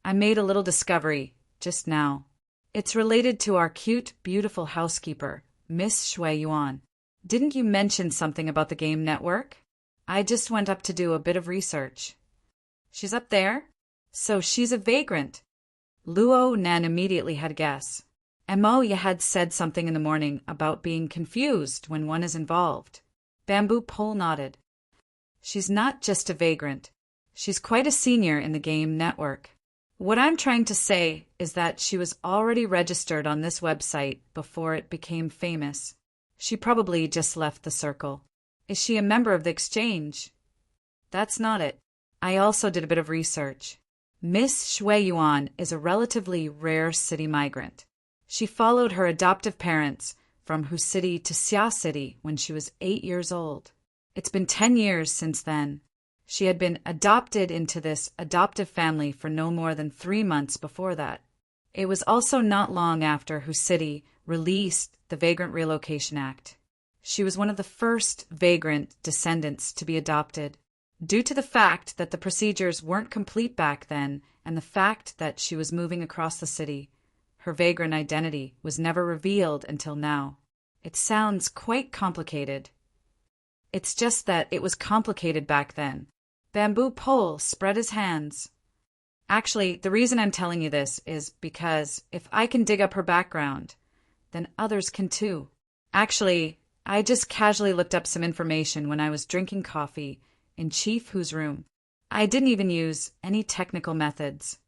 I made a little discovery just now. It's related to our cute, beautiful housekeeper, Miss Shui Yuan. Didn't you mention something about the game network? I just went up to do a bit of research. She's up there? So she's a vagrant. Luo Nen immediately had a guess. You had said something in the morning about being confused when one is involved. Bamboo Pole nodded. She's not just a vagrant. She's quite a senior in the game network. What I'm trying to say is that she was already registered on this website before it became famous. She probably just left the circle. Is she a member of the exchange? That's not it. I also did a bit of research. Miss Shui Yuan is a relatively rare city migrant. She followed her adoptive parents from Hu City to Xia City when she was 8 years old. It's been 10 years since then. She had been adopted into this adoptive family for no more than 3 months before that. It was also not long after Hu City released the Vagrant Relocation Act. She was one of the first vagrant descendants to be adopted. Due to the fact that the procedures weren't complete back then and the fact that she was moving across the city, her vagrant identity was never revealed until now. It sounds quite complicated. It's just that it was complicated back then. Bamboo Pole spread his hands. Actually, the reason I'm telling you this is because if I can dig up her background, then others can too. Actually, I just casually looked up some information when I was drinking coffee in Chief Hu's room. I didn't even use any technical methods.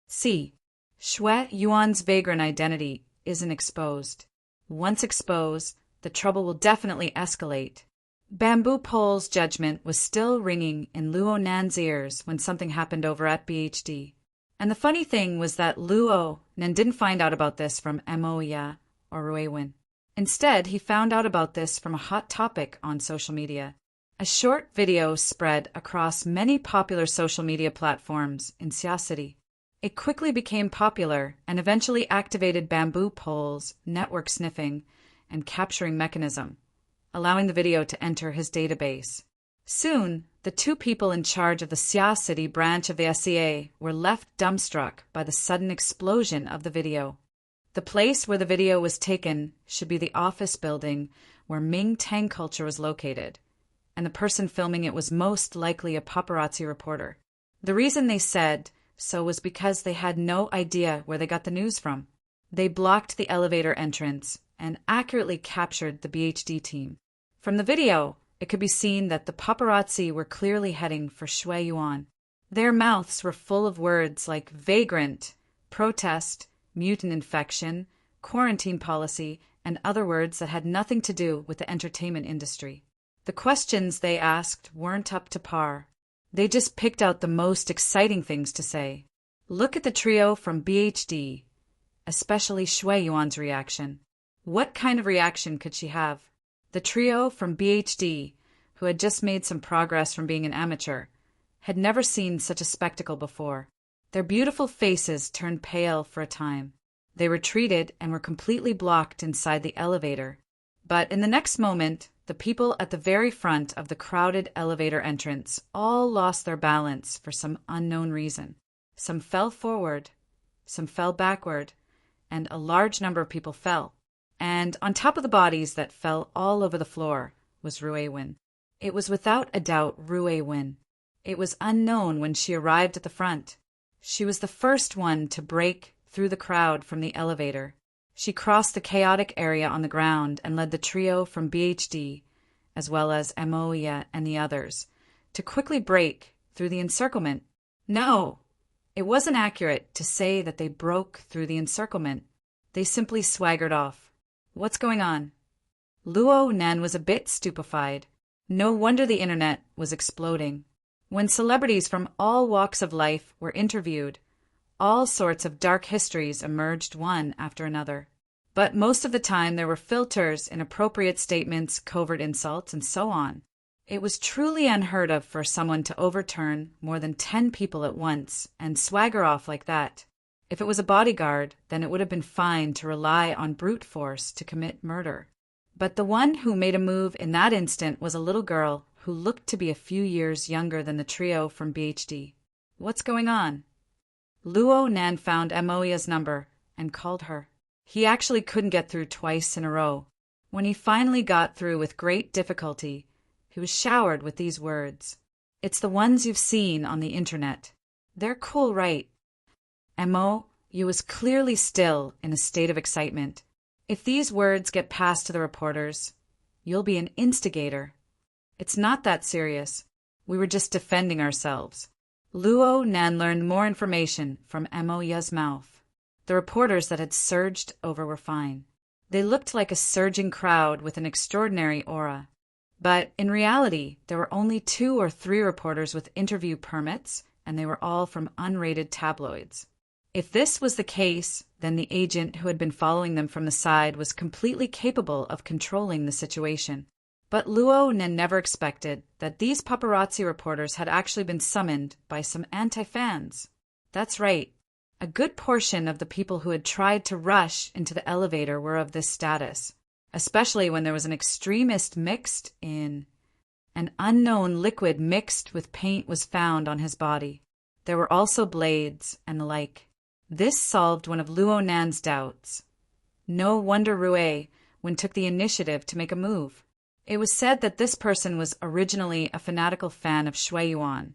See, Shui Yuan's vagrant identity isn't exposed. Once exposed, the trouble will definitely escalate. Bamboo Pole's judgment was still ringing in Luo Nan's ears when something happened over at BHD. And the funny thing was that Luo Nan didn't find out about this from Ya or Ruiwen. Instead, he found out about this from a hot topic on social media. A short video spread across many popular social media platforms in Xia City. It quickly became popular and eventually activated Bamboo Pole's network sniffing and capturing mechanism, allowing the video to enter his database. Soon, the two people in charge of the Xia City branch of the SCA were left dumbstruck by the sudden explosion of the video. The place where the video was taken should be the office building where Ming Tang Culture was located, and the person filming it was most likely a paparazzi reporter. The reason they said so was because they had no idea where they got the news from. They blocked the elevator entrance and accurately captured the BHD team. From the video, it could be seen that the paparazzi were clearly heading for Shui Yuan. Their mouths were full of words like vagrant, protest, mutant infection, quarantine policy, and other words that had nothing to do with the entertainment industry. The questions they asked weren't up to par. They just picked out the most exciting things to say. Look at the trio from BHD, especially Shui Yuan's reaction. What kind of reaction could she have? The trio from BHD, who had just made some progress from being an amateur, had never seen such a spectacle before. Their beautiful faces turned pale for a time. They retreated and were completely blocked inside the elevator. But in the next moment, the people at the very front of the crowded elevator entrance all lost their balance for some unknown reason. Some fell forward, some fell backward, and a large number of people fell. And on top of the bodies that fell all over the floor was Ruiwen. It was without a doubt Ruiwen. It was unknown when she arrived at the front. She was the first one to break through the crowd from the elevator. She crossed the chaotic area on the ground and led the trio from BHD, as well as Emoya and the others, to quickly break through the encirclement. No, it wasn't accurate to say that they broke through the encirclement. They simply swaggered off. What's going on? Luo Nan was a bit stupefied. No wonder the internet was exploding. When celebrities from all walks of life were interviewed, all sorts of dark histories emerged one after another. But most of the time there were filters, inappropriate statements, covert insults, and so on. It was truly unheard of for someone to overturn more than 10 people at once and swagger off like that. If it was a bodyguard, then it would have been fine to rely on brute force to commit murder. But the one who made a move in that instant was a little girl who looked to be a few years younger than the trio from BHD. What's going on? Luo Nan found Emoya's number and called her. He actually couldn't get through twice in a row. When he finally got through with great difficulty, he was showered with these words. It's the ones you've seen on the internet. They're cool, right? Emo, you was clearly still in a state of excitement. If these words get passed to the reporters, you'll be an instigator. It's not that serious. We were just defending ourselves. Luo Nan learned more information from Emoya's mouth. The reporters that had surged over were fine. They looked like a surging crowd with an extraordinary aura. But in reality, there were only 2 or 3 reporters with interview permits, and they were all from unrated tabloids. If this was the case, then the agent who had been following them from the side was completely capable of controlling the situation. But Luo Nan never expected that these paparazzi reporters had actually been summoned by some anti-fans. That's right. A good portion of the people who had tried to rush into the elevator were of this status, especially when there was an extremist mixed in. An unknown liquid mixed with paint was found on his body. There were also blades and the like. This solved one of Luo Nan's doubts. No wonder Rue took the initiative to make a move. It was said that this person was originally a fanatical fan of Shui Yuan,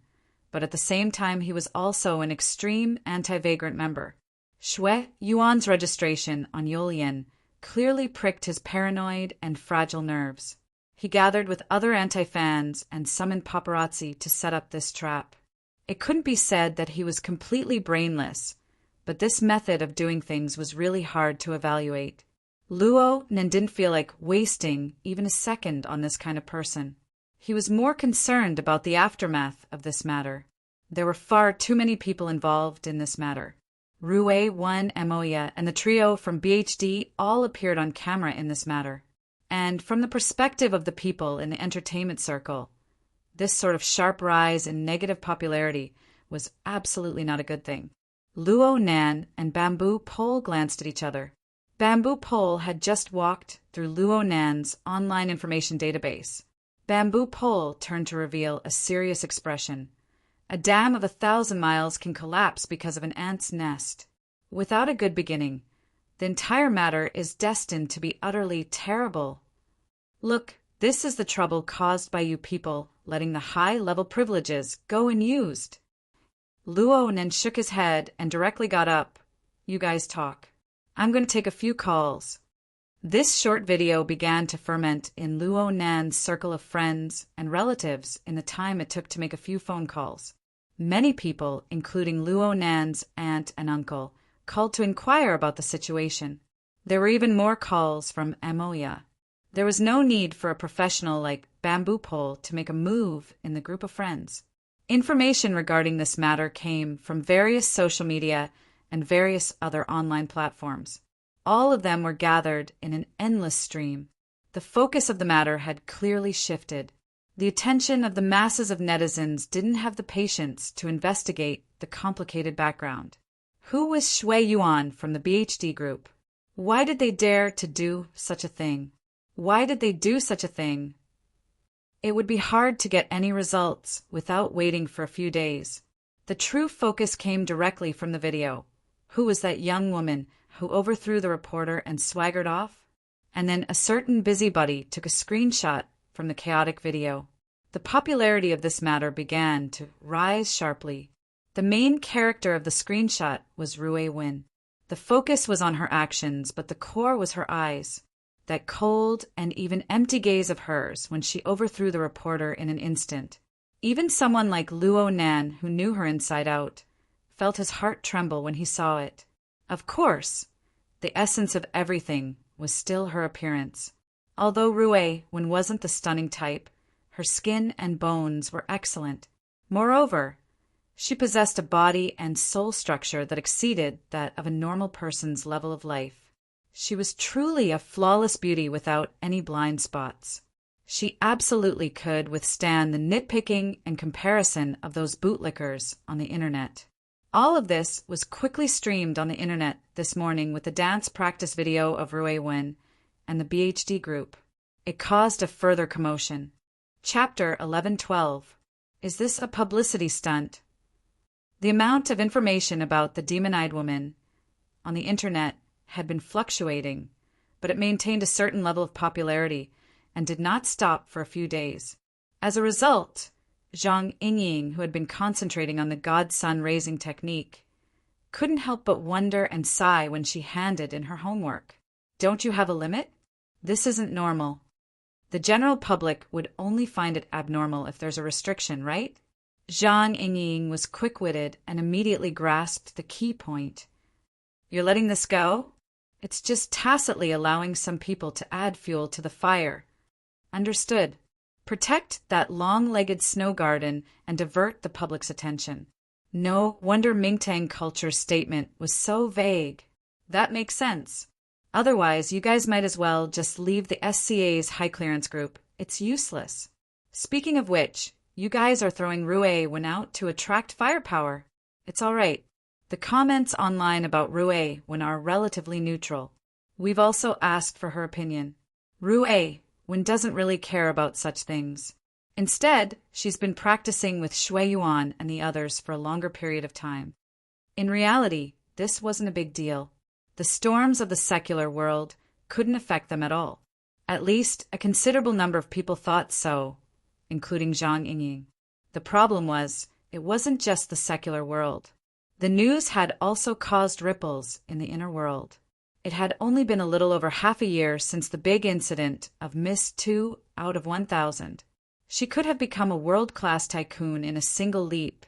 but at the same time he was also an extreme anti-vagrant member. Shui Yuan's registration on Yolian clearly pricked his paranoid and fragile nerves. He gathered with other anti-fans and summoned paparazzi to set up this trap. It couldn't be said that he was completely brainless, but this method of doing things was really hard to evaluate. Luo Nan didn't feel like wasting even a second on this kind of person. He was more concerned about the aftermath of this matter. There were far too many people involved in this matter. Rue, One, Emoya, and the trio from BHD all appeared on camera in this matter. And from the perspective of the people in the entertainment circle, this sort of sharp rise in negative popularity was absolutely not a good thing. Luo Nan and Bamboo Pole glanced at each other. Bamboo Pole had just walked through Luo Nan's online information database. Bamboo Pole turned to reveal a serious expression. A dam of 1,000 miles can collapse because of an ant's nest. Without a good beginning, the entire matter is destined to be utterly terrible. Look, this is the trouble caused by you people letting the high-level privileges go unused. Luo Nan shook his head and directly got up. You guys talk. I'm going to take a few calls. This short video began to ferment in Luo Nan's circle of friends and relatives in the time it took to make a few phone calls. Many people, including Luo Nan's aunt and uncle, called to inquire about the situation. There were even more calls from Emoya. There was no need for a professional like Bamboo Pole to make a move in the group of friends. Information regarding this matter came from various social media and various other online platforms. All of them were gathered in an endless stream. The focus of the matter had clearly shifted. The attention of the masses of netizens didn't have the patience to investigate the complicated background. Who was Shui Yuan from the BHD group? Why did they dare to do such a thing? Why did they do such a thing? It would be hard to get any results without waiting for a few days. The true focus came directly from the video. Who was that young woman who overthrew the reporter and swaggered off? And then a certain busybody took a screenshot from the chaotic video. The popularity of this matter began to rise sharply. The main character of the screenshot was Rue Win. The focus was on her actions, but the core was her eyes. That cold and even empty gaze of hers when she overthrew the reporter in an instant. Even someone like Luo Nan, who knew her inside out, felt his heart tremble when he saw it. Of course, the essence of everything was still her appearance. Although Rui Wen wasn't the stunning type, her skin and bones were excellent. Moreover, she possessed a body and soul structure that exceeded that of a normal person's level of life. She was truly a flawless beauty without any blind spots. She absolutely could withstand the nitpicking and comparison of those bootlickers on the internet. All of this was quickly streamed on the internet this morning with the dance practice video of Rui Wen and the BHD group. It caused a further commotion. Chapter 1112. Is this a publicity stunt? The amount of information about the demon-eyed woman on the internet had been fluctuating, but it maintained a certain level of popularity and did not stop for a few days. As a result, Zhang Yingying, who had been concentrating on the God-Son raising technique, couldn't help but wonder and sigh when she handed in her homework. Don't you have a limit? This isn't normal. The general public would only find it abnormal if there's a restriction, right? Zhang Yingying was quick-witted and immediately grasped the key point. You're letting this go? It's just tacitly allowing some people to add fuel to the fire. Understood. Protect that long-legged snow garden and divert the public's attention. No wonder Mingtang culture's statement was so vague. That makes sense. Otherwise, you guys might as well just leave the SCA's high-clearance group. It's useless. Speaking of which, you guys are throwing Rui Wen out to attract firepower. It's all right. The comments online about Rui Wen are relatively neutral. We've also asked for her opinion. Rui Wen doesn't really care about such things. Instead, she's been practicing with Shui Yuan and the others for a longer period of time. In reality, this wasn't a big deal. The storms of the secular world couldn't affect them at all. At least, a considerable number of people thought so, including Zhang Yingying. The problem was, it wasn't just the secular world. The news had also caused ripples in the inner world. It had only been a little over half a year since the big incident of Miss 2 out of 1,000. She could have become a world-class tycoon in a single leap,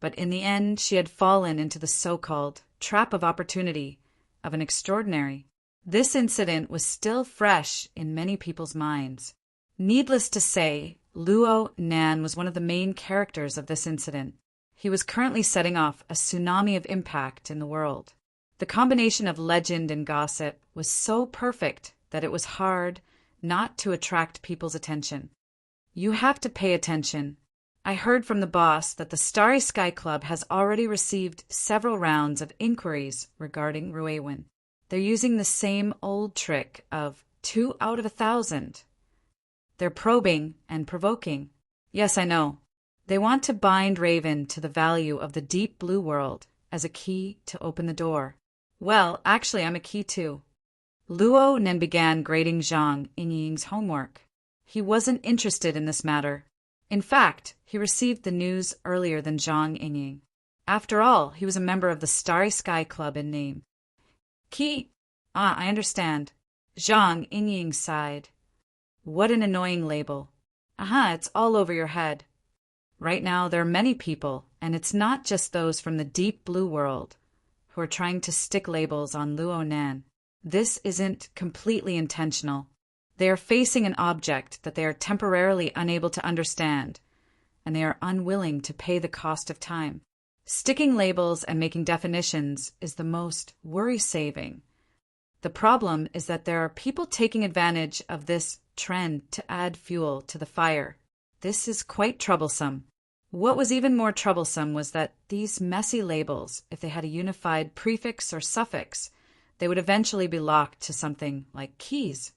but in the end she had fallen into the so-called trap of opportunity of an extraordinary. This incident was still fresh in many people's minds. Needless to say, Luo Nan was one of the main characters of this incident. He was currently setting off a tsunami of impact in the world. The combination of legend and gossip was so perfect that it was hard not to attract people's attention. You have to pay attention. I heard from the boss that the Starry Sky Club has already received several rounds of inquiries regarding Rui Wen. They're using the same old trick of 2 out of 1,000. They're probing and provoking. Yes, I know. They want to bind Raven to the value of the deep blue world as a key to open the door. Well, actually, I'm a key too. Luo Nan began grading Zhang Yingying's homework. He wasn't interested in this matter. In fact, he received the news earlier than Zhang Yingying. After all, he was a member of the Starry Sky Club in name. Key? I understand. Zhang Yingying sighed. What an annoying label. It's all over your head. Right now, there are many people, and it's not just those from the deep blue world, who are trying to stick labels on Luo Nan. This isn't completely intentional. They are facing an object that they are temporarily unable to understand, and they are unwilling to pay the cost of time. Sticking labels and making definitions is the most worry-saving. The problem is that there are people taking advantage of this trend to add fuel to the fire. This is quite troublesome. What was even more troublesome was that these messy labels, if they had a unified prefix or suffix, they would eventually be locked to something like keys.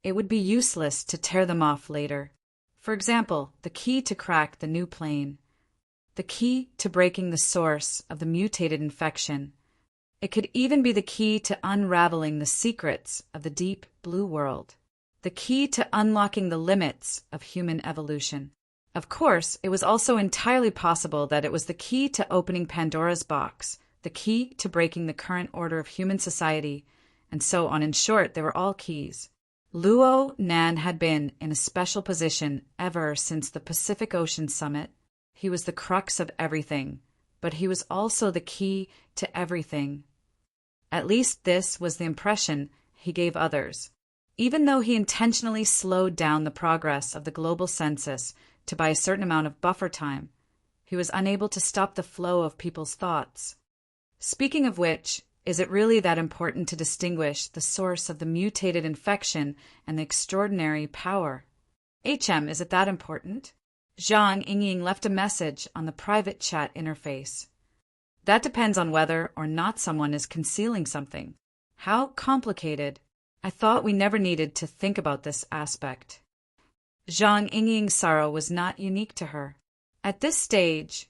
It would be useless to tear them off later. For example, the key to crack the new plane, the key to breaking the source of the mutated infection. It could even be the key to unraveling the secrets of the deep blue world, the key to unlocking the limits of human evolution. Of course, it was also entirely possible that it was the key to opening Pandora's box, the key to breaking the current order of human society, and so on. In short, they were all keys. Luo Nan had been in a special position ever since the Pacific Ocean Summit. He was the crux of everything, but he was also the key to everything. At least this was the impression he gave others. Even though he intentionally slowed down the progress of the global census to buy a certain amount of buffer time, he was unable to stop the flow of people's thoughts. Speaking of which, is it really that important to distinguish the source of the mutated infection and the extraordinary power? Is it that important? Zhang Yingying left a message on the private chat interface. That depends on whether or not someone is concealing something. How complicated. I thought we never needed to think about this aspect. Zhang Yingying's sorrow was not unique to her. At this stage,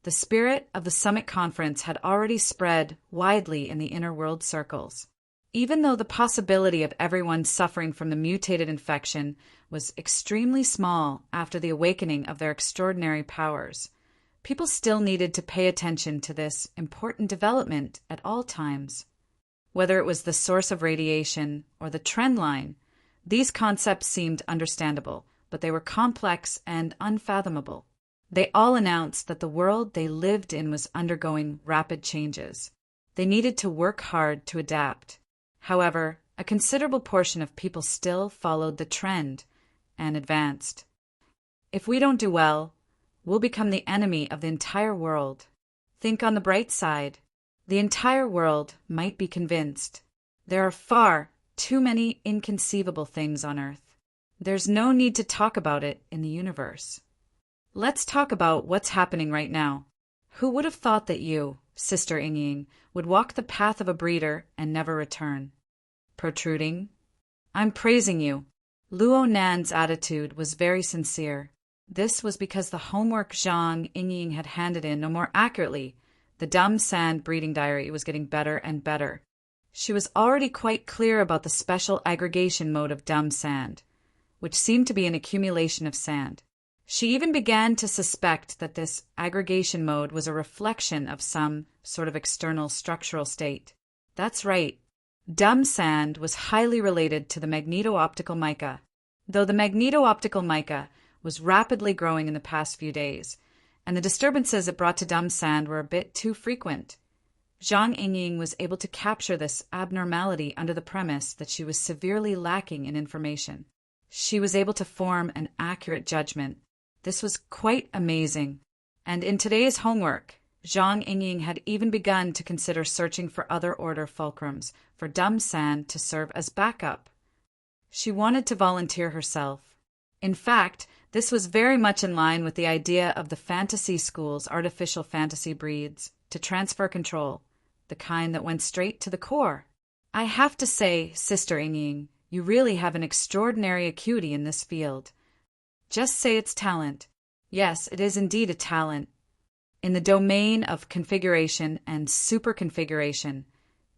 the spirit of the summit conference had already spread widely in the inner world circles. Even though the possibility of everyone suffering from the mutated infection was extremely small after the awakening of their extraordinary powers, people still needed to pay attention to this important development at all times. Whether it was the source of radiation or the trend line, these concepts seemed understandable, but they were complex and unfathomable. They all announced that the world they lived in was undergoing rapid changes. They needed to work hard to adapt. However, a considerable portion of people still followed the trend and advanced. If we don't do well, we'll become the enemy of the entire world. Think on the bright side. The entire world might be convinced. There are far too many inconceivable things on Earth. There's no need to talk about it in the universe. Let's talk about what's happening right now. Who would have thought that you, Sister Yingying, would walk the path of a breeder and never return? Protruding? I'm praising you. Luo Nan's attitude was very sincere. This was because the homework Zhang Yingying had handed in, no more accurately, the dumb sand breeding diary, was getting better and better. She was already quite clear about the special aggregation mode of dumb sand, which seemed to be an accumulation of sand. She even began to suspect that this aggregation mode was a reflection of some sort of external structural state. That's right. Dumb sand was highly related to the magneto-optical mica. Though the magneto-optical mica was rapidly growing in the past few days, and the disturbances it brought to dumb sand were a bit too frequent, Zhang Yingying was able to capture this abnormality under the premise that she was severely lacking in information. She was able to form an accurate judgment. This was quite amazing. And in today's homework, Zhang Yingying had even begun to consider searching for other order fulcrums for dumb sand to serve as backup. She wanted to volunteer herself. In fact, this was very much in line with the idea of the fantasy school's artificial fantasy breeds to transfer control, the kind that went straight to the core. I have to say, Sister Yingying, you really have an extraordinary acuity in this field. Just say it's talent. Yes, it is indeed a talent. In the domain of configuration and superconfiguration,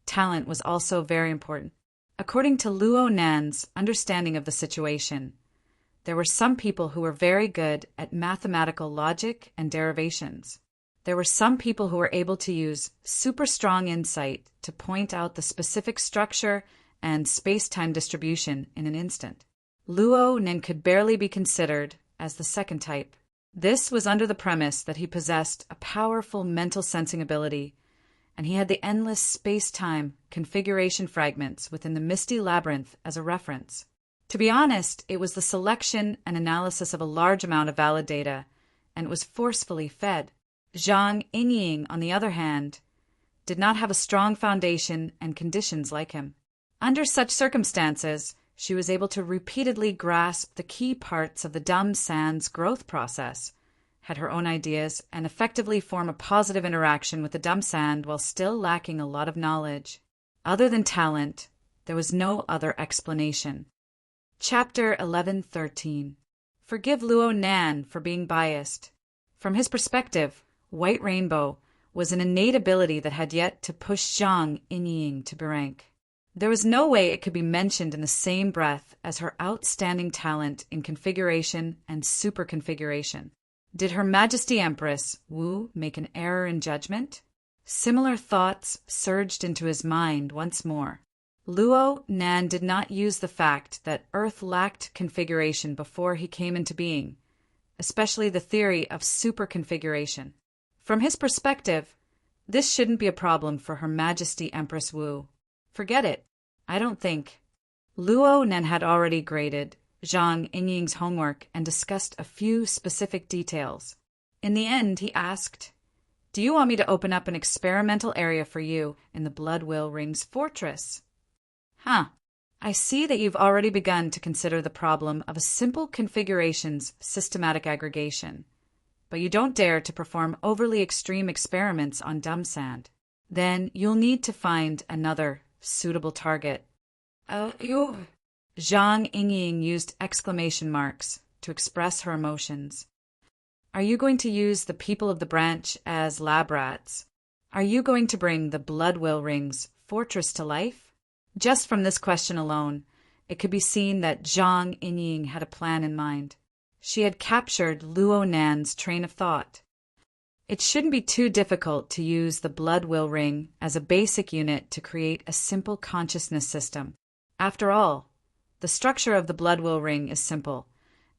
talent was also very important. According to Luo Nan's understanding of the situation, there were some people who were very good at mathematical logic and derivations. There were some people who were able to use super strong insight to point out the specific structure and space-time distribution in an instant. Luo Nan could barely be considered as the second type. This was under the premise that he possessed a powerful mental sensing ability, and he had the endless space-time configuration fragments within the misty labyrinth as a reference. To be honest, it was the selection and analysis of a large amount of valid data, and it was forcefully fed. Zhang Yingying, on the other hand, did not have a strong foundation and conditions like him. Under such circumstances, she was able to repeatedly grasp the key parts of the dumb sand's growth process, had her own ideas, and effectively form a positive interaction with the dumb sand while still lacking a lot of knowledge. Other than talent, there was no other explanation. Chapter 11:13. Forgive Luo Nan for being biased. From his perspective, White Rainbow was an innate ability that had yet to push Zhang Yingying to rank. There was no way it could be mentioned in the same breath as her outstanding talent in configuration and superconfiguration. Did Her Majesty Empress Wu make an error in judgment? Similar thoughts surged into his mind once more. Luo Nan did not use the fact that Earth lacked configuration before he came into being, especially the theory of superconfiguration. From his perspective, this shouldn't be a problem for Her Majesty Empress Wu. Forget it. I don't think. Luo Nan had already graded Zhang Yingying's homework and discussed a few specific details. In the end, he asked, "Do you want me to open up an experimental area for you in the Blood-Will Rings fortress?" Huh. I see that you've already begun to consider the problem of a simple configuration's systematic aggregation, but you don't dare to perform overly extreme experiments on dumb sand. Then you'll need to find another suitable target. You... Zhang Yingying used exclamation marks to express her emotions. Are you going to use the people of the branch as lab rats? Are you going to bring the Blood-Will Rings fortress to life? Just from this question alone, it could be seen that Zhang Yingying had a plan in mind. She had captured Luo Nan's train of thought. It shouldn't be too difficult to use the Blood-Will Ring as a basic unit to create a simple consciousness system. After all, the structure of the Blood-Will Ring is simple,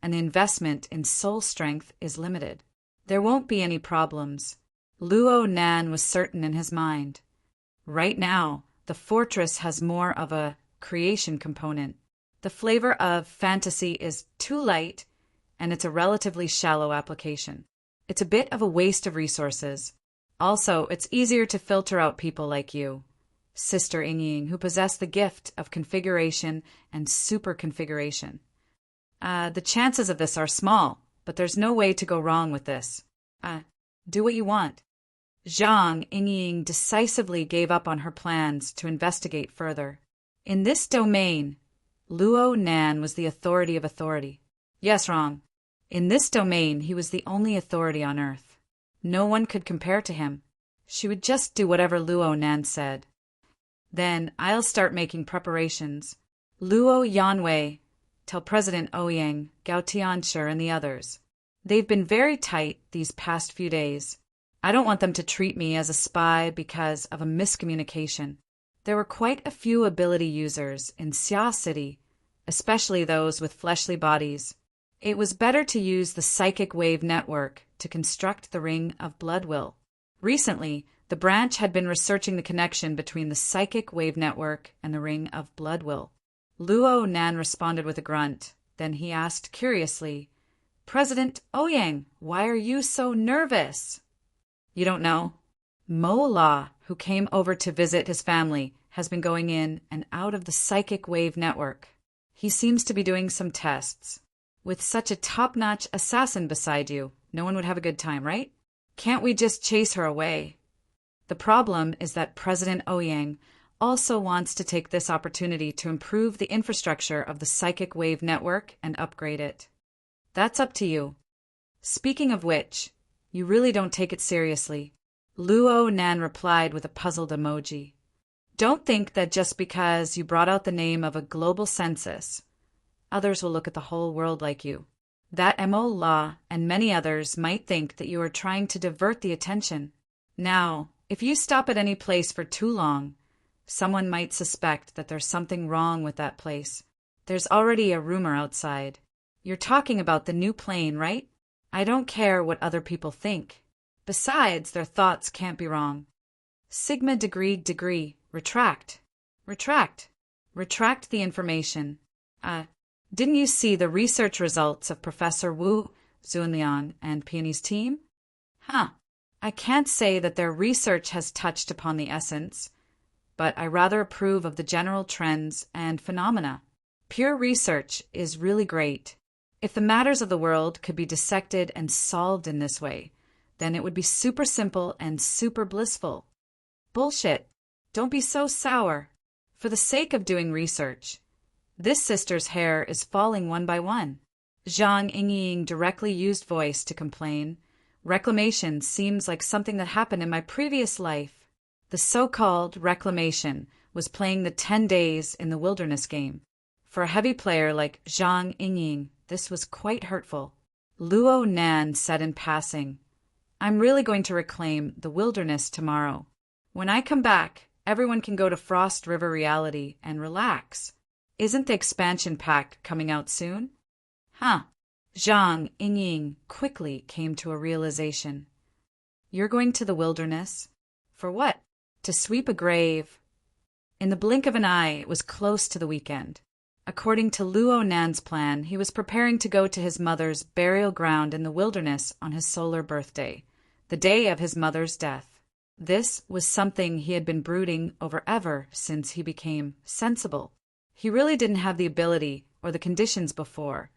and the investment in soul strength is limited. There won't be any problems. Luo Nan was certain in his mind. Right now, the fortress has more of a creation component. The flavor of fantasy is too light, and it's a relatively shallow application. It's a bit of a waste of resources. Also, it's easier to filter out people like you, Sister Yingying, who possess the gift of configuration and superconfiguration. The chances of this are small, but there's no way to go wrong with this. Do what you want. Zhang Yingying decisively gave up on her plans to investigate further. In this domain, Luo Nan was the authority of authority. Yes, wrong. In this domain, he was the only authority on Earth. No one could compare to him. She would just do whatever Luo Nan said. Then I'll start making preparations. Luo Yanwei, tell President Ouyang, Gao Tianshi, and the others. They've been very tight these past few days. I don't want them to treat me as a spy because of a miscommunication. There were quite a few ability users in Xia City, especially those with fleshly bodies. It was better to use the psychic wave network to construct the Ring of Blood-Will. Recently, the branch had been researching the connection between the psychic wave network and the Ring of Blood-Will. Luo Nan responded with a grunt. Then he asked curiously, "President Ouyang, why are you so nervous?" You don't know? Mo La, who came over to visit his family, has been going in and out of the psychic wave network. He seems to be doing some tests. With such a top-notch assassin beside you, no one would have a good time, right? Can't we just chase her away? The problem is that President Ouyang also wants to take this opportunity to improve the infrastructure of the psychic wave network and upgrade it. That's up to you. Speaking of which, you really don't take it seriously. Luo Nan replied with a puzzled emoji. Don't think that just because you brought out the name of a global census, others will look at the whole world like you. That Mo La and many others might think that you are trying to divert the attention. Now, if you stop at any place for too long, someone might suspect that there's something wrong with that place. There's already a rumor outside. You're talking about the new plane, right? I don't care what other people think. Besides, their thoughts can't be wrong. Sigma degree, retract. Retract the information. Didn't you see the research results of Professor Wu Zunliang and Peony's team? I can't say that their research has touched upon the essence, but I rather approve of the general trends and phenomena. Pure research is really great. If the matters of the world could be dissected and solved in this way, then it would be super simple and super blissful. Bullshit. Don't be so sour. For the sake of doing research, this sister's hair is falling one by one. Zhang Yingying directly used voice to complain. Reclamation seems like something that happened in my previous life. The so-called reclamation was playing the 10 days in the wilderness game. For a heavy player like Zhang Yingying, this was quite hurtful. Luo Nan said in passing, I'm really going to reclaim the wilderness tomorrow. When I come back, everyone can go to Frost River Reality and relax. Isn't the expansion pack coming out soon? Huh. Zhang Yingying quickly came to a realization. You're going to the wilderness? For what? To sweep a grave. In the blink of an eye, it was close to the weekend. According to Luo Nan's plan, he was preparing to go to his mother's burial ground in the wilderness on his solar birthday, the day of his mother's death. This was something he had been brooding over ever since he became sensible. He really didn't have the ability or the conditions before,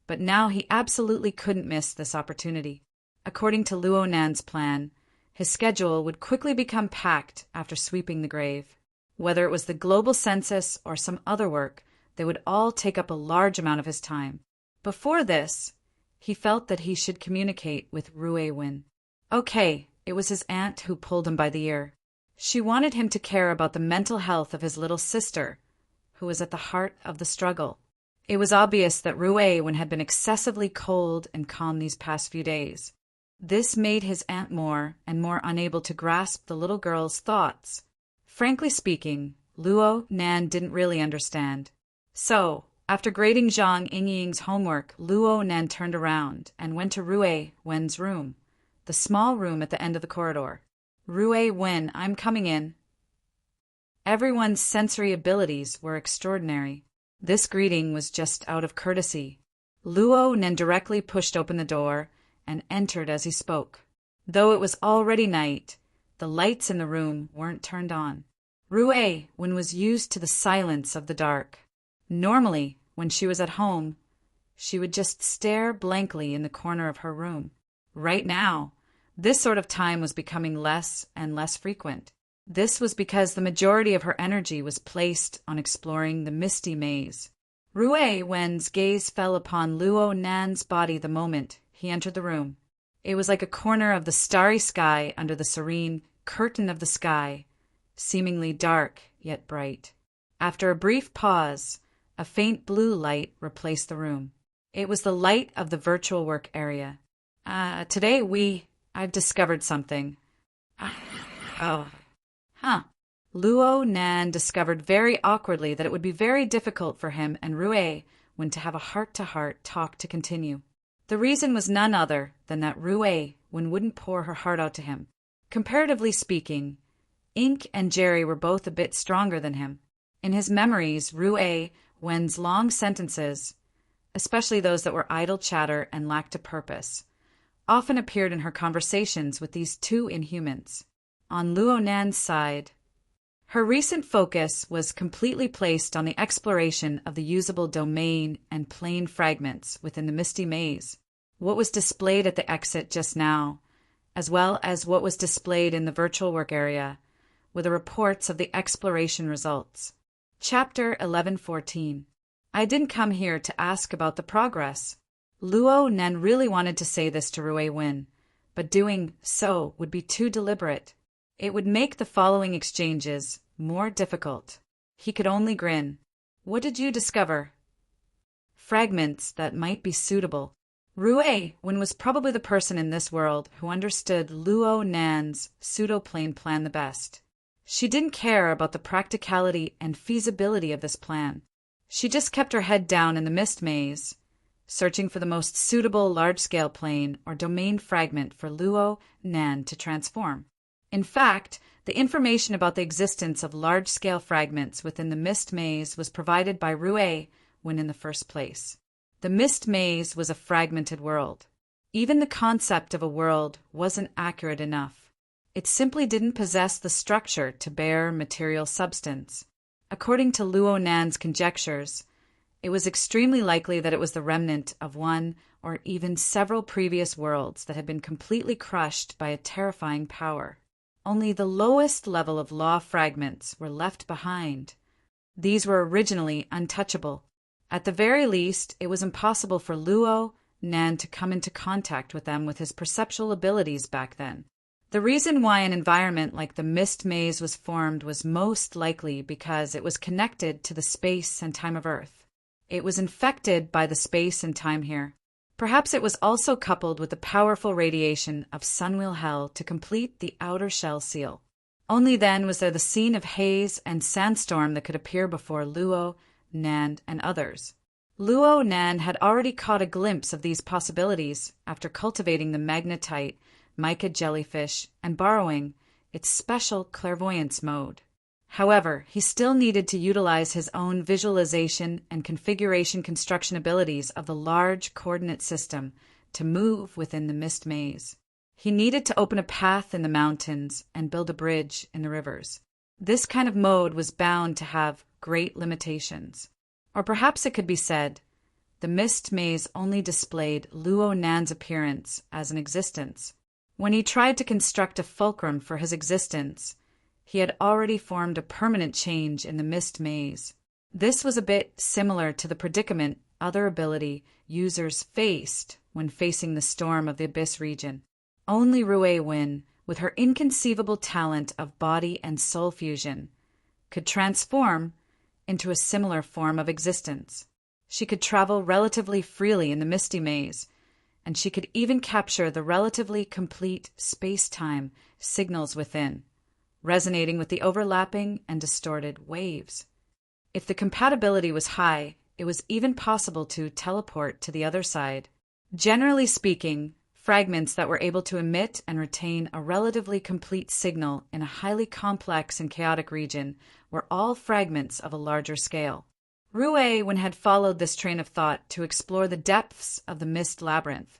but now he absolutely couldn't miss this opportunity. According to Luo Nan's plan, his schedule would quickly become packed after sweeping the grave. Whether it was the global census or some other work, they would all take up a large amount of his time. Before this, he felt that he should communicate with Rui Wen. Okay, it was his aunt who pulled him by the ear. She wanted him to care about the mental health of his little sister, who was at the heart of the struggle. It was obvious that Rui Wen had been excessively cold and calm these past few days. This made his aunt more and more unable to grasp the little girl's thoughts. Frankly speaking, Luo Nan didn't really understand. So, after grading Zhang Yingying's homework, Luo Nan turned around and went to Rui Wen's room, the small room at the end of the corridor. Rui Wen, I'm coming in. Everyone's sensory abilities were extraordinary. This greeting was just out of courtesy. Luo Nan directly pushed open the door and entered as he spoke. Though it was already night, the lights in the room weren't turned on. Rui Wen was used to the silence of the dark. Normally, when she was at home, she would just stare blankly in the corner of her room. Right now, this sort of time was becoming less and less frequent. This was because the majority of her energy was placed on exploring the misty maze. Rui Wen's gaze fell upon Luo Nan's body the moment he entered the room. It was like a corner of the starry sky under the serene curtain of the sky, seemingly dark yet bright. After a brief pause, a faint blue light replaced the room. It was the light of the virtual work area. Today I've discovered something. Luo Nan discovered very awkwardly that it would be very difficult for him and Rui Wen to have a heart-to-heart talk to continue. The reason was none other than that Rui Wen wouldn't pour her heart out to him. Comparatively speaking, Ink and Jerry were both a bit stronger than him. In his memories, Rui Wen's long sentences, especially those that were idle chatter and lacked a purpose, often appeared in her conversations with these two inhumans. On Luo Nan's side, her recent focus was completely placed on the exploration of the usable domain and plane fragments within the misty maze. What was displayed at the exit just now, as well as what was displayed in the virtual work area, were the reports of the exploration results. Chapter 11:14. I didn't come here to ask about the progress. Luo Nan really wanted to say this to Rui Wen, but doing so would be too deliberate. It would make the following exchanges more difficult. He could only grin. What did you discover? Fragments that might be suitable. Rui Wen was probably the person in this world who understood Luo Nan's pseudo-plane plan the best. She didn't care about the practicality and feasibility of this plan. She just kept her head down in the mist maze, searching for the most suitable large-scale plane or domain fragment for Luo Nan to transform. In fact, the information about the existence of large-scale fragments within the mist maze was provided by Rui Wen in the first place. The mist maze was a fragmented world. Even the concept of a world wasn't accurate enough. It simply didn't possess the structure to bear material substance. According to Luo Nan's conjectures, it was extremely likely that it was the remnant of one or even several previous worlds that had been completely crushed by a terrifying power. Only the lowest level of law fragments were left behind. These were originally untouchable. At the very least, it was impossible for Luo Nan to come into contact with them with his perceptual abilities back then. The reason why an environment like the mist maze was formed was most likely because it was connected to the space and time of Earth. It was infected by the space and time here. Perhaps it was also coupled with the powerful radiation of Sunwheel Hell to complete the outer shell seal. Only then was there the scene of haze and sandstorm that could appear before Luo, Nan, and others. Luo Nan had already caught a glimpse of these possibilities after cultivating the magnetite mica jellyfish and borrowing its special clairvoyance mode. However, he still needed to utilize his own visualization and configuration construction abilities of the large coordinate system to move within the mist maze. He needed to open a path in the mountains and build a bridge in the rivers. This kind of mode was bound to have great limitations. Or perhaps it could be said, the mist maze only displayed Luo Nan's appearance as an existence. When he tried to construct a fulcrum for his existence, he had already formed a permanent change in the mist maze. This was a bit similar to the predicament other ability users faced when facing the storm of the Abyss region. Only Rui Wen, with her inconceivable talent of body and soul fusion, could transform into a similar form of existence. She could travel relatively freely in the misty maze, and she could even capture the relatively complete space-time signals within, resonating with the overlapping and distorted waves. If the compatibility was high, it was even possible to teleport to the other side. Generally speaking, fragments that were able to emit and retain a relatively complete signal in a highly complex and chaotic region were all fragments of a larger scale. Rui Wen had followed this train of thought to explore the depths of the mist labyrinth,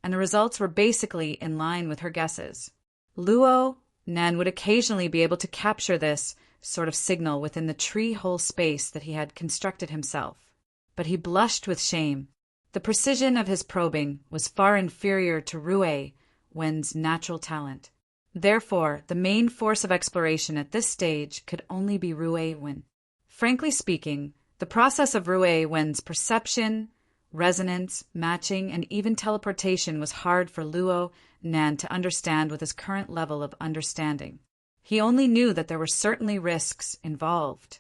and the results were basically in line with her guesses. Luo Nan would occasionally be able to capture this sort of signal within the tree-hole space that he had constructed himself, but he blushed with shame. The precision of his probing was far inferior to Rui Wen's natural talent. Therefore, the main force of exploration at this stage could only be Rui Wen. Frankly speaking, the process of Rui Wen's perception, resonance, matching, and even teleportation was hard for Luo Nan to understand with his current level of understanding. He only knew that there were certainly risks involved.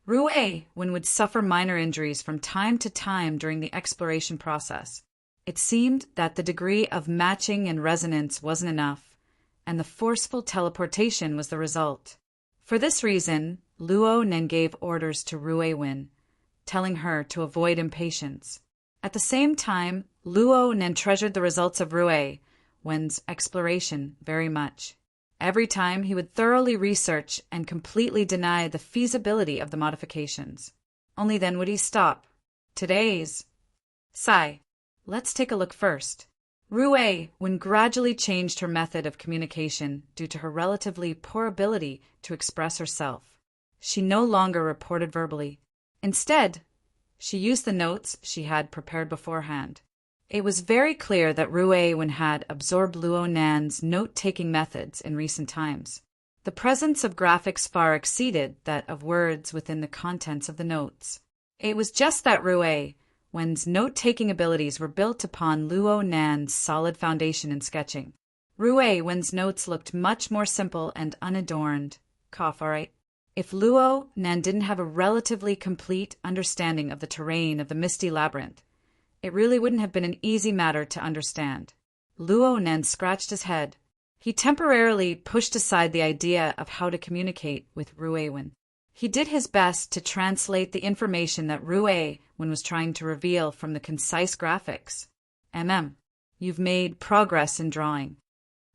Rui Wen would suffer minor injuries from time to time during the exploration process. It seemed that the degree of matching and resonance wasn't enough, and the forceful teleportation was the result. For this reason, Luo Nan gave orders to Rui Wen, telling her to avoid impatience. At the same time, Luo Nan treasured the results of Rui Wen's exploration very much. Every time he would thoroughly research and completely deny the feasibility of the modifications. Only then would he stop. Today's Sai. Let's take a look first. Rui Wen gradually changed her method of communication due to her relatively poor ability to express herself. She no longer reported verbally. Instead, she used the notes she had prepared beforehand. It was very clear that Rui Wen had absorbed Luo Nan's note-taking methods in recent times. The presence of graphics far exceeded that of words within the contents of the notes. It was just that Rui Wen's note-taking abilities were built upon Luo Nan's solid foundation in sketching. Rui Wen's notes looked much more simple and unadorned. Cough, all right? If Luo Nan didn't have a relatively complete understanding of the terrain of the misty labyrinth, it really wouldn't have been an easy matter to understand. Luo Nan scratched his head. He temporarily pushed aside the idea of how to communicate with Rui Wen. He did his best to translate the information that Rui Wen was trying to reveal from the concise graphics. You've made progress in drawing.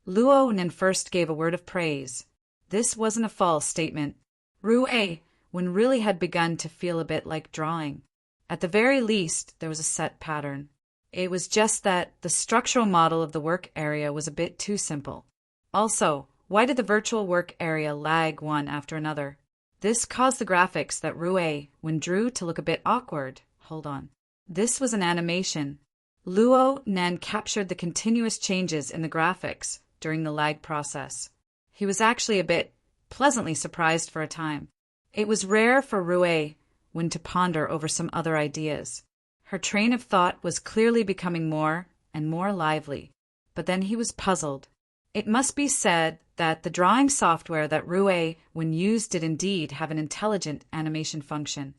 Luo Nan first gave a word of praise. This wasn't a false statement. Rui Wen really had begun to feel a bit like drawing. At the very least, there was a set pattern. It was just that the structural model of the work area was a bit too simple. Also, why did the virtual work area lag one after another? This caused the graphics that Rui Wen drew to look a bit awkward. Hold on. This was an animation. Luo Nan captured the continuous changes in the graphics during the lag process. He was actually a bit pleasantly surprised for a time. It was rare for Rui Wen to ponder over some other ideas. Her train of thought was clearly becoming more and more lively, but then he was puzzled. It must be said that the drawing software that Rui Wen used did indeed have an intelligent animation function.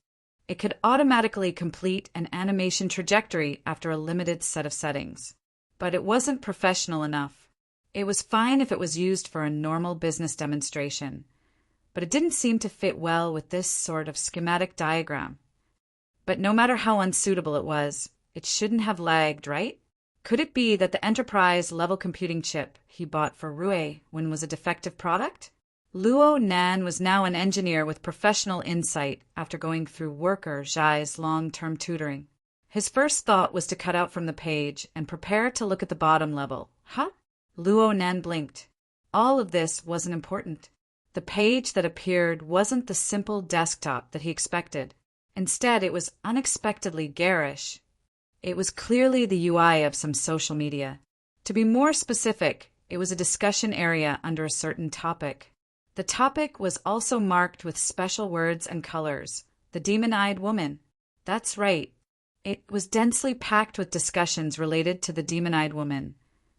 It could automatically complete an animation trajectory after a limited set of settings. But it wasn't professional enough. It was fine if it was used for a normal business demonstration, but it didn't seem to fit well with this sort of schematic diagram. But no matter how unsuitable it was, it shouldn't have lagged, right? Could it be that the enterprise-level computing chip he bought for Ruiwen was a defective product? Luo Nan was now an engineer with professional insight after going through worker Zhai's long-term tutoring. His first thought was to cut out from the page and prepare to look at the bottom level. Huh? Luo Nan blinked. All of this wasn't important. The page that appeared wasn't the simple desktop that he expected. Instead, it was unexpectedly garish. It was clearly the UI of some social media. To be more specific, it was a discussion area under a certain topic. The topic was also marked with special words and colors. The demon-eyed woman. That's right. It was densely packed with discussions related to the demon-eyed woman,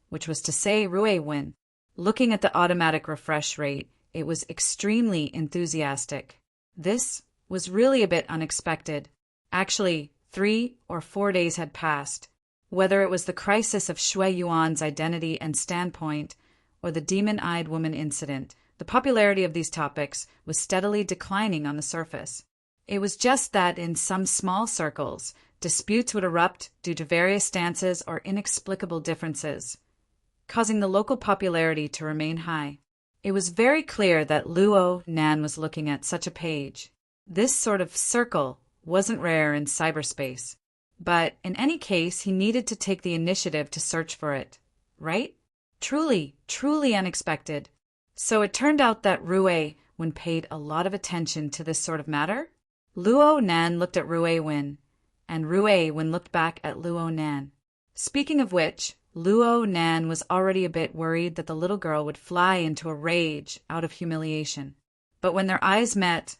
which was to say Ruiwen. Looking at the automatic refresh rate, it was extremely enthusiastic. This was really a bit unexpected. Actually, 3 or 4 days had passed. Whether it was the crisis of Shui Yuan's identity and standpoint or the demon-eyed woman incident, the popularity of these topics was steadily declining on the surface. It was just that in some small circles, disputes would erupt due to various stances or inexplicable differences, causing the local popularity to remain high. It was very clear that Luo Nan was looking at such a page. This sort of circle wasn't rare in cyberspace, but in any case, he needed to take the initiative to search for it, right? Truly, truly unexpected. So it turned out that Ruiwen paid a lot of attention to this sort of matter. Luo Nan looked at Ruiwen, and Ruiwen looked back at Luo Nan. Speaking of which, Luo Nan was already a bit worried that the little girl would fly into a rage out of humiliation. But when their eyes met,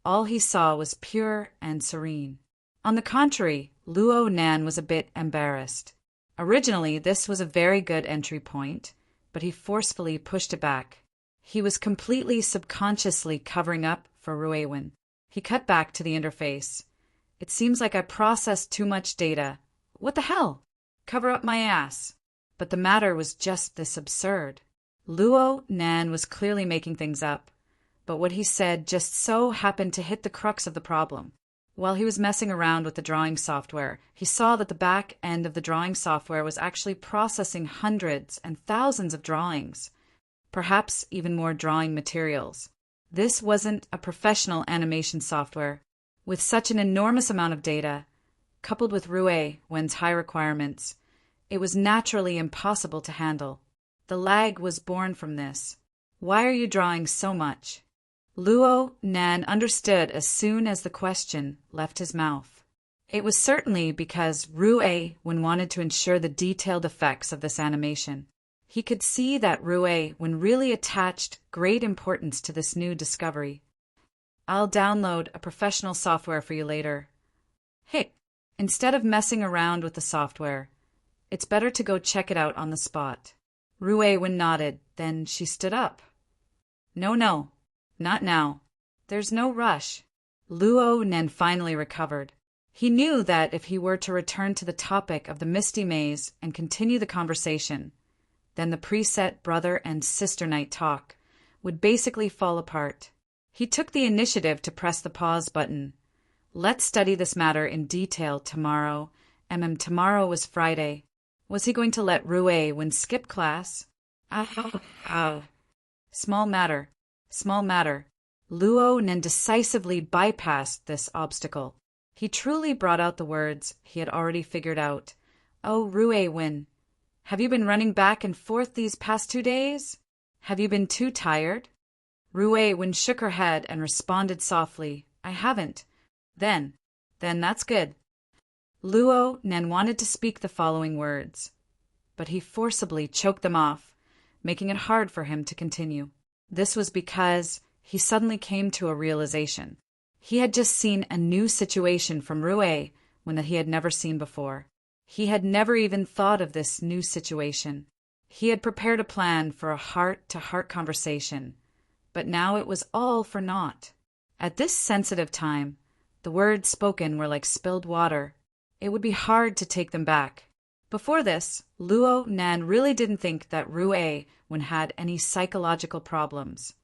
all he saw was pure and serene. On the contrary, Luo Nan was a bit embarrassed. Originally, this was a very good entry point, but he forcefully pushed it back. He was completely subconsciously covering up for Ruiwen. He cut back to the interface. It seems like I processed too much data. What the hell? Cover up my ass. But the matter was just this absurd. Luo Nan was clearly making things up, but what he said just so happened to hit the crux of the problem. While he was messing around with the drawing software, he saw that the back end of the drawing software was actually processing hundreds and thousands of drawings, perhaps even more drawing materials. This wasn't a professional animation software. With such an enormous amount of data, coupled with Ruiwen's high requirements, it was naturally impossible to handle. The lag was born from this. Why are you drawing so much? Luo Nan understood as soon as the question left his mouth. It was certainly because Ruiwen wanted to ensure the detailed effects of this animation. He could see that Ruiwen really attached great importance to this new discovery. I'll download a professional software for you later. Hey, instead of messing around with the software, it's better to go check it out on the spot. Ruiwen nodded, then she stood up. No, not now. There's no rush. Luo Nan finally recovered. He knew that if he were to return to the topic of the Misty Maze and continue the conversation, then the preset brother and sister night talk would basically fall apart. He took the initiative to press the pause button. Let's study this matter in detail tomorrow. Tomorrow was Friday. Was he going to let Ruiwen skip class? Small matter. Luo Nan decisively bypassed this obstacle. He truly brought out the words he had already figured out. Oh, Ruiwen, have you been running back and forth these past 2 days? Have you been too tired? Ruiwen shook her head and responded softly, I haven't. Then that's good. Luo Nan wanted to speak the following words, but he forcibly choked them off, making it hard for him to continue. This was because he suddenly came to a realization. He had just seen a new situation from Ruiwen that he had never seen before. He had never even thought of this new situation. He had prepared a plan for a heart-to-heart conversation, but now it was all for naught. At this sensitive time, the words spoken were like spilled water. It would be hard to take them back. Before this, Luo Nan really didn't think that Rue Wen had any psychological problems.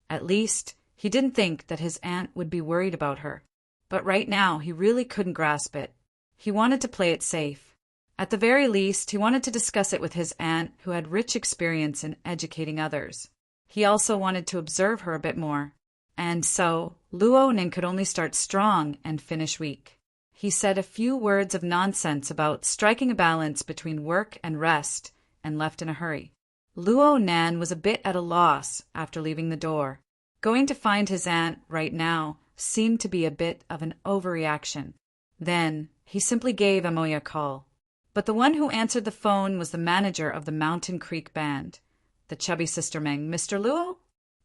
At least, he didn't think that his aunt would be worried about her. But right now, he really couldn't grasp it. He wanted to play it safe. At the very least, he wanted to discuss it with his aunt, who had rich experience in educating others. He also wanted to observe her a bit more. And so, Luo Nin could only start strong and finish weak. He said a few words of nonsense about striking a balance between work and rest, and left in a hurry. Luo Nan was a bit at a loss after leaving the door. Going to find his aunt right now seemed to be a bit of an overreaction. Then, he simply gave Amoya a call. But the one who answered the phone was the manager of the Mountain Creek Band. The chubby sister Meng. "Mr. Luo?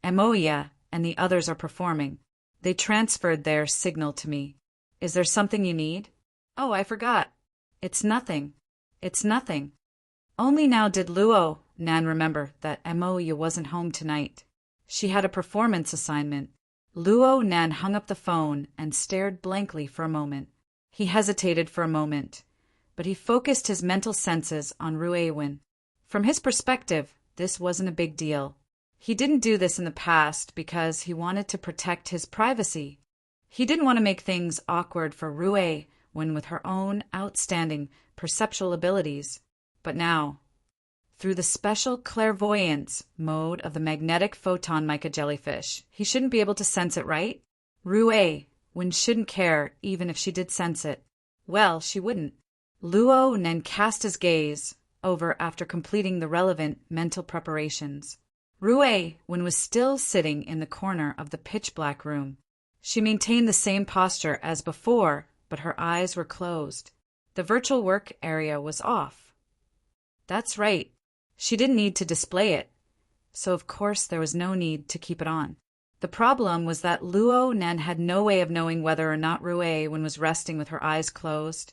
Amoya and the others are performing. They transferred their signal to me. Is there something you need?" "Oh, I forgot. It's nothing. It's nothing." Only now did Luo Nan remember that Amoya wasn't home tonight. She had a performance assignment. Luo Nan hung up the phone and stared blankly for a moment. He hesitated for a moment, but he focused his mental senses on Rue Wen. From his perspective, this wasn't a big deal. He didn't do this in the past because he wanted to protect his privacy. He didn't want to make things awkward for Rue Wen with her own outstanding perceptual abilities. But now, through the special clairvoyance mode of the magnetic photon mica jellyfish, he shouldn't be able to sense it, right? Rue Wen shouldn't care even if she did sense it. Well, she wouldn't. Luo Nen cast his gaze over after completing the relevant mental preparations. Rue Wen was still sitting in the corner of the pitch-black room. She maintained the same posture as before, but her eyes were closed. The virtual work area was off. That's right. She didn't need to display it, so of course there was no need to keep it on. The problem was that Luo Nen had no way of knowing whether or not Rue Wen was resting with her eyes closed,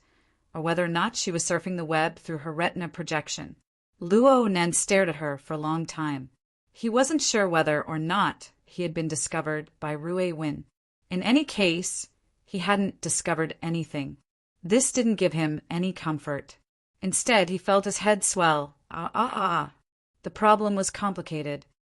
or whether or not she was surfing the web through her retina projection. Luo Nen stared at her for a long time. He wasn't sure whether or not he had been discovered by Rue Wen. In any case, he hadn't discovered anything. This didn't give him any comfort. Instead, he felt his head swell. The problem was complicated.